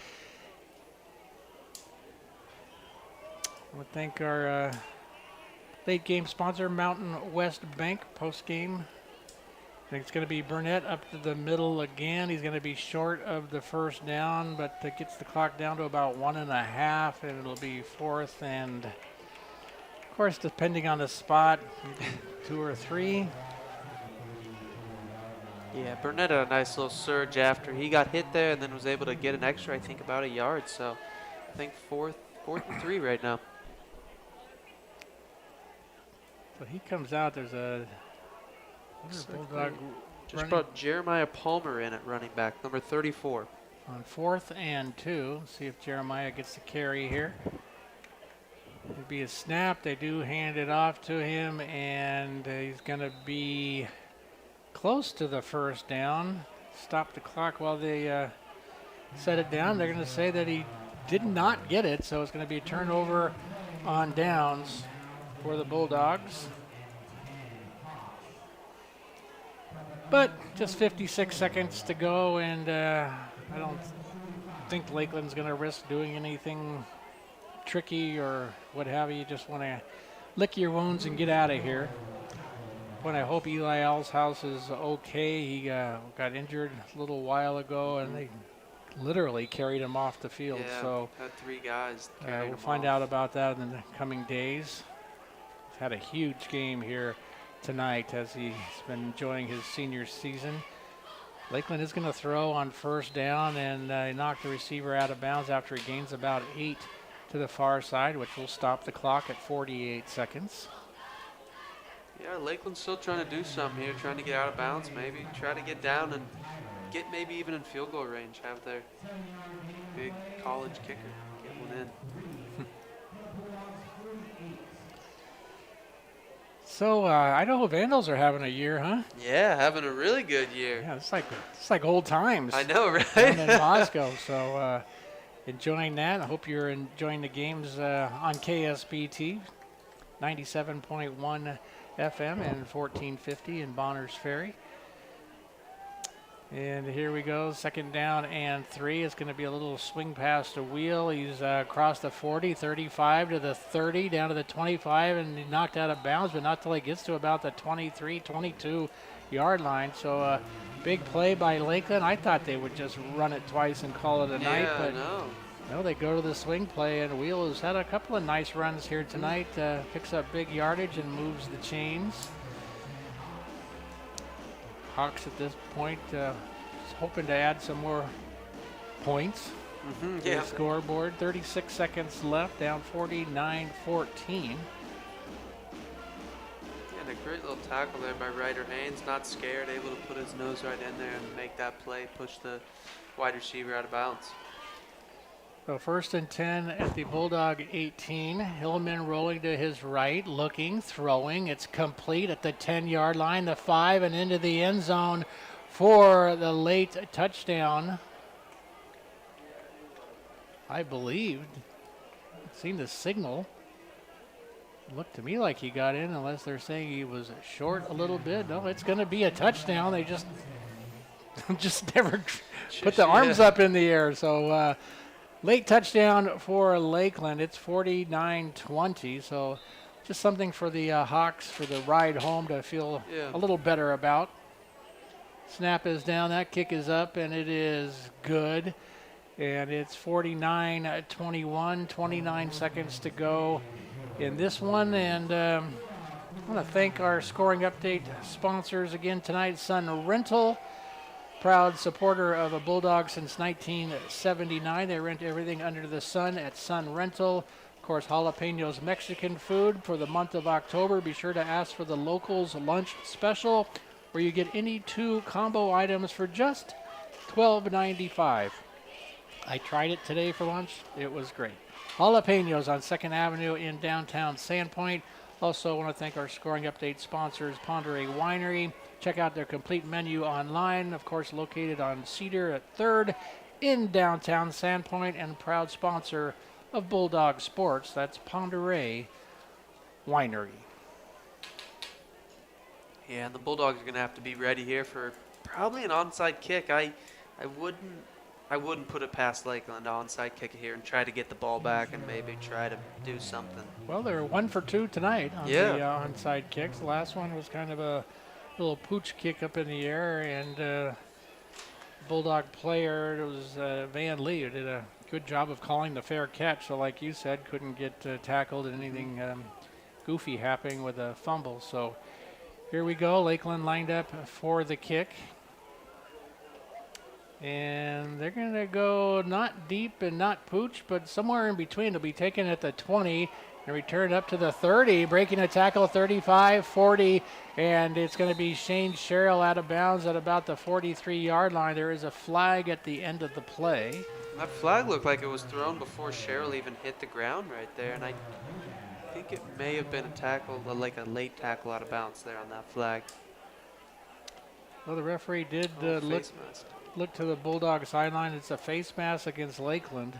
D: I would thank our late game sponsor, Mountain West Bank, post game. I think it's going to be Burnett up to the middle again. He's going to be short of the first down, but it gets the clock down to about 1.5, and it'll be 4th and, of course, depending on the spot, 2 or 3.
E: Yeah, Burnett had a nice little surge after he got hit there and then was able to get an extra, I think, about a yard. So I think 4th and 3 right now.
D: So he comes out. There's a Bulldog
E: just brought Jeremiah Palmer in at running back, number 34.
D: On 4th and 2. See if Jeremiah gets the carry here. It'll be a snap. They do hand it off to him, and he's going to be close to the first down. Stop the clock while they set it down. They're going to say that he did not get it, so it's going to be a turnover on downs for the Bulldogs. But just 56 seconds to go, and I don't think LakeLand's going to risk doing anything tricky or what have you. You just want to lick your wounds and get out of here. But I hope Eli Alshouse is okay. He got injured a little while ago, and they literally carried him off the field.
E: Yeah,
D: so
E: had 3 guys.
D: we'll find out about that in the coming days. He's had a huge game here tonight as he's been enjoying his senior season. LakeLand is going to throw on first down and knock the receiver out of bounds after he gains about 8 to the far side, which will stop the clock at 48 seconds.
E: Yeah, Lakeland's still trying to do something here, trying to get out of bounds maybe, try to get down and get maybe even in field goal range, have their big college kicker get one in.
D: So Idaho Vandals are having a year, huh?
E: Yeah, having a really good year.
D: Yeah, it's like old times.
E: I know, right?
D: Down in Moscow. So enjoying that. I hope you're enjoying the games on KSBT, 97.1 FM and 1450 in Bonners Ferry. And here we go, 2nd down and 3. It's going to be a little swing past the wheel. He's across the 40, 35 to the 30, down to the 25, and he knocked out of bounds, but not till he gets to about the 23, 22-yard line. So big play by Lakeland. I thought they would just run it twice and call it a night, but no, they go to the swing play, and Wheel has had a couple of nice runs here tonight. Picks up big yardage and moves the chains. Hawks at this point hoping to add some more points to the scoreboard. 36 seconds left, down 49-14.
E: And a great little tackle there by Ryder Haynes, not scared, able to put his nose right in there and make that play, push the wide receiver out of bounds.
D: So 1st and 10 at the Bulldog 18. Hillman rolling to his right, looking, throwing. It's complete at the 10-yard line, the 5, and into the end zone for the late touchdown. I believe. Seen the signal. It looked to me like he got in, unless they're saying he was short a little bit. No, it's going to be a touchdown. They just never put the arms up in the air. So late touchdown for Lakeland. It's 49-20. So just something for the Hawks for the ride home to feel a little better about. Snap is down. That kick is up, and it is good. And it's 49-21, 29 seconds to go in this one. And I want to thank our scoring update sponsors again tonight. Sun Rental, proud supporter of a Bulldog since 1979. They rent everything under the sun at Sun Rental. Of course, Jalapenos Mexican food for the month of October. Be sure to ask for the Locals Lunch Special, where you get any 2 combo items for just $12.95. I tried it today for lunch. It was great. Jalapenos on 2nd Avenue in downtown Sandpoint. Also want to thank our scoring update sponsors, Ponderay Winery. Check out their complete menu online. Of course, located on Cedar at 3rd in downtown Sandpoint, and proud sponsor of Bulldog Sports. That's Ponderay Winery.
E: Yeah, and the Bulldogs are going to have to be ready here for probably an onside kick. I wouldn't put it past Lakeland to onside kick it here and try to get the ball back and maybe try to do something.
D: Well, they're 1 for 2 tonight on the onside kicks. The last one was kind of a little pooch kick up in the air, and Bulldog player, it was Van Lee, who did a good job of calling the fair catch. So like you said, couldn't get tackled and anything goofy happening with a fumble. So here we go. Lakeland lined up for the kick. And they're going to go not deep and not pooch, but somewhere in between. They'll be taken at the 20 and return up to the 30, breaking a tackle 35, 40, and it's going to be Shane Sherrill out of bounds at about the 43-yard line. There is a flag at the end of the play.
E: That flag looked like it was thrown before Sherrill even hit the ground right there, and I think it may have been a tackle, like a late tackle out of bounds there on that flag.
D: Well, the referee did look to the Bulldog sideline. It's a face mask against Lakeland.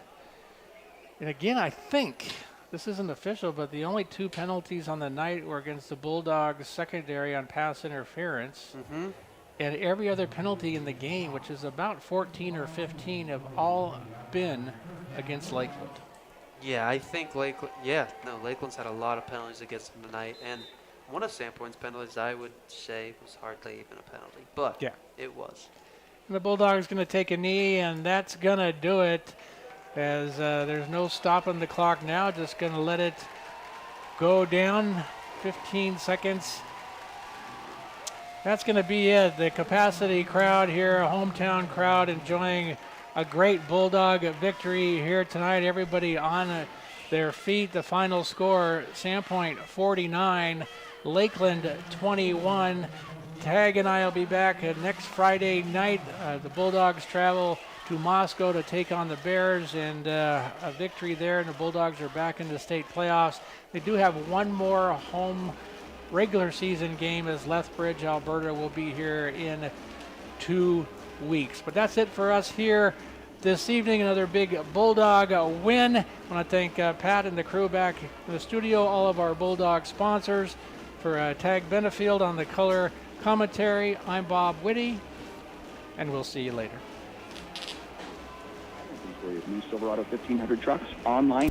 D: And again, I think, this isn't official, but the only 2 penalties on the night were against the Bulldogs secondary on pass interference. And every other penalty in the game, which is about 14 or 15, have all been against Lakeland.
E: Yeah, I think Lakeland's had a lot of penalties against them tonight. And one of Sandpoint's penalties, I would say, was hardly even a penalty. But it was.
D: And the Bulldogs going to take a knee, and that's going to do it, as there's no stopping the clock now. Just going to let it go down. 15 seconds. That's going to be it. The capacity crowd here, a hometown crowd, enjoying a great Bulldog victory here tonight. Everybody on their feet. The final score, Sandpoint 49, LakeLand 21. Tag and I will be back next Friday night. The Bulldogs travel to Moscow to take on the Bears, and a victory there, and the Bulldogs are back in the state playoffs. They do have one more home regular season game as Lethbridge, Alberta will be here in 2 weeks. But that's it for us here this evening. Another big Bulldog win. I want to thank Pat and the crew back in the studio, all of our Bulldog sponsors. For Tag Benefield on the color commentary, I'm Bob Whitty, and we'll see you later.
J: New Silverado 1500 trucks online.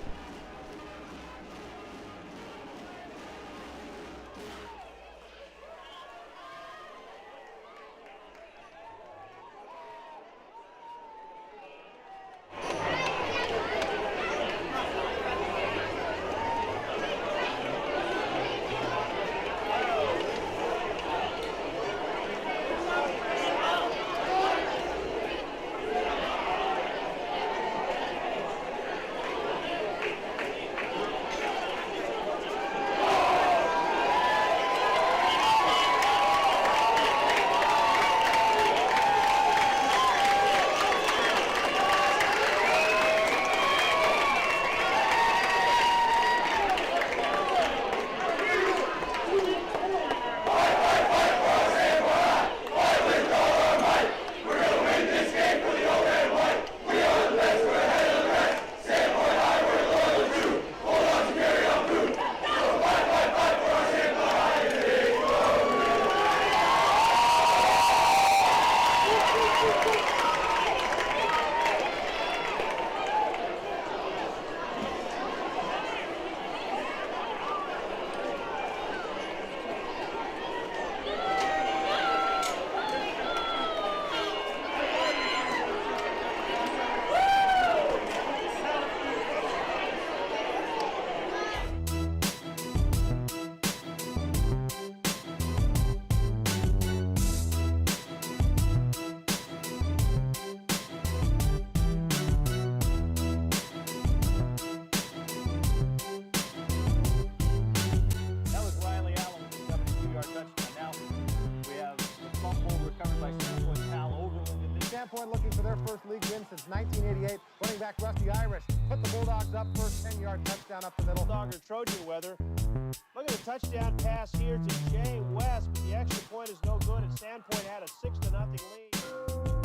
B: Sandpoint looking for their first league win since 1988. Running back Rusty Irish put the Bulldogs up, first 10-yard touchdown up the middle.
C: Bulldog or Trojan weather. Look at the touchdown pass here to Jay West, but the extra point is no good, and Sandpoint had a 6-0 lead.